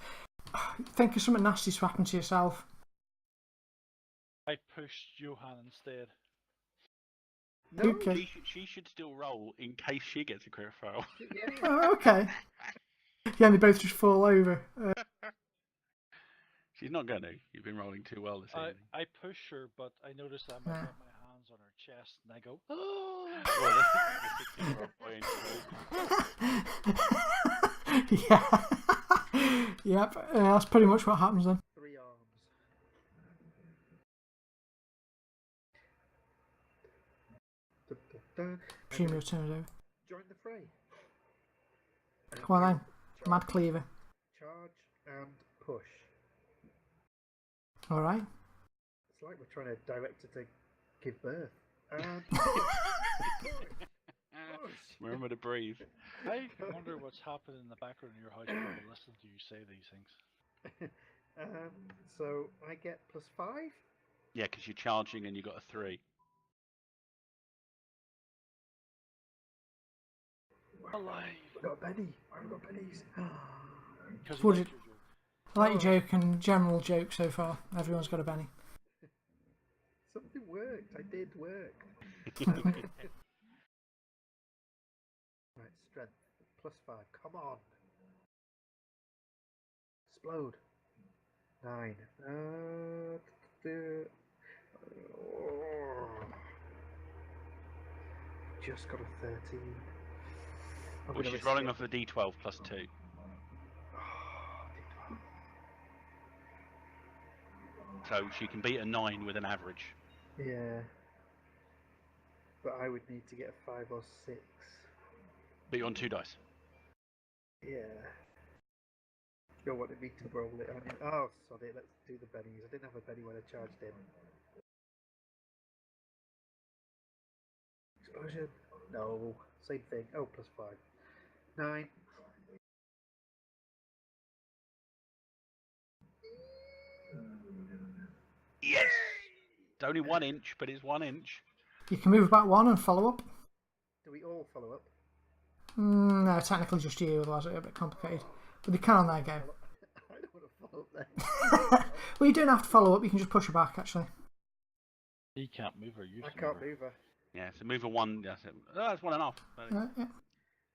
Speaker 1: think of something nasty to happen to yourself.
Speaker 4: I pushed Johan instead.
Speaker 3: No.
Speaker 1: Okay.
Speaker 2: She should still roll in case she gets a crit fail.
Speaker 3: Yeah.
Speaker 1: Oh, okay. Yeah, and they both just fall over.
Speaker 2: She's not going to. You've been rolling too well this evening.
Speaker 4: I push her, but I notice I might
Speaker 1: Yeah.
Speaker 4: get my hands on her chest, and I go, oh!
Speaker 1: Yeah. Yep. That's pretty much what happens then.
Speaker 3: 3 arms. Dun, dun, dun.
Speaker 1: Presume your turn is over.
Speaker 3: Join the fray.
Speaker 1: Come on then.
Speaker 3: Charge,
Speaker 1: Mad Cleaver.
Speaker 3: charge and push.
Speaker 1: All right.
Speaker 3: It's like we're trying to direct her to give birth. And push.
Speaker 2: Remember to breathe.
Speaker 4: I wonder what's happening in the background of your house when you listen to you say these things.
Speaker 3: So I get +5.
Speaker 2: Yeah, because you're charging and you got a 3.
Speaker 4: Alive!
Speaker 3: I've got a Benny. I've got Bennies.
Speaker 4: Because
Speaker 1: Would
Speaker 4: you
Speaker 1: it-
Speaker 4: like your joke.
Speaker 1: I like your joke and general joke so far. Everyone's got a Benny.
Speaker 3: Something worked. I did work. Right, strength +5. Come on. Explode. 9. Just got a 13. I'm
Speaker 2: Well,
Speaker 3: gonna
Speaker 2: she's
Speaker 3: risk
Speaker 2: rolling
Speaker 3: it.
Speaker 2: off a d12 +2. So she can beat a 9 with an average.
Speaker 3: Yeah. But I would need to get a 5 or 6.
Speaker 2: But you're on 2 dice.
Speaker 3: Yeah. You wanted me to roll it. Oh, sorry. Let's do the bennies. I didn't have a benny when I charged in. Explosion. No. Same thing. Oh, +5. 9.
Speaker 2: Yes! It's only 1 inch, but it's 1 inch.
Speaker 1: You can move back 1 and follow up.
Speaker 3: Do we all follow up?
Speaker 1: No, technically just you, otherwise it'll be a bit complicated. But they can on their go.
Speaker 3: I don't want to follow up then.
Speaker 1: Well, you don't have to follow up, you can just push her back, actually.
Speaker 4: He can't move her. You
Speaker 3: I
Speaker 4: can
Speaker 3: can't
Speaker 4: move
Speaker 3: move her.
Speaker 2: Yeah, so move a 1. That's it. Oh, that's 1.5.
Speaker 1: Yeah.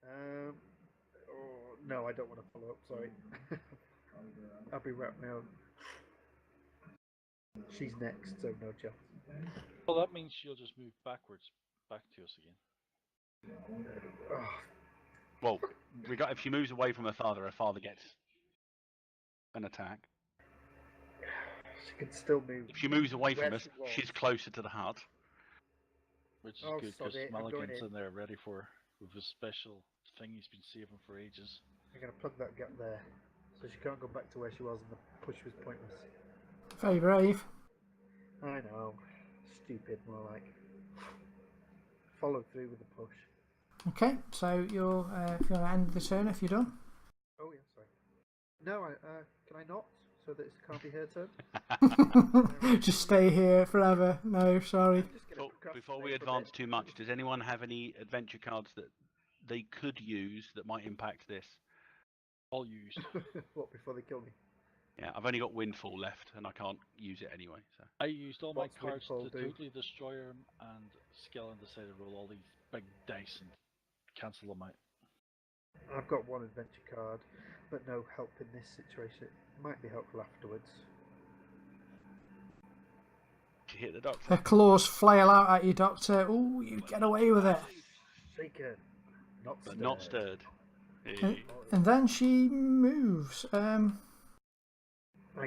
Speaker 3: Oh, no, I don't want to follow up. Sorry. I'll be right now. She's next, so no chance.
Speaker 4: Well, that means she'll just move backwards, back to us again.
Speaker 3: Oh,
Speaker 2: Well, if she moves away from her father gets an attack.
Speaker 3: she can still move.
Speaker 2: If she moves away from
Speaker 3: Where
Speaker 2: us,
Speaker 3: she was.
Speaker 2: she's closer to the hut.
Speaker 4: Which is
Speaker 3: Oh,
Speaker 4: good because
Speaker 3: sorry, I'm going
Speaker 4: Mulligan's
Speaker 3: in.
Speaker 4: in there ready for with a special thing he's been saving for ages.
Speaker 3: I'm going to plug that gap there. So she can't go back to where she was and the push was pointless.
Speaker 1: Very brave.
Speaker 3: I know. stupid, more like follow through with the push.
Speaker 1: Okay, so you're if you want to end the turn, if you're done.
Speaker 3: Oh yeah, sorry. No, can I not? So that it can't be her turn.
Speaker 1: Just stay here forever. No, sorry.
Speaker 3: I'm just gonna
Speaker 2: Before
Speaker 3: procrastinate
Speaker 2: we
Speaker 3: for a
Speaker 2: advance
Speaker 3: bit.
Speaker 2: too much, does anyone have any adventure cards that they could use that might impact this?
Speaker 4: All used.
Speaker 3: What, before they kill me?
Speaker 2: Yeah, I've only got Windfall left, and I can't use it anyway. So
Speaker 4: I used all my
Speaker 3: What's
Speaker 4: cards
Speaker 3: Windfall
Speaker 4: to
Speaker 3: do?
Speaker 4: totally destroy him, and Skellen decided to roll all these big dice and cancel them out.
Speaker 3: I've got one adventure card, but no help in this situation. It might be helpful afterwards.
Speaker 2: to hit the doctor.
Speaker 1: Her claws flail out at you, Doctor. Ooh, you get away with it.
Speaker 3: Shaken, not
Speaker 2: But
Speaker 3: stirred.
Speaker 2: not stirred.
Speaker 1: And then she moves.
Speaker 3: I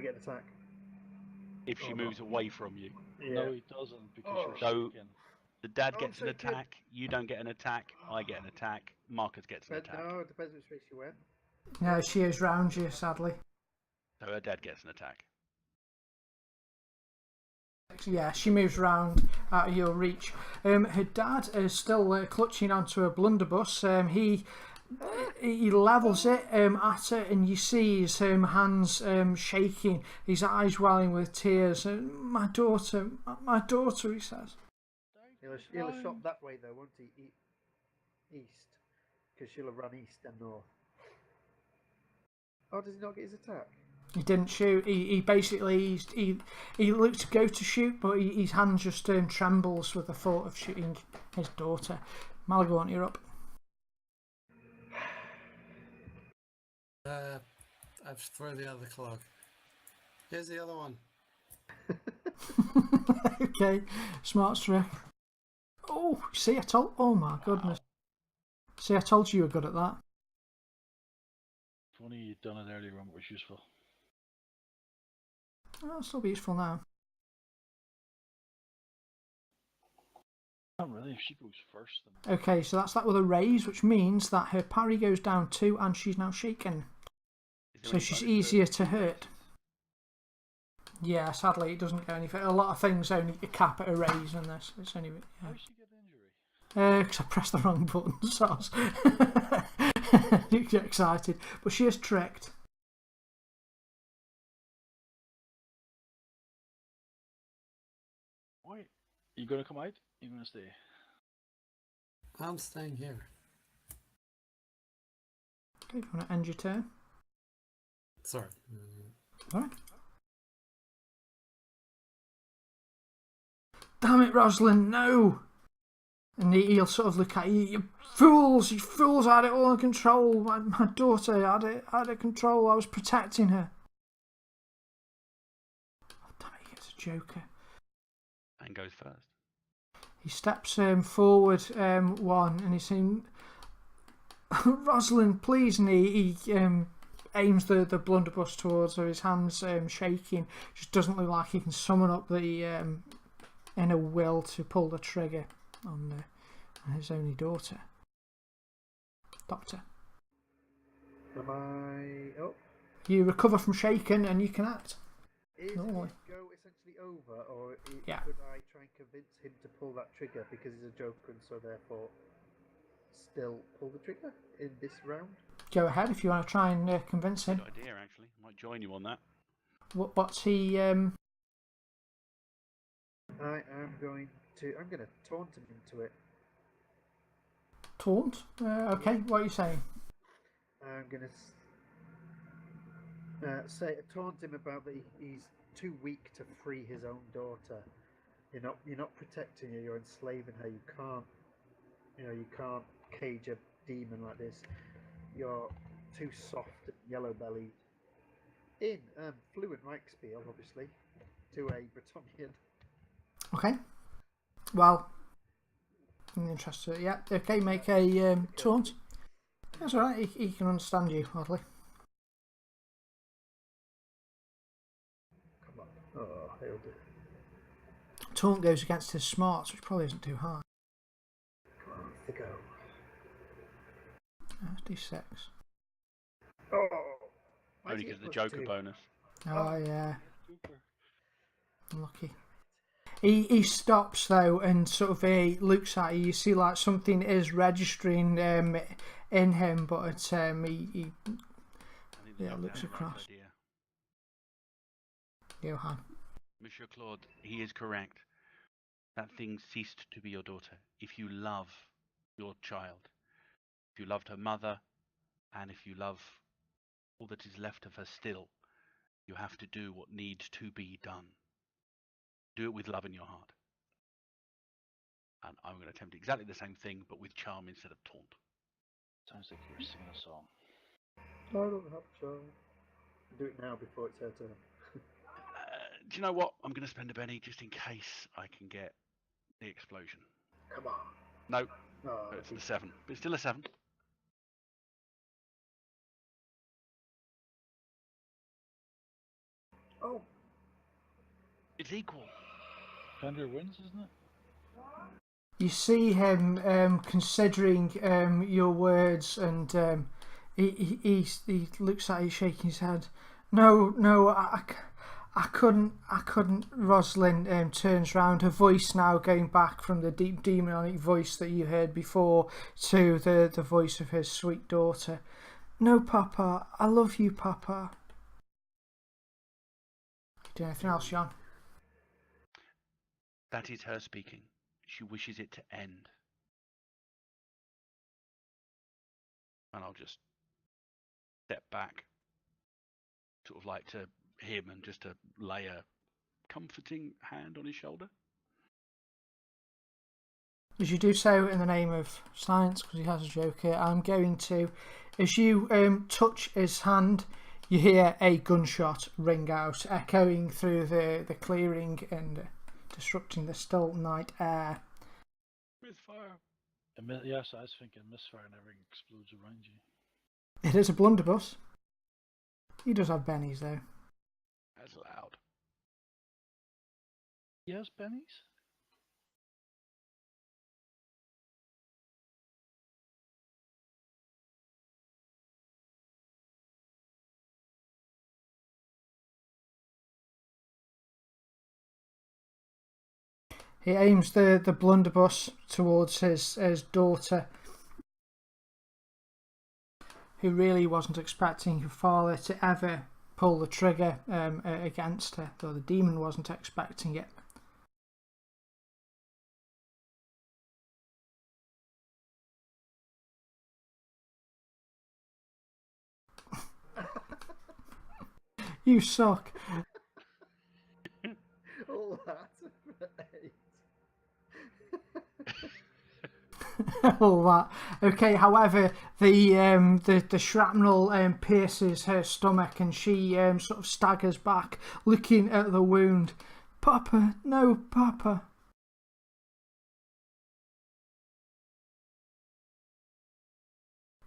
Speaker 3: get an attack.
Speaker 2: If she
Speaker 3: Oh,
Speaker 2: moves away from you.
Speaker 3: Yeah.
Speaker 4: No, he doesn't because
Speaker 3: Oh.
Speaker 4: you're
Speaker 2: So-
Speaker 4: shaking.
Speaker 2: The dad
Speaker 3: Oh,
Speaker 2: gets an
Speaker 3: so good.
Speaker 2: attack, you don't get an attack, I get an attack, Marcus gets an
Speaker 3: But
Speaker 2: attack.
Speaker 3: no, it depends which way she went.
Speaker 1: No, she is round you, sadly.
Speaker 2: So her dad gets an attack.
Speaker 1: Yeah, she moves round out of your reach. Her dad is still clutching onto a blunderbuss. He levels it at her, and you see his hands shaking, his eyes welling with tears. My daughter, he says.
Speaker 3: He'll have shot that way though, won't he? East, because she'll have run east and north. Oh, does he not get his attack?
Speaker 1: He didn't shoot. He basically he looked to go to shoot, but his hand just trembles with the thought of shooting his daughter. Malagorn, you're up.
Speaker 5: I've thrown the other clog. Here's the other one.
Speaker 1: Okay, smart trick. Oh, see, I told. Oh my goodness. See, I told you were good at that.
Speaker 4: If only you'd done it earlier when it was useful.
Speaker 1: That'll still be useful now.
Speaker 4: Not really, if she goes first. Then...
Speaker 1: Okay, so that's that with a raise, which means that her parry goes down 2 and she's now shaken. So she's easier to hurt. Yeah, sadly it doesn't go any further. A lot of things only cap at a raise in this. It's only.
Speaker 4: How did she get injury?
Speaker 1: Because I pressed the wrong button, so I was you get excited. But she is tricked.
Speaker 4: Why? You gonna come out? You gonna stay?
Speaker 5: I'm staying here.
Speaker 1: Okay, if you want to end your turn.
Speaker 5: Sorry.
Speaker 1: Alright. Damn it, Rosalind, no! And he'll sort of look at you. You fools! You fools! I had it all under control. My daughter had it under control. I was protecting her. Oh, damn it, he gets a joker.
Speaker 2: And goes first.
Speaker 1: He steps forward one, and he's saying, Rosalind, please. And he aims the blunderbuss towards her, his hands shaking. Just doesn't look like he can summon up the inner will to pull the trigger on his only daughter. Doctor.
Speaker 3: Am I up?
Speaker 1: You recover from shaken and you can act.
Speaker 3: Is
Speaker 1: Normally.
Speaker 3: his go essentially over, or
Speaker 1: Yeah.
Speaker 3: could I try and convince him to pull that trigger because he's a joker and so therefore still pull the trigger in this round?
Speaker 1: Go ahead if you want to try and convince him.
Speaker 2: Good idea, actually. Might join you on that.
Speaker 1: What's he...
Speaker 3: I am going to taunt him into it.
Speaker 1: Taunt? Okay, what are you saying?
Speaker 3: I'm going to taunt him about that he's too weak to free his own daughter. You're not protecting her. You're enslaving her. You can't cage a demon like this. You're too soft and yellow-bellied. In fluent Reichspiel, obviously, to a Bretonnian.
Speaker 1: Okay. Well, in the interest of it, yeah. Okay, make a taunt. That's alright, he can understand you, oddly.
Speaker 3: Come on. Oh, he'll do.
Speaker 1: Taunt goes against his smarts, which probably isn't too hard.
Speaker 3: Come on, to go.
Speaker 1: Let's do 6.
Speaker 3: Oh!
Speaker 2: Only because of the Joker bonus.
Speaker 1: Oh, yeah.
Speaker 4: Super.
Speaker 1: Unlucky. He stops though and sort of looks at you. You see like something is registering in him, but he looks across. Johan.
Speaker 2: Monsieur Claude, he is correct. That thing ceased to be your daughter. If you love your child, if you loved her mother, and if you love all that is left of her still, you have to do what needs to be done. Do it with love in your heart. And I'm going to attempt exactly the same thing, but with charm instead of taunt.
Speaker 4: Sounds like you were singing a song.
Speaker 3: I don't have charm. Do it now before it's her turn.
Speaker 2: Do you know what? I'm going to spend a penny just in case I can get the explosion.
Speaker 3: Come on.
Speaker 2: No,
Speaker 3: Oh,
Speaker 2: it's a 7. But it's still a 7.
Speaker 3: Oh.
Speaker 2: It's equal.
Speaker 4: Fender wins, isn't it?
Speaker 1: You see him considering your words, and he looks at you, shaking his head. No, I couldn't. Rosalind turns round, her voice now going back from the deep demonic voice that you heard before to the voice of his sweet daughter. No, Papa, I love you, Papa. Do anything else, John?
Speaker 2: That is her speaking. She wishes it to end. And I'll just step back, sort of like to him, and just to lay a comforting hand on his shoulder.
Speaker 1: As you do so in the name of science, because he has a joke here, I'm going to, as you touch his hand, you hear a gunshot ring out, echoing through the clearing and disrupting the still night air.
Speaker 2: Misfire.
Speaker 4: Yes, I was thinking misfire never explodes around you.
Speaker 1: It is a blunderbuss. He does have bennies though.
Speaker 2: That's loud.
Speaker 4: Yes, pennies?
Speaker 1: He aims the blunderbuss towards his daughter, who really wasn't expecting her father to ever pull the trigger against her, though the demon wasn't expecting it. You suck.
Speaker 3: All that for 8.
Speaker 1: All that. Okay. However, the shrapnel pierces her stomach, and she sort of staggers back, looking at the wound. Papa, no, Papa.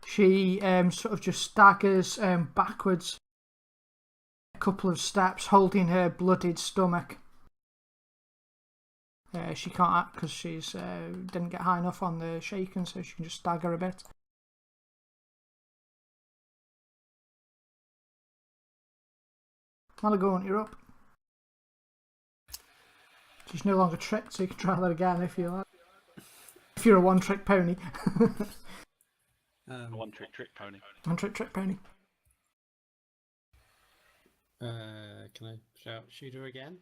Speaker 1: She sort of just staggers backwards a couple of steps, holding her bloodied stomach. She can't act because she's didn't get high enough on the shaken, so she can just stagger a bit. Malagorn, you're up. She's no longer tricked, so you can try that again if you like. If you're a one-trick pony.
Speaker 2: One-trick pony.
Speaker 1: One-trick pony.
Speaker 5: Can I shout shooter again?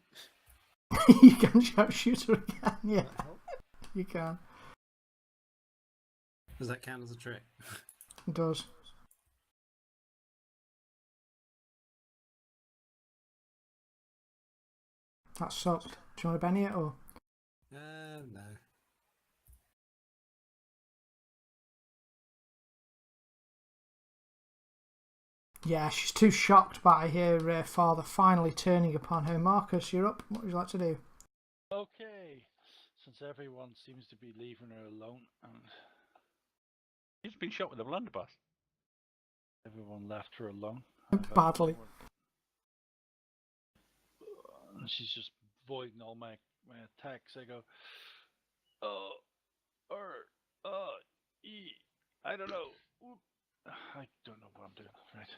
Speaker 1: You can shout shooter again, yeah. You can.
Speaker 5: Does that count as a trick?
Speaker 1: It does. That sucked. Do you want to Benny it or?
Speaker 5: No.
Speaker 1: Yeah, she's too shocked by her father finally turning upon her. Marcus, you're up. What would you like to do?
Speaker 4: Okay. Since everyone seems to be leaving her alone, and
Speaker 2: She's been shot with a blunderbuss.
Speaker 4: everyone left her alone.
Speaker 1: Badly.
Speaker 4: And she's just voiding all my attacks. I go, I don't know. I don't know what I'm doing. Right.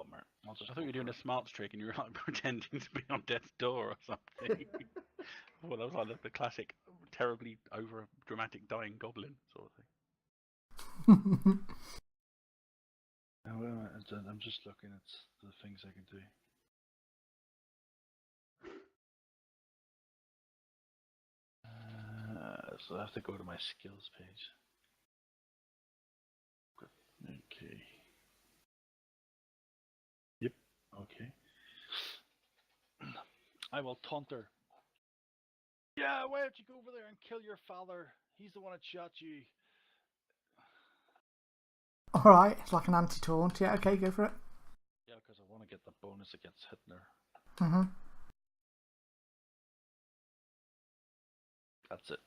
Speaker 4: bummer. I'll just
Speaker 2: I thought you were doing a smarts trick and you were like pretending to be on death's door or something. Well, that was like the classic, terribly over dramatic dying goblin sort of thing.
Speaker 4: Oh, wait a minute, I'm just looking at the things I can do. So I have to go to my skills page. Okay. Yep. Okay. I will taunt her. Yeah, why don't you go over there and kill your father? He's the one that shot you.
Speaker 1: Alright, it's like an anti-taunt. Yeah, okay, go for it.
Speaker 4: Yeah, because I want to get the bonus against hitting her.
Speaker 1: Mm-hmm.
Speaker 4: That's it.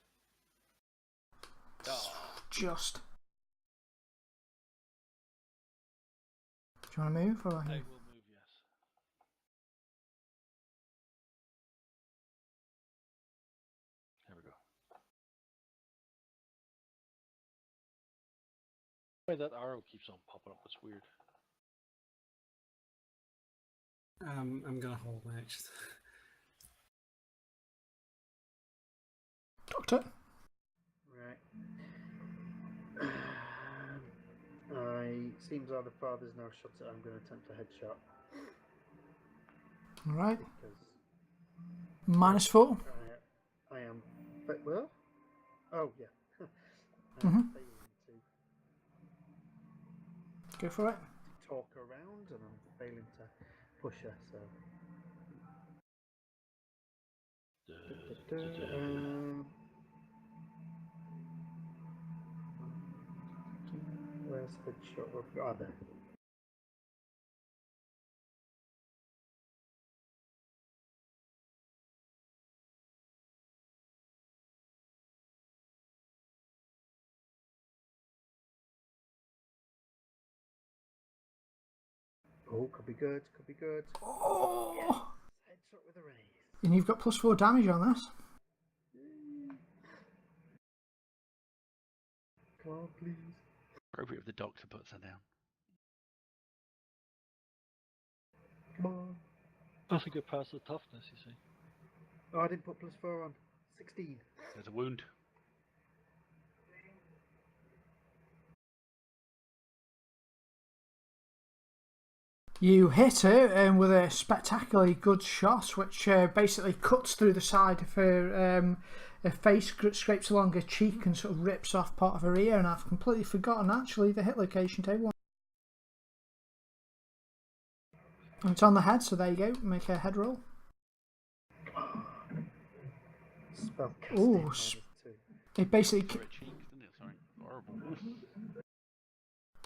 Speaker 4: Oh.
Speaker 1: Just. Do you want to move? Or
Speaker 4: I will move, yes. There we go. Why that arrow keeps on popping up, it's weird.
Speaker 5: I'm gonna hold next.
Speaker 1: Doctor?
Speaker 3: Right. Seems like the father's now shot it. I'm going to attempt a headshot.
Speaker 1: Alright.
Speaker 3: Because
Speaker 1: -4.
Speaker 3: I am. Well? Oh, yeah.
Speaker 1: Mhm.
Speaker 3: Failing to
Speaker 1: Go for it.
Speaker 3: talk around and I'm failing to push her, so. Where's headshot? Oh, there. Oh, could be good, could be good.
Speaker 1: Oh!
Speaker 3: Yes. Headshot with a raise.
Speaker 1: And you've got +4 damage on this.
Speaker 3: Come on, please.
Speaker 2: Appropriate if the doctor puts her down.
Speaker 3: Come on.
Speaker 4: I think it passed the toughness, you see.
Speaker 3: Oh, I didn't put +4 on. 16.
Speaker 2: There's a wound.
Speaker 1: You hit her with a spectacularly good shot, which basically cuts through the side of her face, scrapes along her cheek, and sort of rips off part of her ear. And I've completely forgotten actually the hit location table. And it's on the head, so there you go. Make a head roll.
Speaker 3: Spellcasting
Speaker 1: Ooh,
Speaker 3: -2.
Speaker 1: it basically
Speaker 2: Through her cheeks, didn't it? Sorry. Horrible.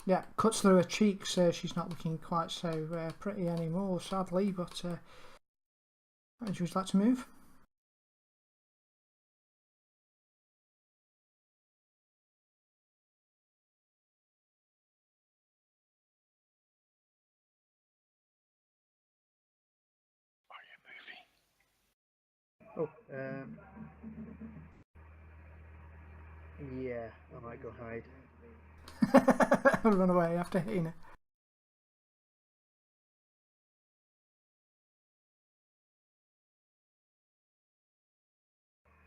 Speaker 1: yeah, cuts through her cheeks. She's not looking quite so pretty anymore, sadly. But would you like to move?
Speaker 3: Oh, yeah, I might go hide.
Speaker 1: Run away after hitting her.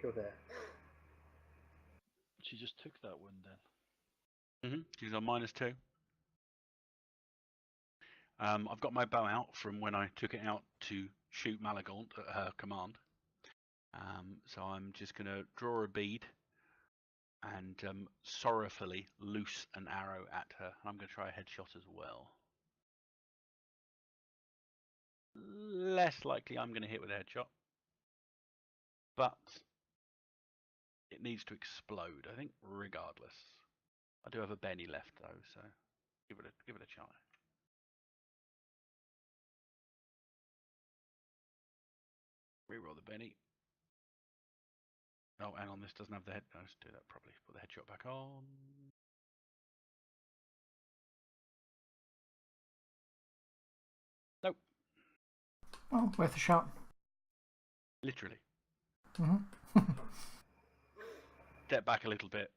Speaker 3: Go there.
Speaker 4: She just took that one then.
Speaker 2: She's on -2. I've got my bow out from when I took it out to shoot Malagaunt at her command. So I'm just going to draw a bead and sorrowfully loose an arrow at her. I'm going to try a headshot as well. Less likely I'm going to hit with a headshot, but it needs to explode, I think, regardless. I do have a Benny left though, so give it a try. Reroll the Benny. Oh, hang on, this doesn't have the head. Let's do that properly. Put the headshot back on. Nope.
Speaker 1: Well, worth a shot.
Speaker 2: Literally.
Speaker 1: Mm-hmm.
Speaker 2: Step back a little bit.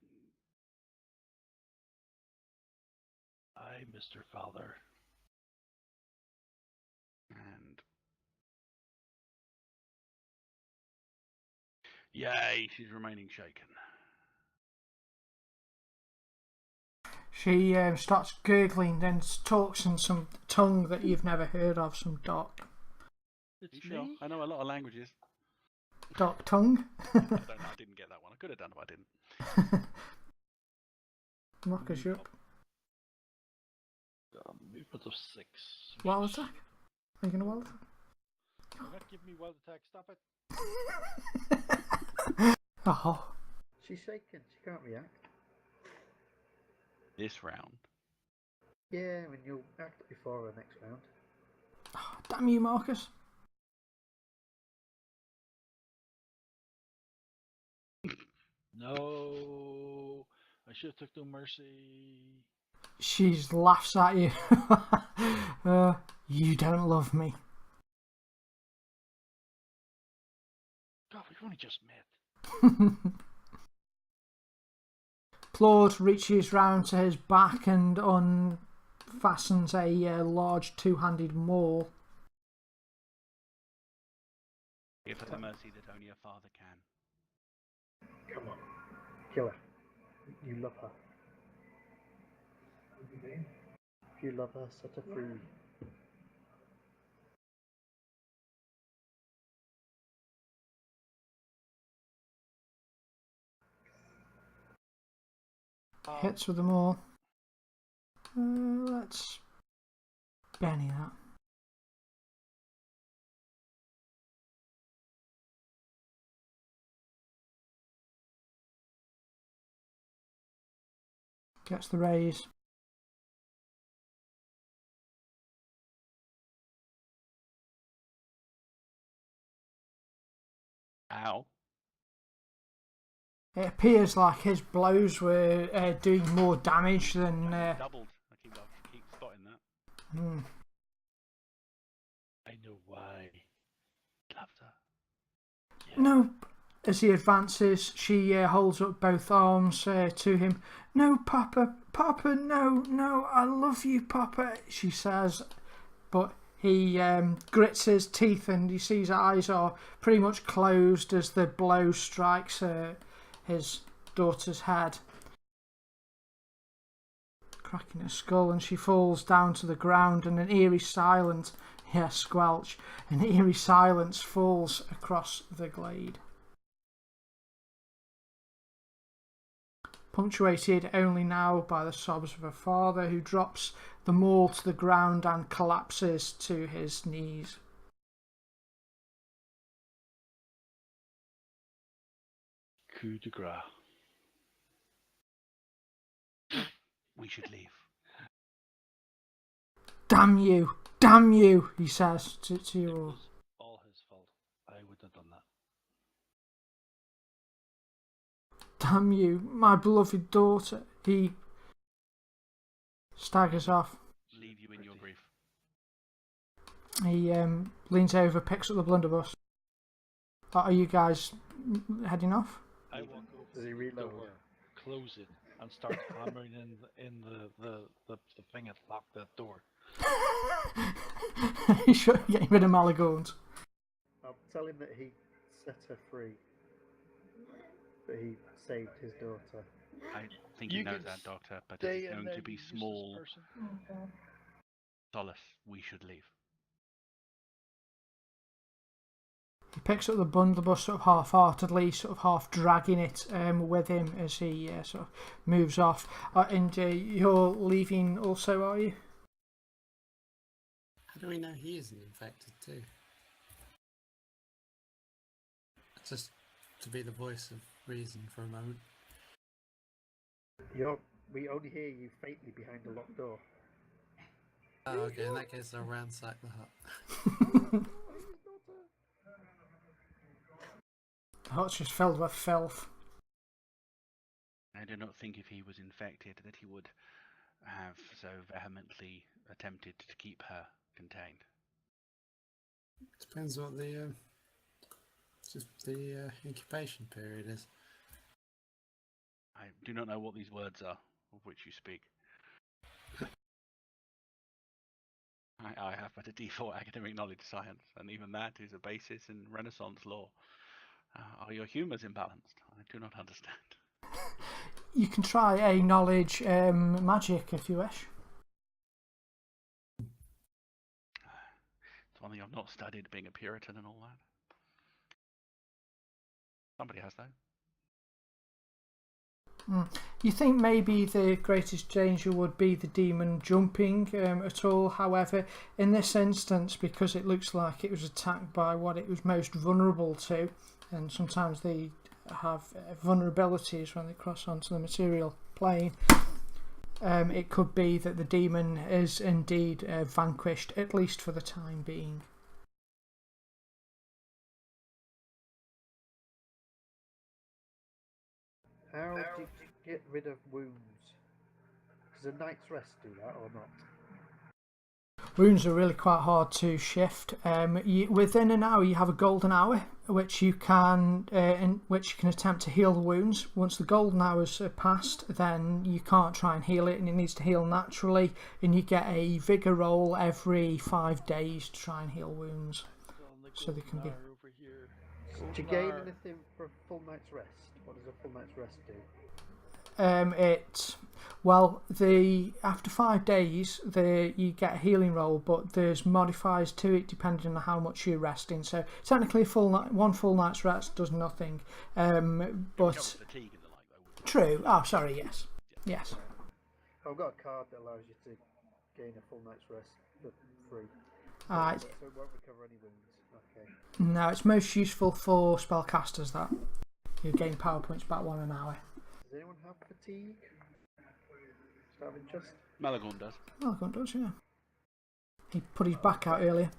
Speaker 4: Aye, Mr. Father.
Speaker 2: Yay, she's remaining shaken.
Speaker 1: She starts gurgling, then talks in some tongue that you've never heard of, some dark
Speaker 4: It's
Speaker 2: Sure,
Speaker 4: me.
Speaker 2: I know a lot of languages.
Speaker 1: tongue.
Speaker 2: I didn't get that one. I could have done if I didn't.
Speaker 1: Knockers you up.
Speaker 4: Movement of 6.
Speaker 1: Wild attack? Are you going to wild attack?
Speaker 4: Do not give me wild attack. Stop it.
Speaker 1: Oh,
Speaker 3: She's shaken. She can't react.
Speaker 2: This round.
Speaker 3: Yeah, I mean, you'll act before her next round.
Speaker 1: damn you, Marcus.
Speaker 4: No. I should have took no mercy.
Speaker 1: She laughs at you. You don't love me.
Speaker 4: God, we've only just met.
Speaker 1: Claude reaches round to his back and unfastens a large two-handed maul.
Speaker 2: Give her the mercy that only a father can.
Speaker 3: Come on. Kill her. You love her. If you love her, set her free.
Speaker 1: Hits with them all. Let's Benny that. Gets the raise.
Speaker 2: Ow.
Speaker 1: It appears like his blows were doing more damage than.
Speaker 2: Doubled. I keep spotting that.
Speaker 4: I know why.
Speaker 2: Loved her.
Speaker 4: Yeah.
Speaker 1: No. As he advances, she holds up both arms to him. No, Papa, Papa, no, I love you, Papa, she says. But he grits his teeth and you see his eyes are pretty much closed as the blow strikes his daughter's head, cracking her skull, and she falls down to the ground, and an eerie silence, squelch, an eerie silence falls across the glade. Punctuated only now by the sobs of her father, who drops the maul to the ground and collapses to his knees.
Speaker 4: Coup de grace.
Speaker 2: We should leave.
Speaker 1: Damn you, he says to you
Speaker 4: It
Speaker 1: all.
Speaker 4: was all his fault. I wouldn't have done that.
Speaker 1: Damn you, my beloved daughter. He staggers off.
Speaker 2: Leave you in your grief.
Speaker 1: He leans over, picks up the blunderbuss. Are you guys heading off?
Speaker 4: I walk over
Speaker 3: Does he
Speaker 4: to the
Speaker 3: reload?
Speaker 4: door, close it, and start hammering in the thing that locked that door.
Speaker 1: You should get rid of Malagorns.
Speaker 3: I'll tell him that he set her free. That he saved his daughter.
Speaker 2: I think he
Speaker 4: You
Speaker 2: knows
Speaker 4: can
Speaker 2: that, Doctor, but
Speaker 4: Stay
Speaker 2: it's
Speaker 4: in
Speaker 2: going
Speaker 4: there,
Speaker 2: to be
Speaker 4: you useless
Speaker 2: small
Speaker 4: person.
Speaker 2: solace. We should leave.
Speaker 1: He picks up the blunderbuss sort of half-heartedly, sort of half dragging it with him as he sort of moves off. And you're leaving also, are you?
Speaker 5: How do we know he isn't infected too? Just to be the voice of reason for a moment.
Speaker 3: We only hear you faintly behind a locked door.
Speaker 5: Oh, okay, in that case I'll ransack the hut.
Speaker 1: The hut's just filled with filth.
Speaker 2: I do not think if he was infected that he would have so vehemently attempted to keep her contained.
Speaker 5: Depends what the incubation period is.
Speaker 2: I do not know what these words are of which you speak. I have but a D4 academic knowledge science, and even that is a basis in Renaissance law. Are your humours imbalanced? I do not understand.
Speaker 1: You can try a knowledge magic if you wish.
Speaker 2: It's one thing I've not studied, being a Puritan and all that. Somebody has, though.
Speaker 1: You think maybe the greatest danger would be the demon jumping at all. However, in this instance, because it looks like it was attacked by what it was most vulnerable to, and sometimes they have vulnerabilities when they cross onto the material plane, it could be that the demon is indeed vanquished, at least for the time being.
Speaker 3: How did you get rid of wounds? Does a night's rest do that or not?
Speaker 1: Wounds are really quite hard to shift. Within an hour, you have a golden hour, which you can attempt to heal the wounds. Once the golden hours are passed, then you can't try and heal it, and it needs to heal naturally. And you get a vigor roll every 5 days to try and heal wounds. So they can be.
Speaker 3: Do you gain anything for a full night's rest? What does a full night's rest do?
Speaker 1: After 5 days, you get a healing roll, but there's modifiers to it depending on how much you're resting. So technically, one full night's rest does nothing. But
Speaker 2: fatigue and the like, though.
Speaker 1: True. Oh, sorry. Yes.
Speaker 3: I've got a card that allows you to gain a full night's rest for free.
Speaker 1: Alright.
Speaker 3: So it won't recover any wounds. Okay.
Speaker 1: No, it's most useful for spellcasters. That you gain power points back 1 an hour.
Speaker 3: Does anyone have fatigue? Just out of interest.
Speaker 2: Malagorn does.
Speaker 1: Malagorn does, yeah. He put his back out earlier.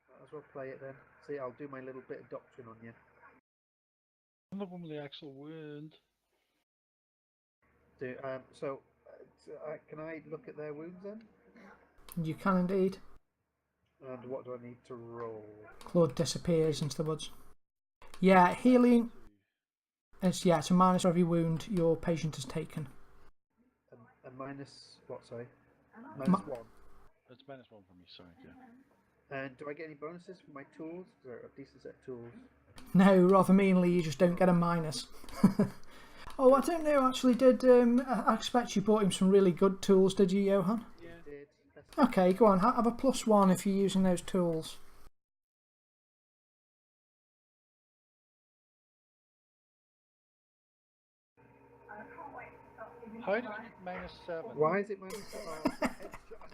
Speaker 3: Might as well play it then. See, I'll do my little bit of doctrine on you.
Speaker 4: I'm the one with the actual wound.
Speaker 3: Can I look at their wounds then?
Speaker 1: You can indeed.
Speaker 3: And what do I need to roll?
Speaker 1: Claude disappears into the woods. Yeah, healing. It's a minus for every wound your patient has taken.
Speaker 3: And minus what? Sorry, minus 1.
Speaker 4: That's -1 for me. Sorry. Yeah.
Speaker 3: And do I get any bonuses for my tools? Is there a decent set of tools?
Speaker 1: No, rather meanly, you just don't get a minus. Oh, I don't know. Actually, I expect you bought him some really good tools, did you, Johan?
Speaker 3: Yeah, I did.
Speaker 1: Okay, go on. Have a +1 if you're using those tools.
Speaker 4: How did you get -7?
Speaker 3: Why is it minus 7? Hang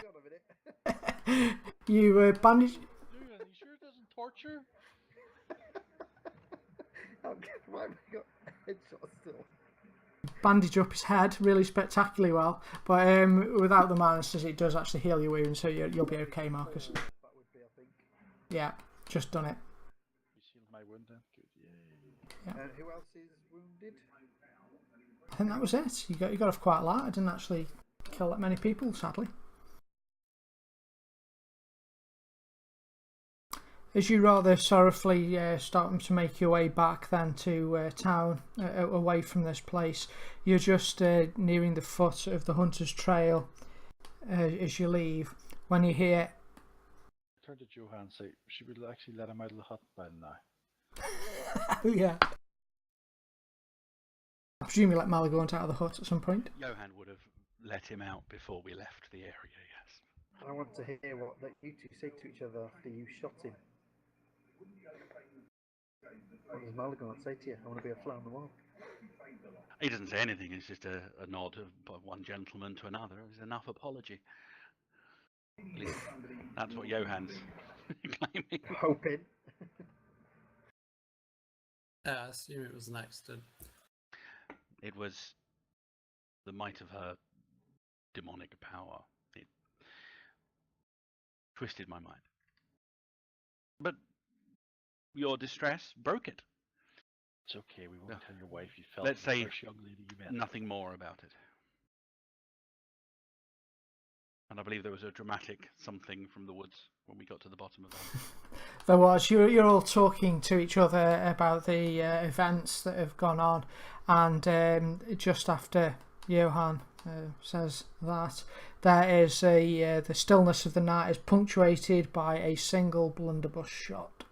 Speaker 3: on a minute.
Speaker 1: You bandage.
Speaker 4: Dude, are you sure it doesn't torture?
Speaker 3: Why have I got headshot still?
Speaker 1: Bandage up his head really spectacularly well, but without the minuses, it does actually heal your wounds, so you'll be okay, Marcus.
Speaker 3: That would be, I think.
Speaker 1: Yeah, just done it.
Speaker 4: You healed my wound then. Good. Yay.
Speaker 1: Yeah.
Speaker 3: And who else is wounded?
Speaker 1: I think that was it. You got off quite light. I didn't actually kill that many people, sadly. As you rather sorrowfully starting to make your way back then to town, away from this place, you're just nearing the foot of the Hunter's Trail as you leave, when you hear...
Speaker 4: I turned to Johan and say, should we actually let him out of the hut by now?
Speaker 1: Oh yeah. I presume you let Malagorn out of the hut at some point?
Speaker 2: Johan would have let him out before we left the area, yes.
Speaker 3: I want to hear what you two say to each other after you shot him. What does Malagorn say to you? I want to be a fly on the wall.
Speaker 2: He doesn't say anything, it's just a nod of one gentleman to another. It's enough apology. At least that's what Johan's claiming.
Speaker 3: Hoping.
Speaker 5: I assume it was an accident.
Speaker 2: It was the might of her demonic power. It twisted my mind. But your distress broke it.
Speaker 4: It's okay, we won't tell your wife you felt
Speaker 2: Let's
Speaker 4: the
Speaker 2: say
Speaker 4: first young lady you met.
Speaker 2: nothing more about it. And I believe there was a dramatic something from the woods when we got to the bottom of that.
Speaker 1: There was. You're all talking to each other about the events that have gone on, and just after Johan says that, there is the stillness of the night is punctuated by a single blunderbuss shot.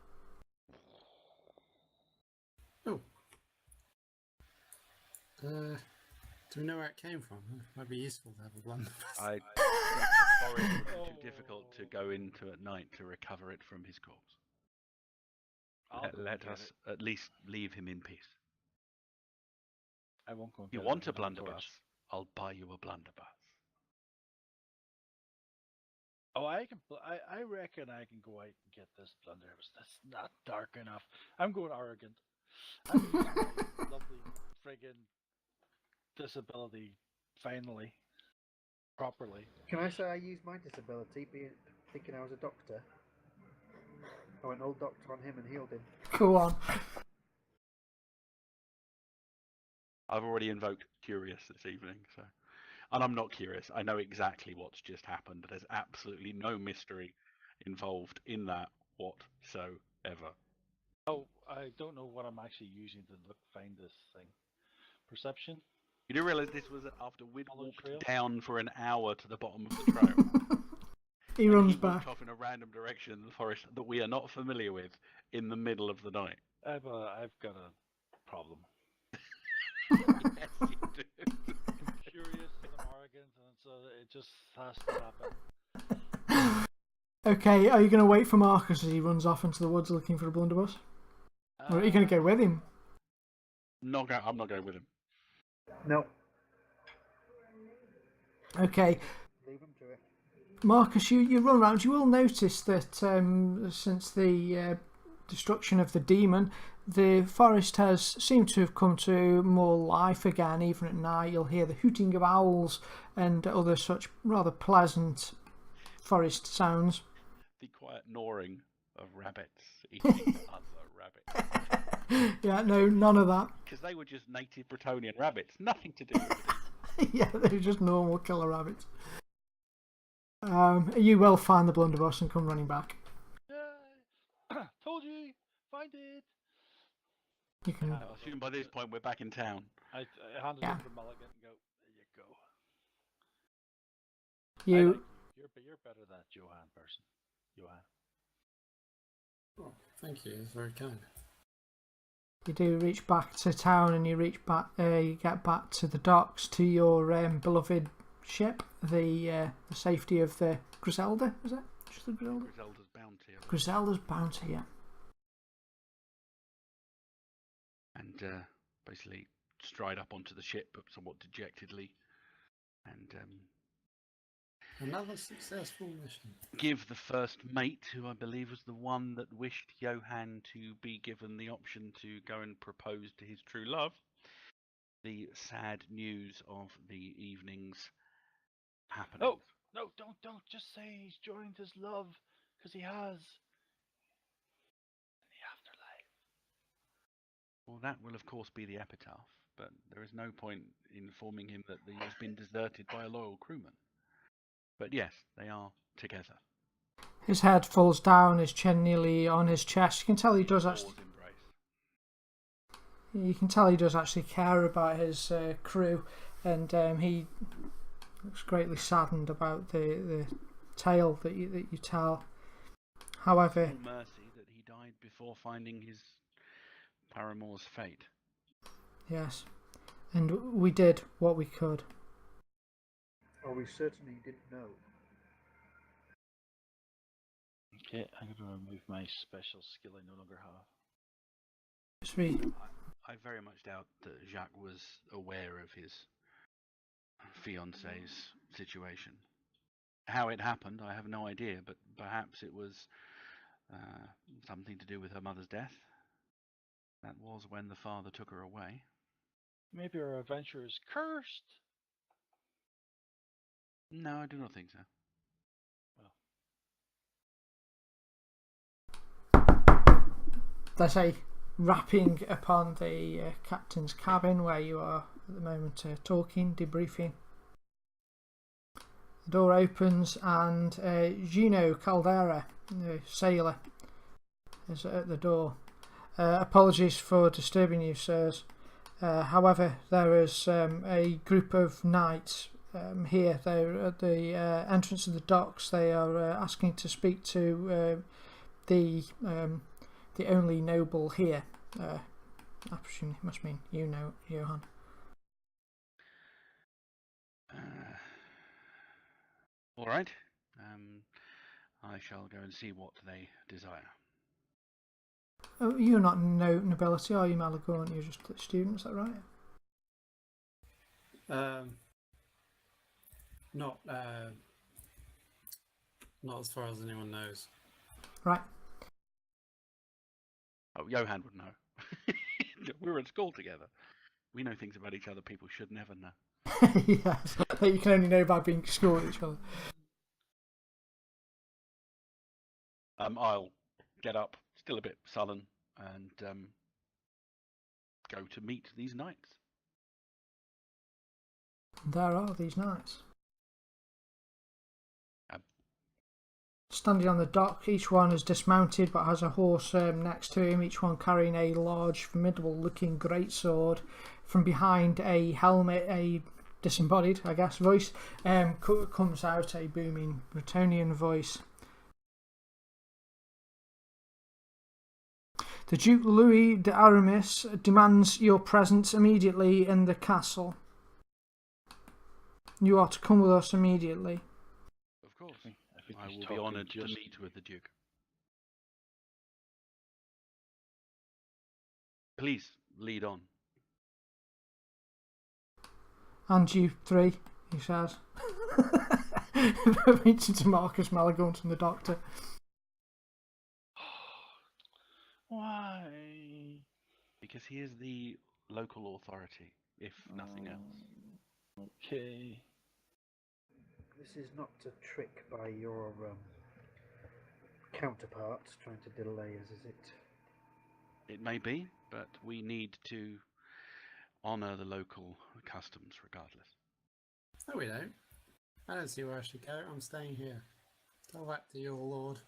Speaker 5: Do we know where it came from? Might be useful to have a blunderbuss.
Speaker 2: I think the forest would be too difficult to go into at night to recover it from his corpse. Let us at least leave him in peace.
Speaker 4: I won't go. And
Speaker 2: You
Speaker 4: get
Speaker 2: want
Speaker 4: it
Speaker 2: a
Speaker 4: with my torch.
Speaker 2: blunderbuss? I'll buy you a blunderbuss.
Speaker 4: Oh, I reckon I can go out and get this blunderbuss. That's not dark enough. I'm going arrogant. I'm using my lovely friggin' disability finally, properly.
Speaker 3: Can I say I used my disability, thinking I was a doctor? I went old doctor on him and healed him.
Speaker 1: Go on.
Speaker 2: I've already invoked Curious this evening, so. And I'm not curious. I know exactly what's just happened. There's absolutely no mystery involved in that whatsoever.
Speaker 4: Oh, I don't know what I'm actually using to find this thing. Perception?
Speaker 2: You do realise this was after we'd
Speaker 4: Follow
Speaker 2: walked
Speaker 4: trail?
Speaker 2: down for an hour to the bottom of the trail.
Speaker 1: He
Speaker 2: And
Speaker 1: runs
Speaker 2: he
Speaker 1: back.
Speaker 2: walked off in a random direction in the forest that we are not familiar with in the middle of the night.
Speaker 4: I've got a problem.
Speaker 2: Yes, you do.
Speaker 4: I'm curious and I'm arrogant, and so it just has to happen.
Speaker 1: Okay, are you going to wait for Marcus as he runs off into the woods looking for a blunderbuss? Or are you going to go with him?
Speaker 2: I'm not going with him.
Speaker 3: No,
Speaker 1: Okay,
Speaker 3: leave him to it.
Speaker 1: Marcus, you run around. You will notice that since the destruction of the demon, the forest has seemed to have come to more life again. Even at night, you'll hear the hooting of owls and other such rather pleasant forest sounds.
Speaker 2: The quiet gnawing of rabbits eating other rabbits.
Speaker 1: Yeah, no, none of that.
Speaker 2: Because they were just native Bretonian rabbits. Nothing to do with it.
Speaker 1: Yeah, they're just normal killer rabbits. You will find the blunderbuss and come running back.
Speaker 4: Yay! Told you! Find it!
Speaker 1: You can.
Speaker 2: I assume by this point we're back in town.
Speaker 4: I hand it
Speaker 1: Yeah.
Speaker 4: over to Mulligan and go, there you go. I
Speaker 1: You
Speaker 4: like you. You're better than that Johan person. Johan.
Speaker 5: Oh, thank you. It's very kind.
Speaker 1: You do reach back to town, and you reach back. You get back to the docks, to your beloved ship, the safety of the Griselda. Is it just the Griselda?
Speaker 2: Griselda's bounty.
Speaker 1: Griselda's bounty. Yeah.
Speaker 2: And basically stride up onto the ship, but somewhat dejectedly, and
Speaker 5: Another successful mission.
Speaker 2: give the first mate, who I believe was the one that wished Johan to be given the option to go and propose to his true love, the sad news of the evening's happenings.
Speaker 4: No, don't just say he's joined his love, because he has. In the afterlife.
Speaker 2: Well, that will of course be the epitaph, but there is no point in informing him that he has been deserted by a loyal crewman. But yes, they are together.
Speaker 1: His head falls down, his chin nearly on his chest. You can tell he does actually.
Speaker 2: War's embrace.
Speaker 1: You can tell he does actually care about his crew, and he looks greatly saddened about the tale that you tell. However,
Speaker 2: Full mercy that he died before finding his paramour's fate.
Speaker 1: yes, and we did what we could.
Speaker 3: Oh, we certainly didn't know.
Speaker 4: Okay, I'm going to remove my special skill I no longer have.
Speaker 1: Yes, we
Speaker 2: I very much doubt that Jacques was aware of his fiancée's situation. How it happened, I have no idea, but perhaps it was something to do with her mother's death. That was when the father took her away.
Speaker 4: Maybe our adventure is cursed.
Speaker 2: No, I do not think so.
Speaker 1: there's a rapping upon the captain's cabin where you are at the moment talking, debriefing. The door opens and Gino Caldera, the sailor, is at the door. Apologies for disturbing you, sirs. However, there is a group of knights here. They're at the entrance of the docks. They are asking to speak to the only noble here. I presume it must mean you know, Johan.
Speaker 2: All right. I shall go and see what they desire.
Speaker 1: Oh, you're not nobility, are you, Malagorn? You're just a student, is that right?
Speaker 5: Not as far as anyone knows.
Speaker 1: Right.
Speaker 2: Oh, Johan would know. We were at school together. We know things about each other people should never know.
Speaker 1: Yes, that you can only know by being at school with each other.
Speaker 2: I'll get up, still a bit sullen, and go to meet these knights.
Speaker 1: There are these knights. Standing on the dock, each one is dismounted but has a horse next to him, each one carrying a large, formidable looking greatsword. From behind a helmet, a disembodied, I guess, voice comes out, a booming Bretonnian voice. The Duke Louis de Aramis demands your presence immediately in the castle. You are to come with us immediately.
Speaker 2: Of course. I will be honoured to meet with the Duke. Please, lead on.
Speaker 1: And you three, he says. Reaching to Marcus Malagorn and the doctor.
Speaker 4: Why?
Speaker 2: Because he is the local authority, if nothing else.
Speaker 4: Okay.
Speaker 3: This is not a trick by your counterparts trying to delay us, is it?
Speaker 2: It may be, but we need to honour the local customs regardless.
Speaker 5: No, we don't. I don't see where I should go. I'm staying here. Tell that to your lord.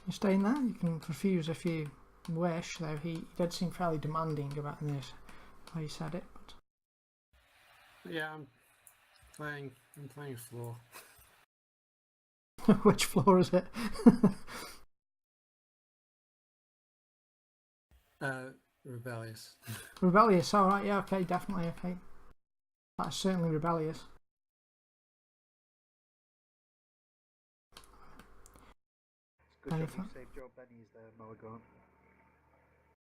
Speaker 1: You're staying there? You can refuse if you wish, though he did seem fairly demanding about this, how he said it. But...
Speaker 5: Yeah, I'm playing floor.
Speaker 1: Which floor is it?
Speaker 5: Rebellious.
Speaker 1: Rebellious, alright, yeah, okay, definitely, okay. That's certainly rebellious.
Speaker 3: It's good job you saved your bennies there, Malagorn.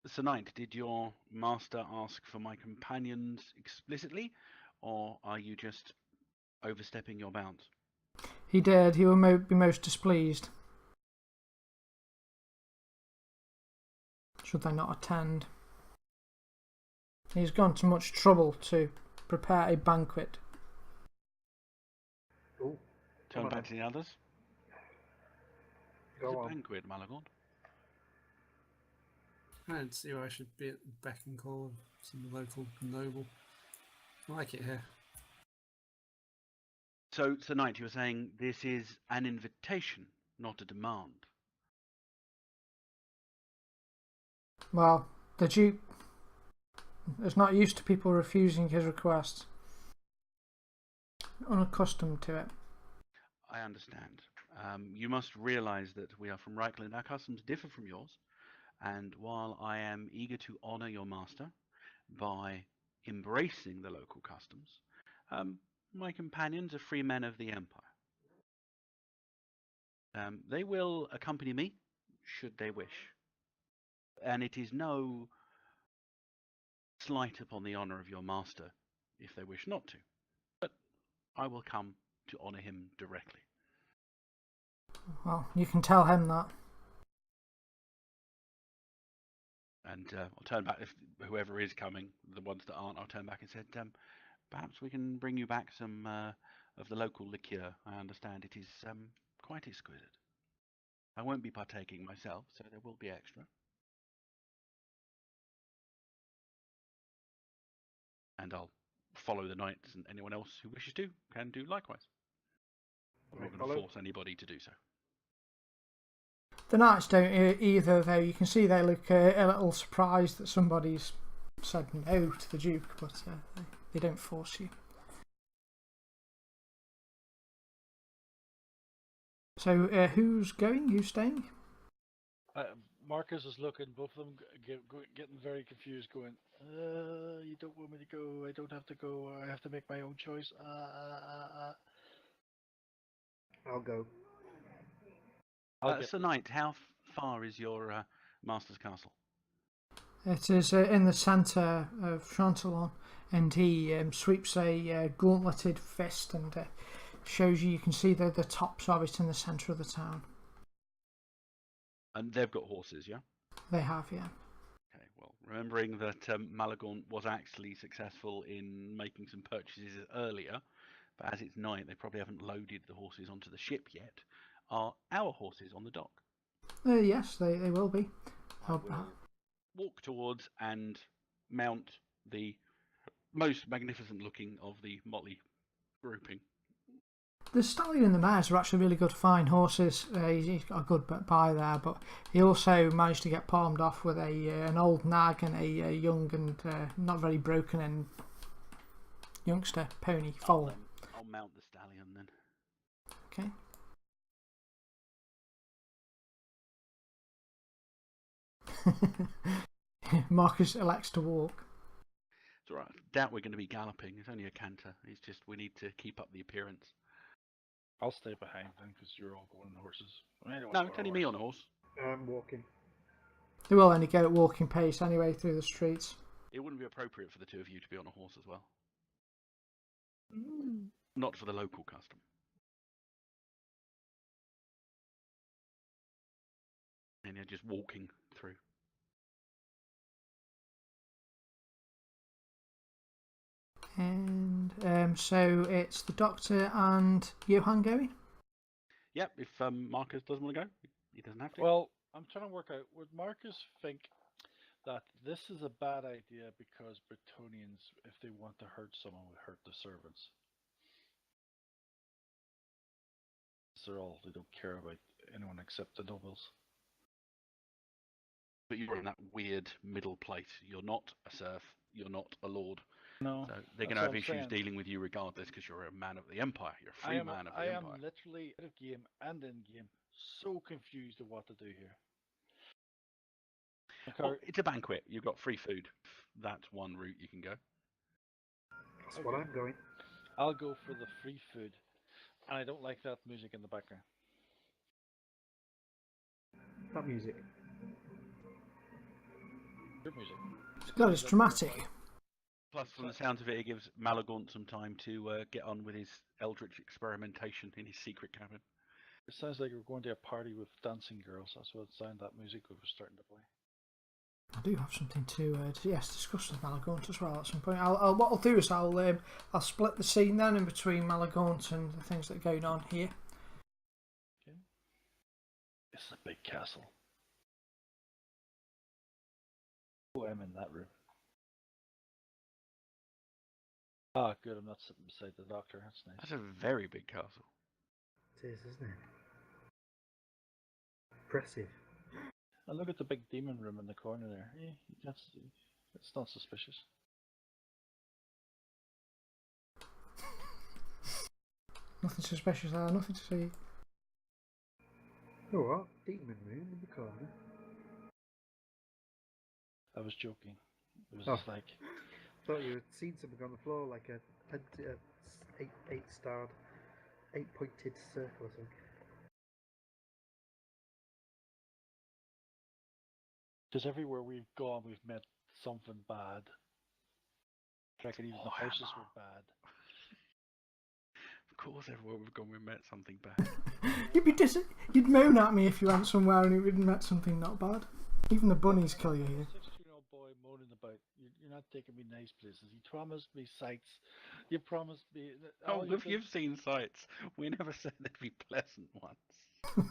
Speaker 2: Sir Knight, did your master ask for my companions explicitly, or are you just overstepping your bounds?
Speaker 1: He did. He will be most displeased should they not attend. He's gone to much trouble to prepare a banquet.
Speaker 3: Ooh,
Speaker 2: Turn back to the others.
Speaker 3: Go
Speaker 2: It's a
Speaker 3: on.
Speaker 2: banquet, Malagorn.
Speaker 5: I don't see why I should be at the beck and call of some local noble. I like it here.
Speaker 2: So, Sir Knight, you were saying this is an invitation, not a demand.
Speaker 1: Well, the Duke is not used to people refusing his requests. Unaccustomed to it.
Speaker 2: I understand. You must realise that we are from Reichland. Our customs differ from yours. And while I am eager to honour your master by embracing the local customs, my companions are free men of the Empire. They will accompany me, should they wish. And it is no slight upon the honour of your master if they wish not to. But I will come to honour him directly.
Speaker 1: Well, you can tell him that.
Speaker 2: And I'll turn back, if whoever is coming, the ones that aren't, I'll turn back and said, perhaps we can bring you back some of the local liqueur. I understand it is quite exquisite. I won't be partaking myself, so there will be extra. And I'll follow the knights, and anyone else who wishes to can do likewise. I'm not going to force anybody to do so.
Speaker 1: The knights don't either, though. You can see they look a little surprised that somebody's said no to the Duke, but they don't force you. So, who's going? Who's staying?
Speaker 4: Marcus is looking, both of them getting very confused, going, you don't want me to go, I don't have to go, I have to make my own choice.
Speaker 3: I'll go.
Speaker 2: Sir Knight, how far is your master's castle?
Speaker 1: It is in the centre of Chantelon, and he sweeps a gauntleted fist and shows you can see the tops of it in the centre of the town.
Speaker 2: And they've got horses, yeah?
Speaker 1: They have, yeah.
Speaker 2: Okay, well, remembering that Malagaunt was actually successful in making some purchases earlier, but as it's night, they probably haven't loaded the horses onto the ship yet. Are our horses on the dock?
Speaker 1: Yes, they will be.
Speaker 2: Walk towards and mount the most magnificent looking of the motley grouping.
Speaker 1: The stallion and the mares are actually really good, fine horses. He's got a good buy there, but he also managed to get palmed off with an old nag and a young and not very broken and youngster pony foal.
Speaker 2: I'll mount the stallion then.
Speaker 1: Okay. Marcus elects to walk.
Speaker 2: It's alright. Doubt we're going to be galloping. It's only a canter. It's just we need to keep up the appearance.
Speaker 4: I'll stay behind then because you're all going on horses.
Speaker 2: No, it's only me on a horse.
Speaker 3: I'm walking.
Speaker 1: They will only go at walking pace anyway through the streets.
Speaker 2: It wouldn't be appropriate for the two of you to be on a horse as well. Not for the local custom. And you're just walking through.
Speaker 1: And so it's the Doctor and Johan going?
Speaker 2: Yep, if Marcus doesn't want to go, he doesn't have to.
Speaker 4: Well, I'm trying to work out, would Marcus think that this is a bad idea because Bretonnians, if they want to hurt someone, would hurt the servants? They don't care about anyone except the nobles.
Speaker 2: But you're in that weird middle place. You're not a serf, you're not a lord.
Speaker 4: No.
Speaker 2: So they're going to have issues dealing with you regardless because you're a man of the Empire. You're a free man of the Empire.
Speaker 4: I am literally out of game and in game so confused of what to do here.
Speaker 2: Well, it's a banquet. You've got free food. That's one route you can go.
Speaker 3: That's what I'm going.
Speaker 4: I'll go for the free food. And I don't like that music in the background.
Speaker 3: That music.
Speaker 4: Good music.
Speaker 1: God, it's dramatic.
Speaker 2: Plus, from the sounds of it, it gives Malagaunt some time to get on with his eldritch experimentation in his secret cabin.
Speaker 4: It sounds like we're going to a party with dancing girls. That's what it sounded that music was starting to play.
Speaker 1: I do have something to discuss with Malagaunt as well at some point. What I'll do is I'll split the scene then in between Malagaunt and the things that are going on here.
Speaker 4: Okay. It's a big castle. Oh, I'm in that room. Ah, good. I'm not sitting beside the Doctor. That's nice.
Speaker 2: That's a very big castle.
Speaker 3: It is, isn't it? Impressive.
Speaker 4: And look at the big demon room in the corner there. That's not suspicious.
Speaker 1: Nothing suspicious there. Nothing to see.
Speaker 3: Oh, what? Demon room in the corner.
Speaker 4: I was joking. It was just like.
Speaker 3: I thought you had seen something on the floor, like a eight-starred, 8-pointed circle or something.
Speaker 4: Because everywhere we've gone, we've met something bad. I reckon even the houses were bad.
Speaker 2: Of course, everywhere we've gone, we've met something bad.
Speaker 1: You'd moan at me if you went somewhere and you'd met something not bad. Even the bunnies kill you here.
Speaker 4: 16-year-old boy moaning about you're not taking me nice places. You promised me sights. You promised me.
Speaker 2: Oh, if you've seen sights, we never said they'd be pleasant ones.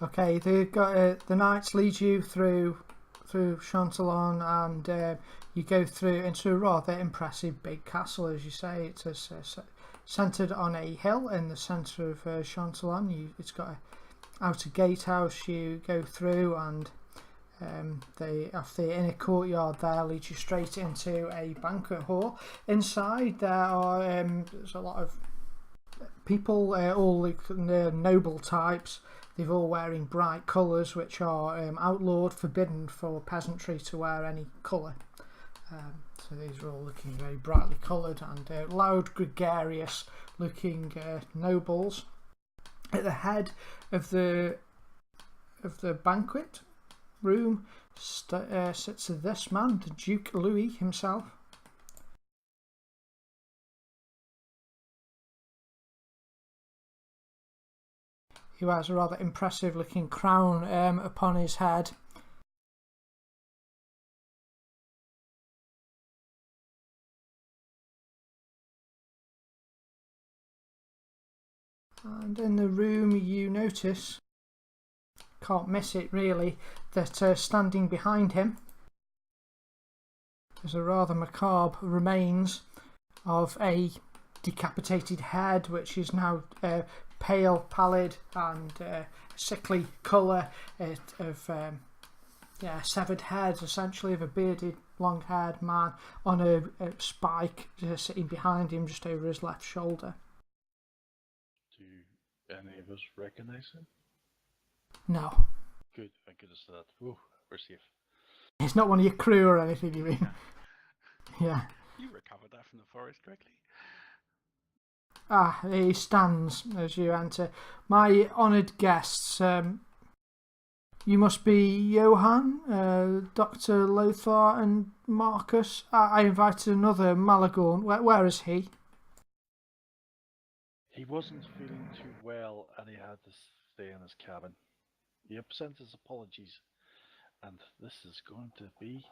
Speaker 1: Okay, the knights lead you through Chantelon, and you go through into a rather impressive big castle, as you say. It's centred on a hill in the centre of Chantelon. It's got an outer gatehouse you go through, and after the inner courtyard there leads you straight into a banquet hall. Inside there's a lot of people, all the noble types. They're all wearing bright colours, which are outlawed, forbidden for peasantry to wear any colour. So these are all looking very brightly coloured and loud, gregarious looking nobles. At the head of the banquet room sits this man, the Duke Louis himself. He wears a rather impressive looking crown upon his head. And in the room you notice, can't miss it really, that standing behind him is a rather macabre remains of a decapitated head, which is now pale, pallid and sickly colour of severed head, essentially, of a bearded, long-haired man on a spike sitting behind him just over his left shoulder.
Speaker 4: Do any of us recognise him?
Speaker 1: No.
Speaker 4: Good, thank goodness for that. Ooh, we're safe.
Speaker 1: He's not one of your crew or anything, you mean? Yeah.
Speaker 2: You recovered that from the forest directly.
Speaker 1: Ah, he stands as you enter. My honoured guests, you must be Johann, Dr. Lothar and Marcus. I invited another Malagorn. Where is he?
Speaker 4: He wasn't feeling too well and he had to stay in his cabin. He sent his apologies, and this is going to be...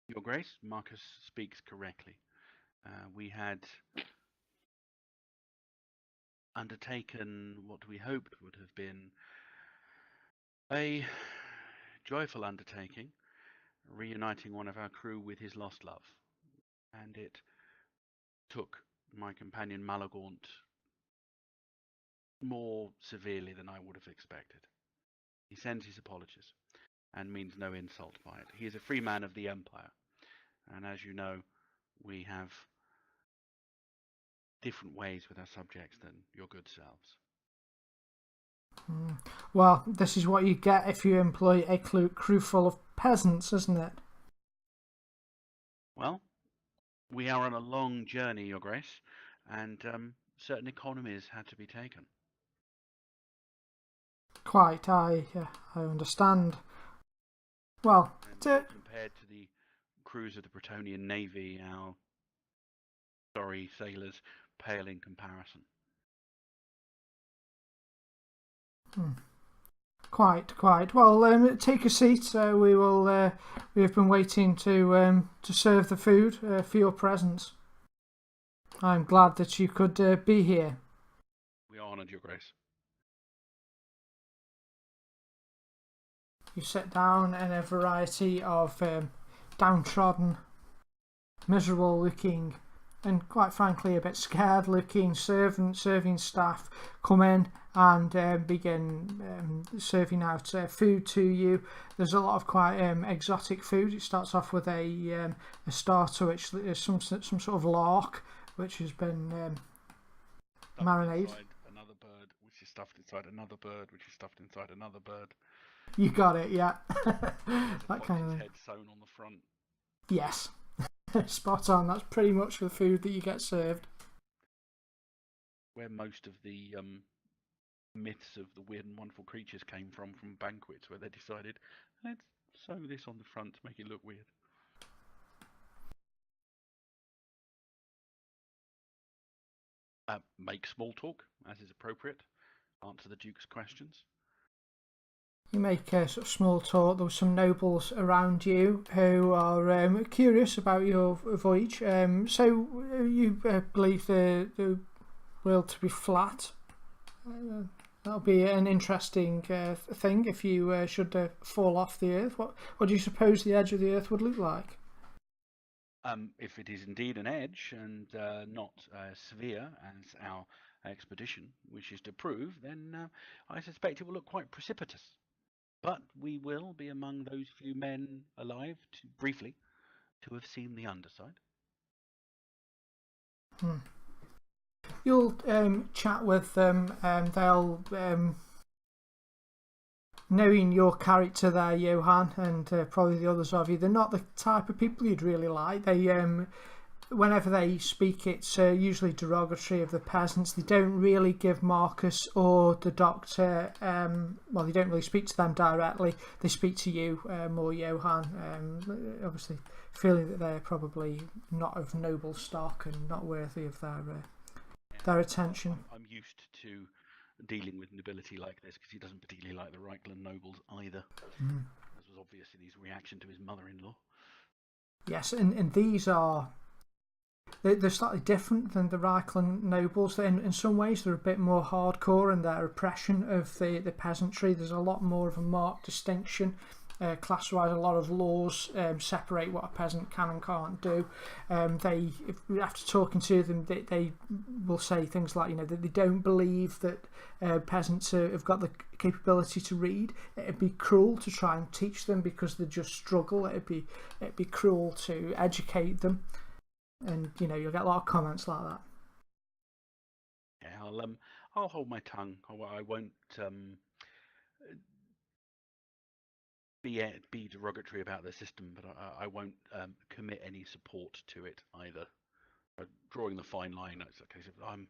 Speaker 2: Your Grace, Marcus speaks correctly. We had undertaken what we hoped would have been a joyful undertaking, reuniting one of our crew with his lost love. And it took my companion Malagaunt more severely than I would have expected. He sends his apologies and means no insult by it. He is a free man of the Empire, and as you know, we have different ways with our subjects than your good selves.
Speaker 1: Well, this is what you get if you employ a crew full of peasants, isn't it?
Speaker 2: Well, we are on a long journey, Your Grace, and certain economies had to be taken.
Speaker 1: Quite, I understand. Well,
Speaker 2: compared to the crews of the Bretonnian Navy, our sorry sailors pale in comparison.
Speaker 1: Quite. Well, take a seat. We will. We have been waiting to serve the food for your presence. I'm glad that you could be here.
Speaker 2: We are honoured, Your Grace.
Speaker 1: You sit down in a variety of downtrodden, miserable-looking, and quite frankly a bit scared-looking serving staff come in and begin serving out food to you. There's a lot of quite exotic food. It starts off with a starter, which is some sort of lark, which has been marinated.
Speaker 2: Another bird, which is stuffed inside another bird, which is stuffed inside another bird.
Speaker 1: You got it, yeah. That kind of thing.
Speaker 2: Head sewn on the front.
Speaker 1: Yes, spot on. That's pretty much the food that you get served.
Speaker 2: Where most of the myths of the weird and wonderful creatures came from banquets, where they decided, let's sew this on the front to make it look weird. Make small talk, as is appropriate. Answer the Duke's questions.
Speaker 1: You make a sort of small talk. There were some nobles around you who are curious about your voyage. So you believe the world to be flat. That'll be an interesting thing if you should fall off the earth. What do you suppose the edge of the earth would look like?
Speaker 2: If it is indeed an edge and not a sphere, as our expedition wishes to prove, then I suspect it will look quite precipitous. But we will be among those few men alive, briefly, to have seen the underside.
Speaker 1: you'll chat with them, and they'll, knowing your character there, Johan, and probably the others of you, they're not the type of people you'd really like. They, whenever they speak, it's usually derogatory of the peasants. They don't really give Marcus or the doctor, well, they don't really speak to them directly. They speak to you more, Johan, obviously feeling that they're probably not of noble stock and not worthy of their attention.
Speaker 2: I'm used to dealing with nobility like this because he doesn't particularly like the Reichland nobles either. As was obvious in his reaction to his mother-in-law.
Speaker 1: Yes, and these are... They're slightly different than the Reichland nobles. In some ways, they're a bit more hardcore in their oppression of the peasantry. There's a lot more of a marked distinction. Class-wise, a lot of laws separate what a peasant can and can't do. After talking to them, they will say things like, that they don't believe that peasants have got the capability to read. It'd be cruel to try and teach them because they just struggle. It'd be cruel to educate them. And you'll get a lot of comments like that.
Speaker 2: Yeah, I'll hold my tongue. I won't be derogatory about the system, but I won't commit any support to it either. Drawing the fine line, it's a case of I'm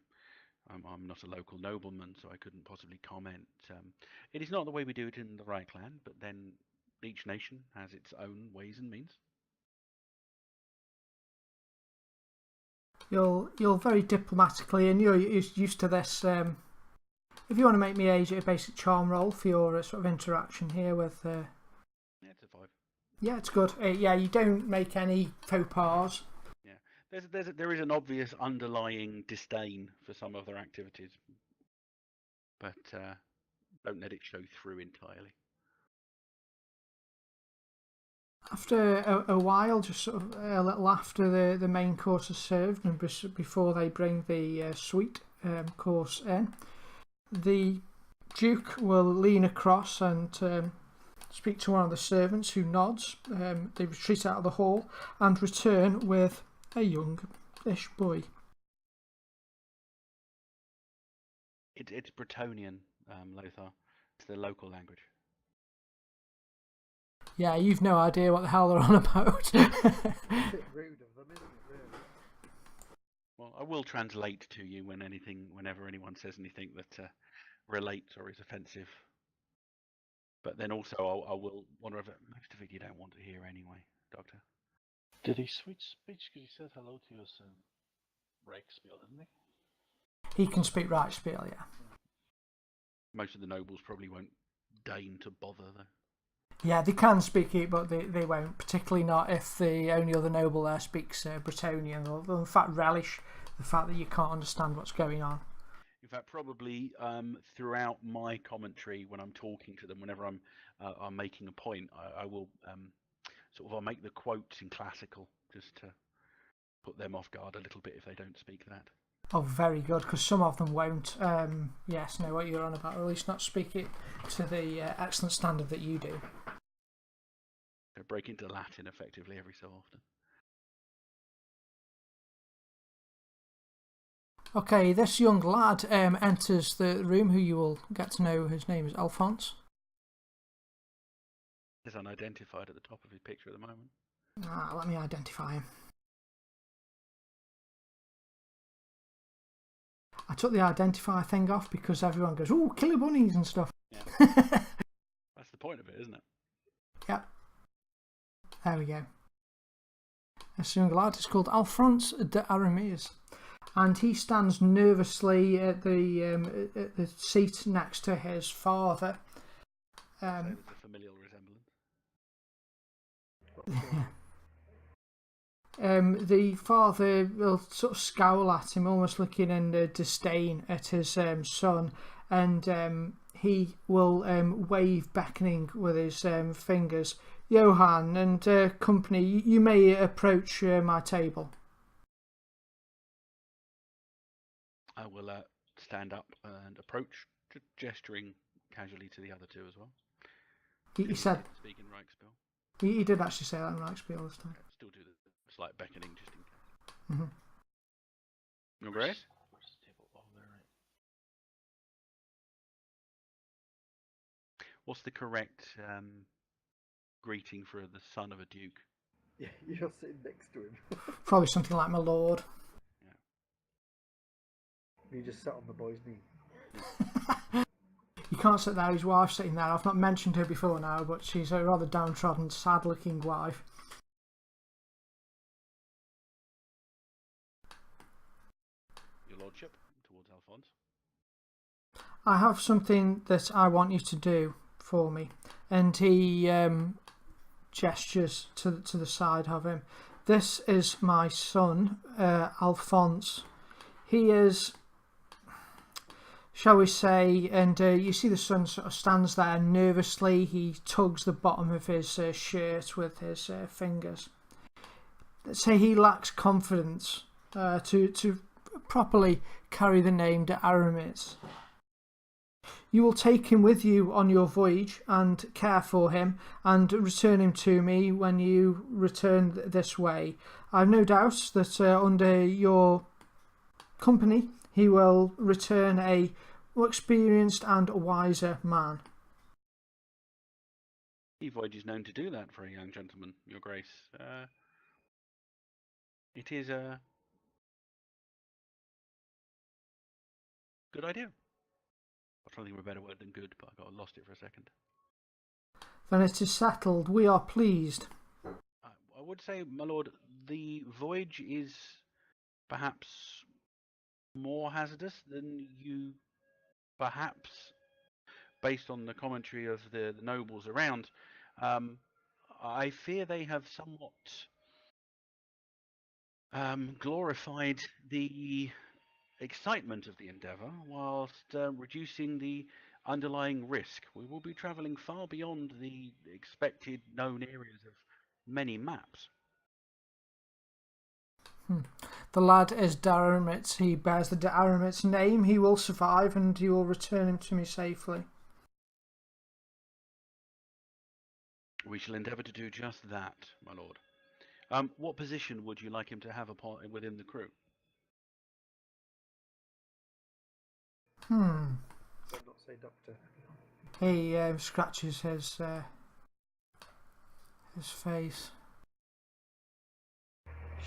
Speaker 2: not a local nobleman, so I couldn't possibly comment. It is not the way we do it in the Reichland, but then each nation has its own ways and means.
Speaker 1: You're very diplomatically, and you're used to this. If you want to make me a basic charm roll for your sort of interaction here with...
Speaker 2: Yeah, it's a 5.
Speaker 1: Yeah, it's good. Yeah, you don't make any faux pas.
Speaker 2: Yeah, there is an obvious underlying disdain for some of their activities, but don't let it show through entirely.
Speaker 1: After a while, just sort of a little after the main course is served and before they bring the sweet course in, the Duke will lean across and speak to one of the servants who nods. They retreat out of the hall and return with a youngish boy.
Speaker 2: It's Bretonnian, Lothar. It's the local language.
Speaker 1: Yeah, you've no idea what the hell they're on about.
Speaker 3: It's a bit rude of them, isn't it, really?
Speaker 2: Well, I will translate to you whenever anyone says anything that relates or is offensive. But then also I will wonder if most of it you don't want to hear anyway, Doctor.
Speaker 4: Did he switch speech? Because he said hello to us in Reichspiel, didn't he?
Speaker 1: He can speak Reichspiel, yeah.
Speaker 2: Most of the nobles probably won't deign to bother, though.
Speaker 1: Yeah, they can speak it, but they won't, particularly not if the only other noble there speaks Bretonnian. They'll in fact relish the fact that you can't understand what's going on.
Speaker 2: In fact, probably throughout my commentary when I'm talking to them, whenever I'm making a point, I will I'll make the quotes in classical just to put them off guard a little bit if they don't speak that.
Speaker 1: Oh, very good, because some of them won't, yes, know what you're on about, or at least not speak it to the excellent standard that you do.
Speaker 2: They break into Latin effectively every so often.
Speaker 1: Okay, this young lad enters the room, who you will get to know. His name is Alphonse.
Speaker 2: He's unidentified at the top of his picture at the moment.
Speaker 1: Let me identify him. I took the identify thing off because everyone goes, "Oh, killer bunnies" and stuff.
Speaker 2: Yeah. That's the point of it, isn't it?
Speaker 1: Yep. There we go. This young lad is called Alphonse de Aramis, and he stands nervously at the seat next to his father.
Speaker 2: So it's a familial resemblance.
Speaker 1: The father will sort of scowl at him, almost looking in disdain at his son, and he will wave, beckoning with his fingers. Johan and company, you may approach my table.
Speaker 2: I will stand up and approach, gesturing casually to the other two as well.
Speaker 1: He said...
Speaker 2: Speak in Reichspiel.
Speaker 1: He did actually say that in Reichspiel this time.
Speaker 2: Still do the slight beckoning just in case.
Speaker 1: Mm-hmm.
Speaker 2: You all right? what's the correct greeting for the son of a duke?
Speaker 3: Yeah, you're sitting next to him.
Speaker 1: Probably something like my lord.
Speaker 3: You just sat on the boy's knee.
Speaker 1: You can't sit there, his wife's sitting there. I've not mentioned her before now, but she's a rather downtrodden, sad-looking wife.
Speaker 2: Your lordship, towards Alphonse.
Speaker 1: I have something that I want you to do for me. And he gestures to the side of him. This is my son, Alphonse. He is, shall we say, and you see the son sort of stands there nervously. He tugs the bottom of his shirt with his fingers. Let's say he lacks confidence to properly carry the name de Aramis. You will take him with you on your voyage and care for him and return him to me when you return this way. I've no doubt that under your company he will return a more experienced and wiser man.
Speaker 2: The voyage is known to do that for a young gentleman, Your Grace. It is a good idea. I'm trying to think of a better word than good, but I lost it for a second.
Speaker 1: Then it is settled. We are pleased.
Speaker 2: I would say, my lord, the voyage is perhaps more hazardous than you perhaps, based on the commentary of the nobles around. I fear they have somewhat glorified the excitement of the endeavour whilst reducing the underlying risk. We will be travelling far beyond the expected known areas of many maps.
Speaker 1: The lad is de Aramis. He bears the de Aramis name. He will survive and you will return him to me safely.
Speaker 2: We shall endeavour to do just that, my lord. What position would you like him to have within the crew?
Speaker 3: Better not say doctor.
Speaker 1: He scratches his face.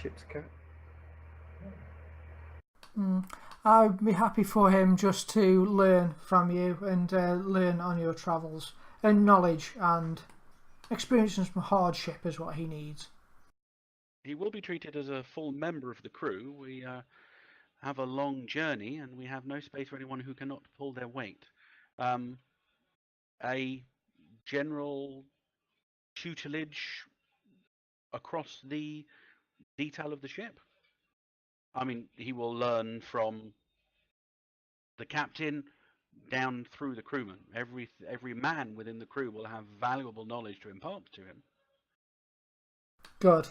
Speaker 3: Ship's cat.
Speaker 1: I'd be happy for him just to learn from you and learn on your travels. And knowledge and experiencing some hardship is what he needs.
Speaker 2: He will be treated as a full member of the crew. We have a long journey and we have no space for anyone who cannot pull their weight. A general tutelage across the detail of the ship. I mean, he will learn from the captain down through the crewman. Every man within the crew will have valuable knowledge to impart to him.
Speaker 1: Good.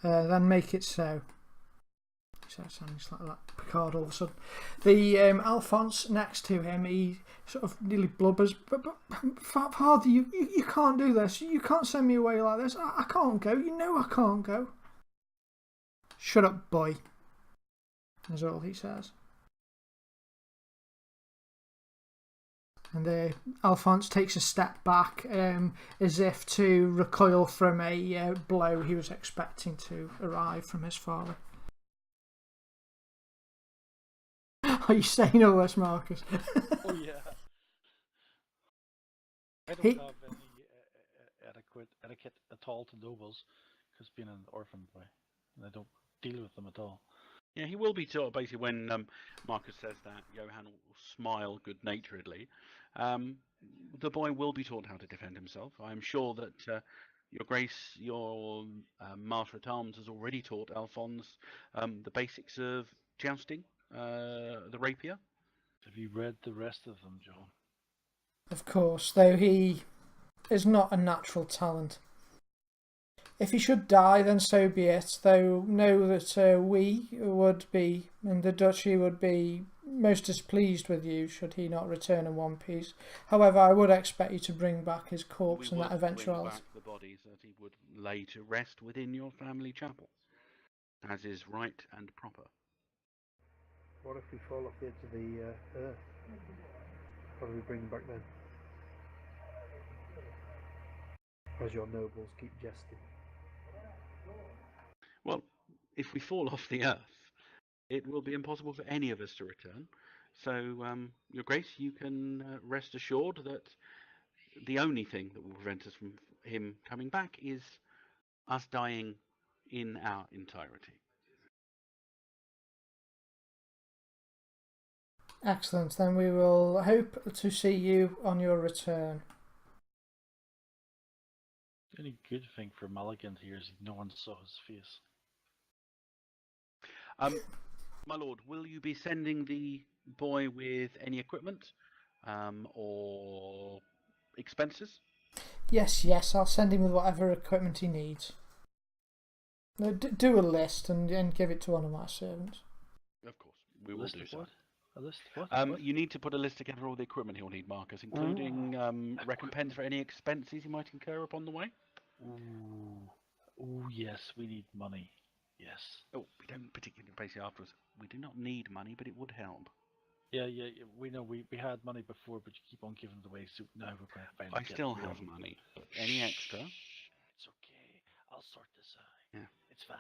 Speaker 1: Then make it so. So it sounds like that Picard all of a sudden. The Alphonse next to him, he sort of nearly blubbers. But Father, you can't do this. You can't send me away like this. I can't go. You know I can't go. Shut up, boy. Is all he says. And Alphonse takes a step back as if to recoil from a blow he was expecting to arrive from his father. Are you saying all this, Marcus?
Speaker 4: Oh yeah. I don't have any adequate etiquette at all to nobles, because being an orphan boy, and I don't deal with them at all.
Speaker 2: Yeah, he will be taught basically when Marcus says that. Johann will smile good-naturedly. The boy will be taught how to defend himself. I'm sure that Your Grace, your Master at Arms, has already taught Alphonse the basics of jousting, the rapier.
Speaker 4: Have you read the rest of them, John?
Speaker 1: Of course, though he is not a natural talent. If he should die, then so be it, though know that we would be, and the Duchy would be most displeased with you should he not return in one piece. However, I would expect you to bring back his corpse in that eventuality.
Speaker 2: Bring back the bodies that he would lay to rest within your family chapel, as is right and proper.
Speaker 3: What if we fall off the edge of the earth? What do we bring back then? as your nobles keep jesting.
Speaker 2: Well, if we fall off the earth, it will be impossible for any of us to return. So, Your Grace, you can rest assured that the only thing that will prevent us from him coming back is us dying in our entirety.
Speaker 1: Excellent. Then we will hope to see you on your return.
Speaker 4: The only good thing for Mulligan here is no one saw his face.
Speaker 2: My lord, will you be sending the boy with any equipment or expenses?
Speaker 1: Yes, I'll send him with whatever equipment he needs. No, do a list and give it to one of my servants.
Speaker 2: Of course, we will do so.
Speaker 4: What? A list of what?
Speaker 2: You need to put a list together of all the equipment he'll need, Marcus, including recompense for any expenses he might incur upon the way.
Speaker 4: Oh, yes, we need money. Yes.
Speaker 2: Oh, we don't particularly pay it afterwards. We do not need money, but it would help.
Speaker 4: Yeah, we know we had money before, but you keep on giving it away, so now we're going to find
Speaker 2: I still have money. Any extra?
Speaker 4: It's okay. I'll sort this out.
Speaker 2: Yeah.
Speaker 4: It's fine.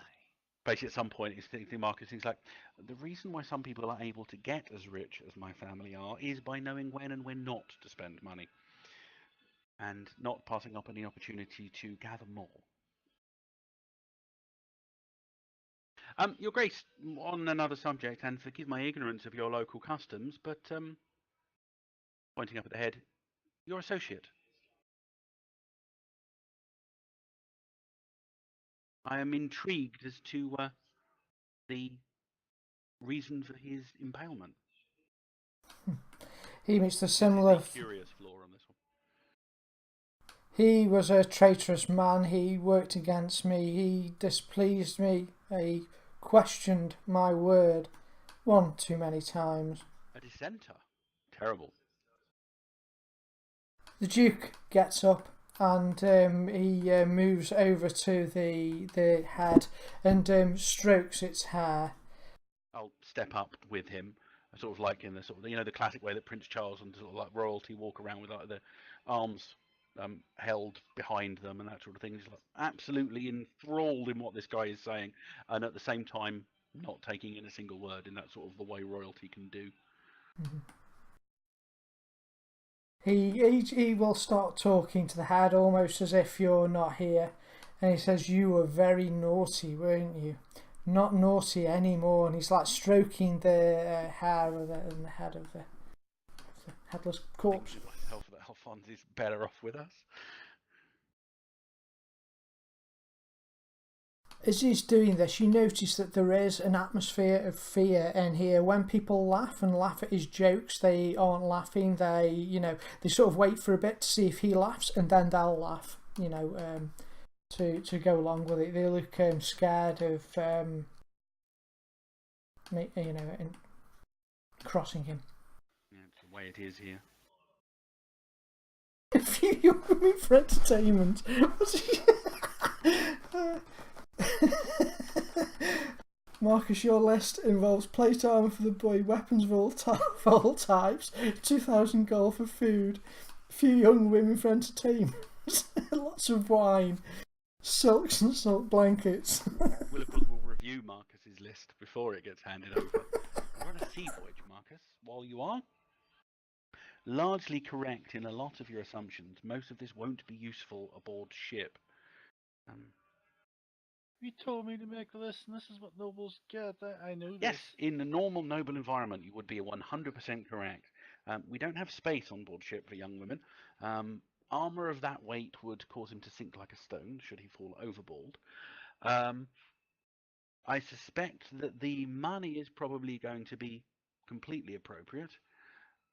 Speaker 2: Basically, at some point, it's thinking, Marcus, things like, the reason why some people are able to get as rich as my family are is by knowing when and when not to spend money. And not passing up any opportunity to gather more. Your Grace, on another subject, and forgive my ignorance of your local customs, but pointing up at the head, your associate. I am intrigued as to the reason for his impalement.
Speaker 1: He meets the similar.
Speaker 2: Curious flaw on this one.
Speaker 1: He was a traitorous man. He worked against me. He displeased me. He questioned my word one too many times.
Speaker 2: A dissenter. Terrible.
Speaker 1: The Duke gets up and he moves over to the head and strokes its hair.
Speaker 2: I'll step up with him, sort of like in the sort of the classic way that Prince Charles and sort of like royalty walk around with like the arms held behind them and that sort of thing. He's like absolutely enthralled in what this guy is saying, and at the same time not taking in a single word in that sort of the way royalty can do.
Speaker 1: Mm-hmm. He will start talking to the head almost as if you're not here, and he says, "You were very naughty, weren't you? Not naughty anymore." And he's like stroking the hair of the head of the headless corpse.
Speaker 2: Alphonse is better off with us.
Speaker 1: As he's doing this, you notice that there is an atmosphere of fear in here. When people laugh at his jokes, they aren't laughing. They sort of wait for a bit to see if he laughs, and then they'll laugh. To go along with it. They look scared of crossing him.
Speaker 2: Yeah, it's the way it is here.
Speaker 1: If you me for entertainment. Marcus, your list involves plate armor for the boy, weapons of all types, 2,000 gold for food, a few young women for entertainment, lots of wine, silks and silk blankets.
Speaker 2: We'll review Marcus's list before it gets handed over. We're on a sea voyage, Marcus. While you are largely correct in a lot of your assumptions, most of this won't be useful aboard ship.
Speaker 4: You told me to make a list, and this is what nobles get. I know this.
Speaker 2: Yes, in a normal noble environment, you would be 100% correct. We don't have space on board ship for young women. Armor of that weight would cause him to sink like a stone should he fall overboard. I suspect that the money is probably going to be completely appropriate.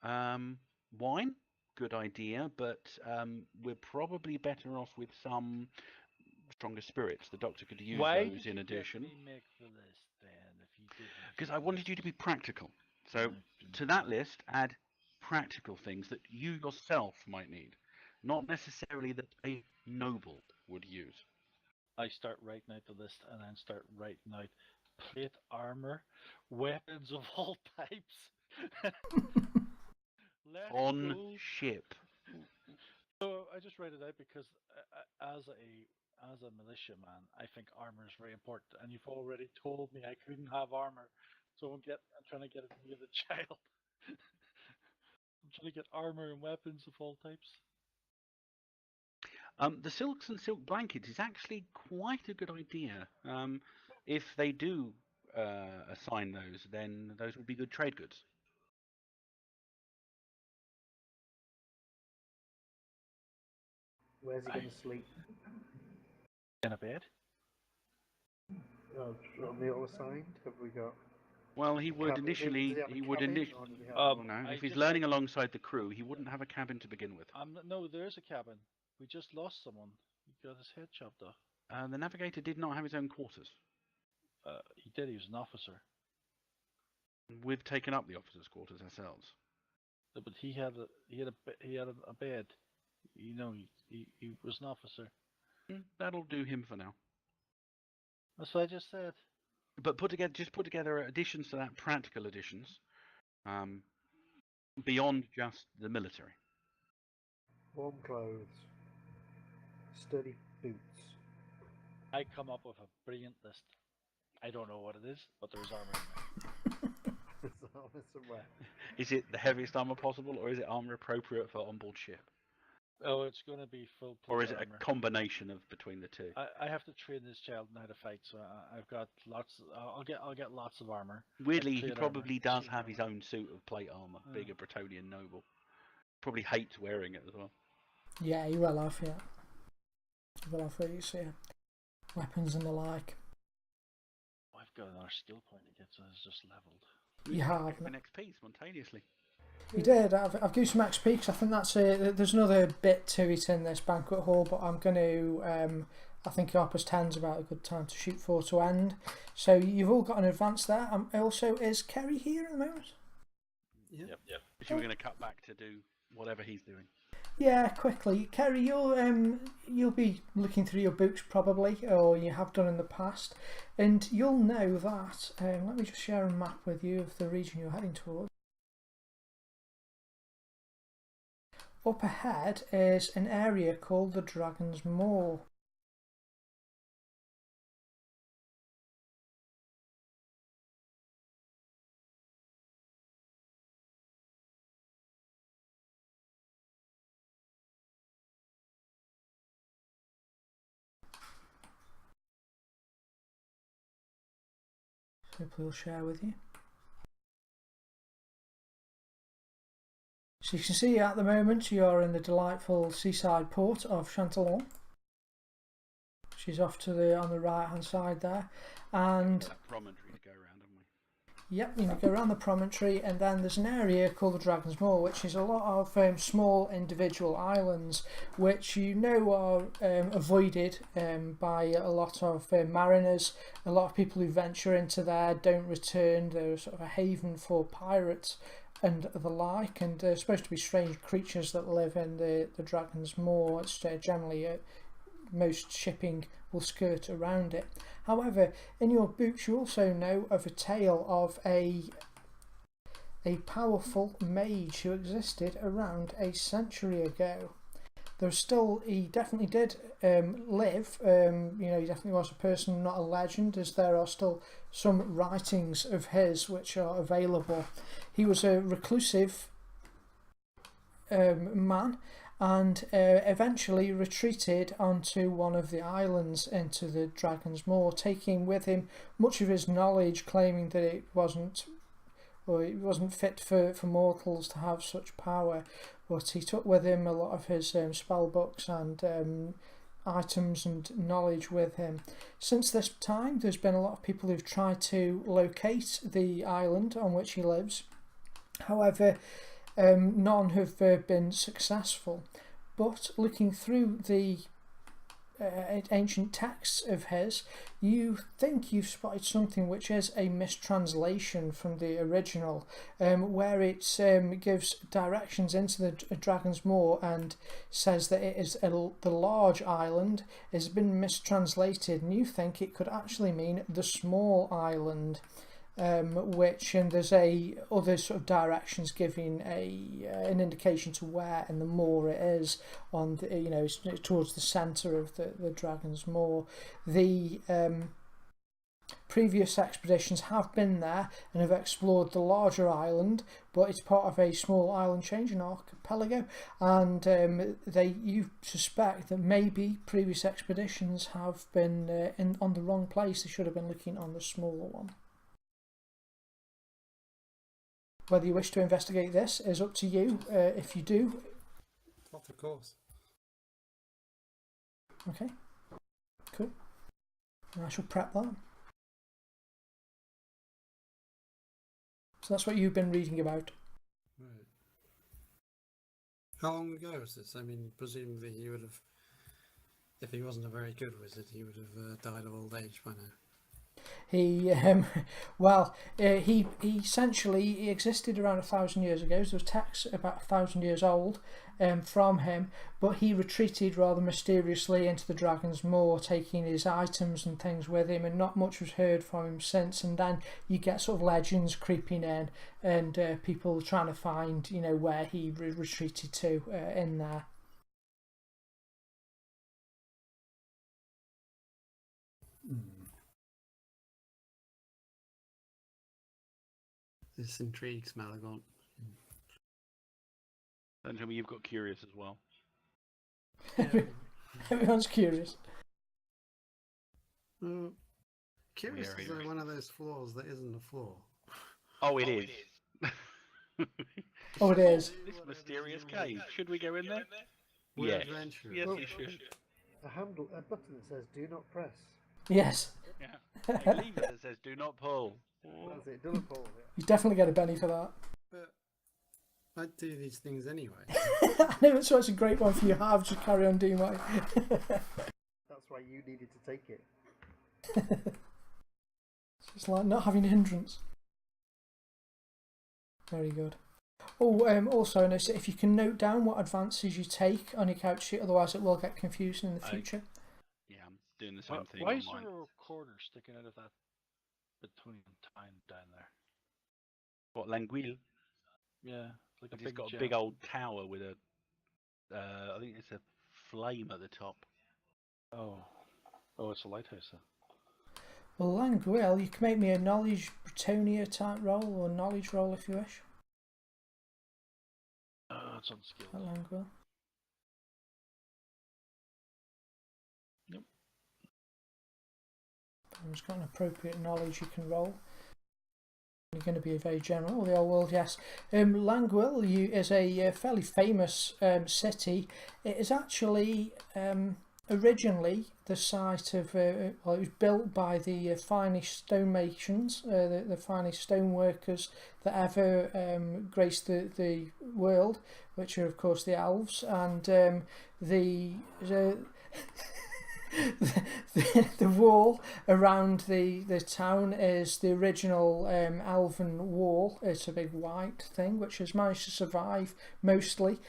Speaker 2: Wine, good idea, but we're probably better off with some stronger spirits. The doctor could use those in addition.
Speaker 4: Why did you make the list then?
Speaker 2: Because I wanted you to be practical. So to that list, add practical things that you yourself might need, not necessarily that a noble would use.
Speaker 4: I start writing out the list and then start writing out plate armor, weapons of all types.
Speaker 2: On ship.
Speaker 4: So I just read it out because as a militiaman, I think armor is very important, and you've already told me I couldn't have armor, so I'm trying to get it near the child. I'm trying to get armor and weapons of all types.
Speaker 2: The silks and silk blankets is actually quite a good idea. If they do assign those, then those would be good trade goods.
Speaker 3: Where's he going to sleep?
Speaker 4: In a bed?
Speaker 3: Oh, on the other side? Have we got?
Speaker 2: Well, he would
Speaker 3: Cabin? Does he
Speaker 2: initially.
Speaker 3: have a
Speaker 2: He would
Speaker 3: cabin,
Speaker 2: initially.
Speaker 3: or does he have
Speaker 2: Oh
Speaker 3: one?
Speaker 2: no!
Speaker 4: I
Speaker 2: If he's
Speaker 4: just
Speaker 2: learning
Speaker 4: said-
Speaker 2: alongside the crew, he wouldn't have a cabin to begin with.
Speaker 4: No, there's a cabin. We just lost someone. He got his head chopped off.
Speaker 2: The navigator did not have his own quarters.
Speaker 4: He did. He was an officer,
Speaker 2: We've taken up the officers' quarters ourselves.
Speaker 4: but he had a bed. You know, he was an officer.
Speaker 2: That'll do him for now.
Speaker 4: That's what I just said.
Speaker 2: But put together additions to that, practical additions, beyond just the military.
Speaker 3: Warm clothes, sturdy boots.
Speaker 4: I come up with a brilliant list. I don't know what it is, but there's armor in there.
Speaker 3: It's honest and wet.
Speaker 2: Is it the heaviest armor possible, or is it armor appropriate for onboard ship,
Speaker 4: Oh, it's going to be full.
Speaker 2: or is it
Speaker 4: armor.
Speaker 2: a combination of between the two?
Speaker 4: I have to train this child on how to fight, so I've got lots. I'll get lots of armor.
Speaker 2: Weirdly,
Speaker 4: like
Speaker 2: he
Speaker 4: plate
Speaker 2: probably
Speaker 4: armor,
Speaker 2: does
Speaker 4: shield
Speaker 2: have his
Speaker 4: armor.
Speaker 2: own suit of plate armor,
Speaker 4: Yeah.
Speaker 2: being a Bretonian noble. Probably hates wearing it as well.
Speaker 1: Yeah, he will have, yeah. He will have these, yeah. Weapons and the like.
Speaker 4: I've got another skill point to get, so it's just leveled.
Speaker 1: You have.
Speaker 2: An XP spontaneously.
Speaker 1: You did. I've given you some XP because I think that's it. There's another bit to it in this banquet hall, but I'm going to. I think Opus 10's about a good time to shoot for to end. So you've all got an advance there. Also, is Kerry here at the moment?
Speaker 5: Yeah.
Speaker 4: Yep.
Speaker 2: If you were going to cut back to do whatever he's doing.
Speaker 1: Yeah, quickly, Kerry, you'll be looking through your books probably, or you have done in the past, and you'll know that. Let me just share a map with you of the region you're heading towards. Up ahead is an area called the Dragon's Maw. Hopefully, I'll share with you. So you can see at the moment you're in the delightful seaside port of Chantalon. She's off to on the right hand side there, and
Speaker 2: That promontory to go around, haven't we?
Speaker 1: yep, you can go around the promontory, and then there's an area called the Dragon's Maw, which is a lot of small individual islands, which you know are avoided by a lot of mariners. A lot of people who venture into there don't return. They're sort of a haven for pirates and the like, and there's supposed to be strange creatures that live in the Dragon's Maw. It's generally most shipping will skirt around it. However, in your books you also know of a tale of a powerful mage who existed around a century ago. He definitely did live. He definitely was a person, not a legend, as there are still some writings of his which are available. He was a reclusive man, and eventually retreated onto one of the islands into the Dragon's Maw, taking with him much of his knowledge, claiming that it wasn't fit for mortals to have such power. But he took with him a lot of his spell books and items and knowledge with him. Since this time, there's been a lot of people who've tried to locate the island on which he lives. However, none have been successful. But looking through the ancient texts of his, you think you've spotted something which is a mistranslation from the original, where it gives directions into the Dragon's Maw and says that it is the large island has been mistranslated, and you think it could actually mean the small island. which and there's a other sort of directions giving an indication to where, and the moor it is on the, it's towards the centre of the Dragon's Moor. The previous expeditions have been there and have explored the larger island, but it's part of a small island chain, an archipelago, and you suspect that maybe previous expeditions have been on the wrong place. They should have been looking on the smaller one. Whether you wish to investigate this is up to you. If you do,
Speaker 5: What, of course.
Speaker 1: okay, cool. And I shall prep that. So that's what you've been reading about.
Speaker 5: Right. How long ago was this? I mean, presumably he would have, if he wasn't a very good wizard, he would have died of old age by now.
Speaker 1: He essentially existed around 1,000 years ago. So there was texts about 1,000 years old from him, but he retreated rather mysteriously into the Dragon's Moor, taking his items and things with him, and not much was heard from him since. And then you get sort of legends creeping in, and people trying to find, where he retreated to in there.
Speaker 5: This intrigues Malagant.
Speaker 2: Don't tell me you've got curious as well.
Speaker 5: Yeah.
Speaker 1: Everyone's curious.
Speaker 5: Curious
Speaker 2: Very
Speaker 5: is
Speaker 2: nice.
Speaker 5: one of those flaws that isn't a flaw.
Speaker 2: Oh, it is.
Speaker 1: Oh, it is.
Speaker 2: This mysterious cave. Should we go in there?
Speaker 5: We're
Speaker 2: Yes.
Speaker 5: adventurers.
Speaker 2: Yes,
Speaker 3: Well,
Speaker 2: you should.
Speaker 3: A button that says "Do not press."
Speaker 1: Yes.
Speaker 2: Yeah. A lever that says "Do not pull."
Speaker 3: That's it. Don't pull it.
Speaker 1: You definitely get a Benny for that.
Speaker 5: But I'd do these things anyway.
Speaker 1: I know, so it's a great one for you. Have just carry on doing what.
Speaker 3: That's why you needed to take it.
Speaker 1: It's like not having a hindrance. Very good. Oh, also, if you can note down what advances you take on your couch sheet, otherwise it will get confusing in the future.
Speaker 2: Yeah, I'm doing the same thing.
Speaker 4: Why
Speaker 2: on
Speaker 4: is there
Speaker 2: mine.
Speaker 4: a recorder sticking out of that between time down there?
Speaker 2: What, Languille?
Speaker 4: Yeah, like a
Speaker 2: It's
Speaker 4: big
Speaker 2: got a
Speaker 4: gem.
Speaker 2: big old tower with a, I think it's a flame at the top.
Speaker 4: Oh, it's a lighthouse then.
Speaker 1: Well, Languille, you can make me a knowledge Bretonia type roll, or knowledge roll if you wish.
Speaker 4: It's on skill.
Speaker 1: At Languille.
Speaker 4: Yep.
Speaker 1: There's got an appropriate knowledge you can roll. You're going to be a very general, the old world, yes. Languille is a fairly famous city. It is actually originally the site of, it was built by the finest stonemasons, the finest stoneworkers that ever graced the world, which are of course the elves, and the wall around the town is the original elven wall. It's a big white thing which has managed to survive mostly.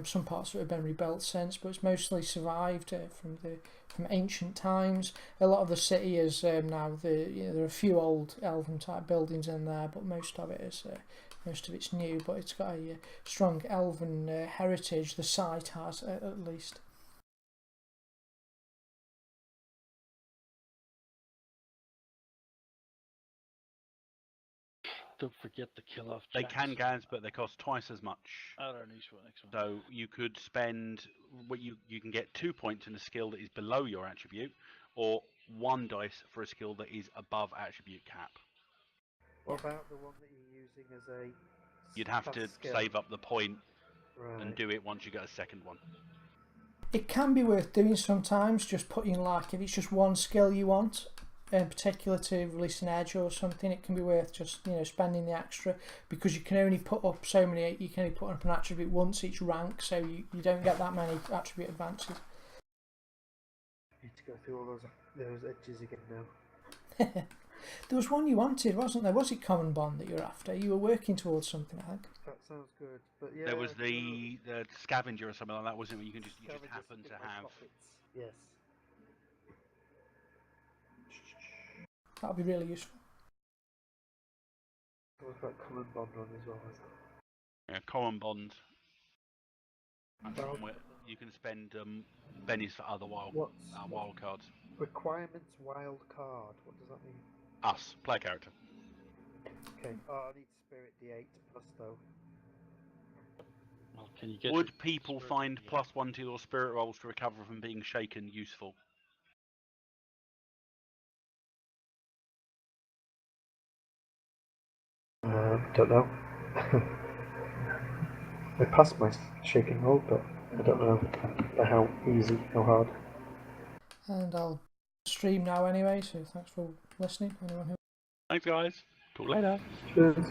Speaker 1: Some parts of it have been rebuilt since, but it's mostly survived from ancient times. A lot of the city is now there are a few old elven type buildings in there, but most of it's new. But it's got a strong elven heritage. The site has at least.
Speaker 4: Don't forget to kill off.
Speaker 2: They
Speaker 4: Jax.
Speaker 2: can gas, but they cost twice as much.
Speaker 4: Oh, they're next one.
Speaker 2: So you could spend what you can get 2 points in a skill that is below your attribute, or 1 dice for a skill that is above attribute cap.
Speaker 3: What about the one that you're using as a?
Speaker 2: You'd have to
Speaker 3: fast skill?
Speaker 2: save up the point
Speaker 3: Right.
Speaker 2: and do it once you get a second one.
Speaker 1: It can be worth doing sometimes, just putting like, if it's just one skill you want, in particular to release an edge or something, it can be worth just spending the extra, because you can only put up so many, you can only put up an attribute once each rank, so you don't get that many attribute advances.
Speaker 3: I need to go through all those edges again now.
Speaker 1: There was one you wanted, wasn't there? Was it Common Bond that you were after? You were working towards something, I think.
Speaker 3: That sounds good, but yeah.
Speaker 2: There was
Speaker 3: I
Speaker 2: the scavenger or something like that, wasn't it? Where you just
Speaker 3: Scavengers
Speaker 2: happen
Speaker 3: in
Speaker 2: to
Speaker 3: my
Speaker 2: have.
Speaker 3: pockets. Yes.
Speaker 1: That would be really useful.
Speaker 3: What about common bond run as well?
Speaker 2: Yeah, common bond. That's
Speaker 3: Well,
Speaker 2: one where you can spend bennies for other
Speaker 3: what's
Speaker 2: wild cards.
Speaker 3: requirements wild card? What does that mean?
Speaker 2: Us, player character.
Speaker 3: Okay. Oh, I need spirit D8 plus though.
Speaker 4: Well, can you get
Speaker 2: Would
Speaker 4: your
Speaker 2: people
Speaker 4: spirit
Speaker 2: find
Speaker 4: in the
Speaker 2: +1 to your spirit rolls to recover from being shaken useful?
Speaker 3: Don't know. I passed my shaking roll, but I don't know how easy, how hard.
Speaker 1: And I'll stream now anyway, so thanks for listening. Anyone who
Speaker 2: Thanks, guys. Talk later.
Speaker 3: Cheers.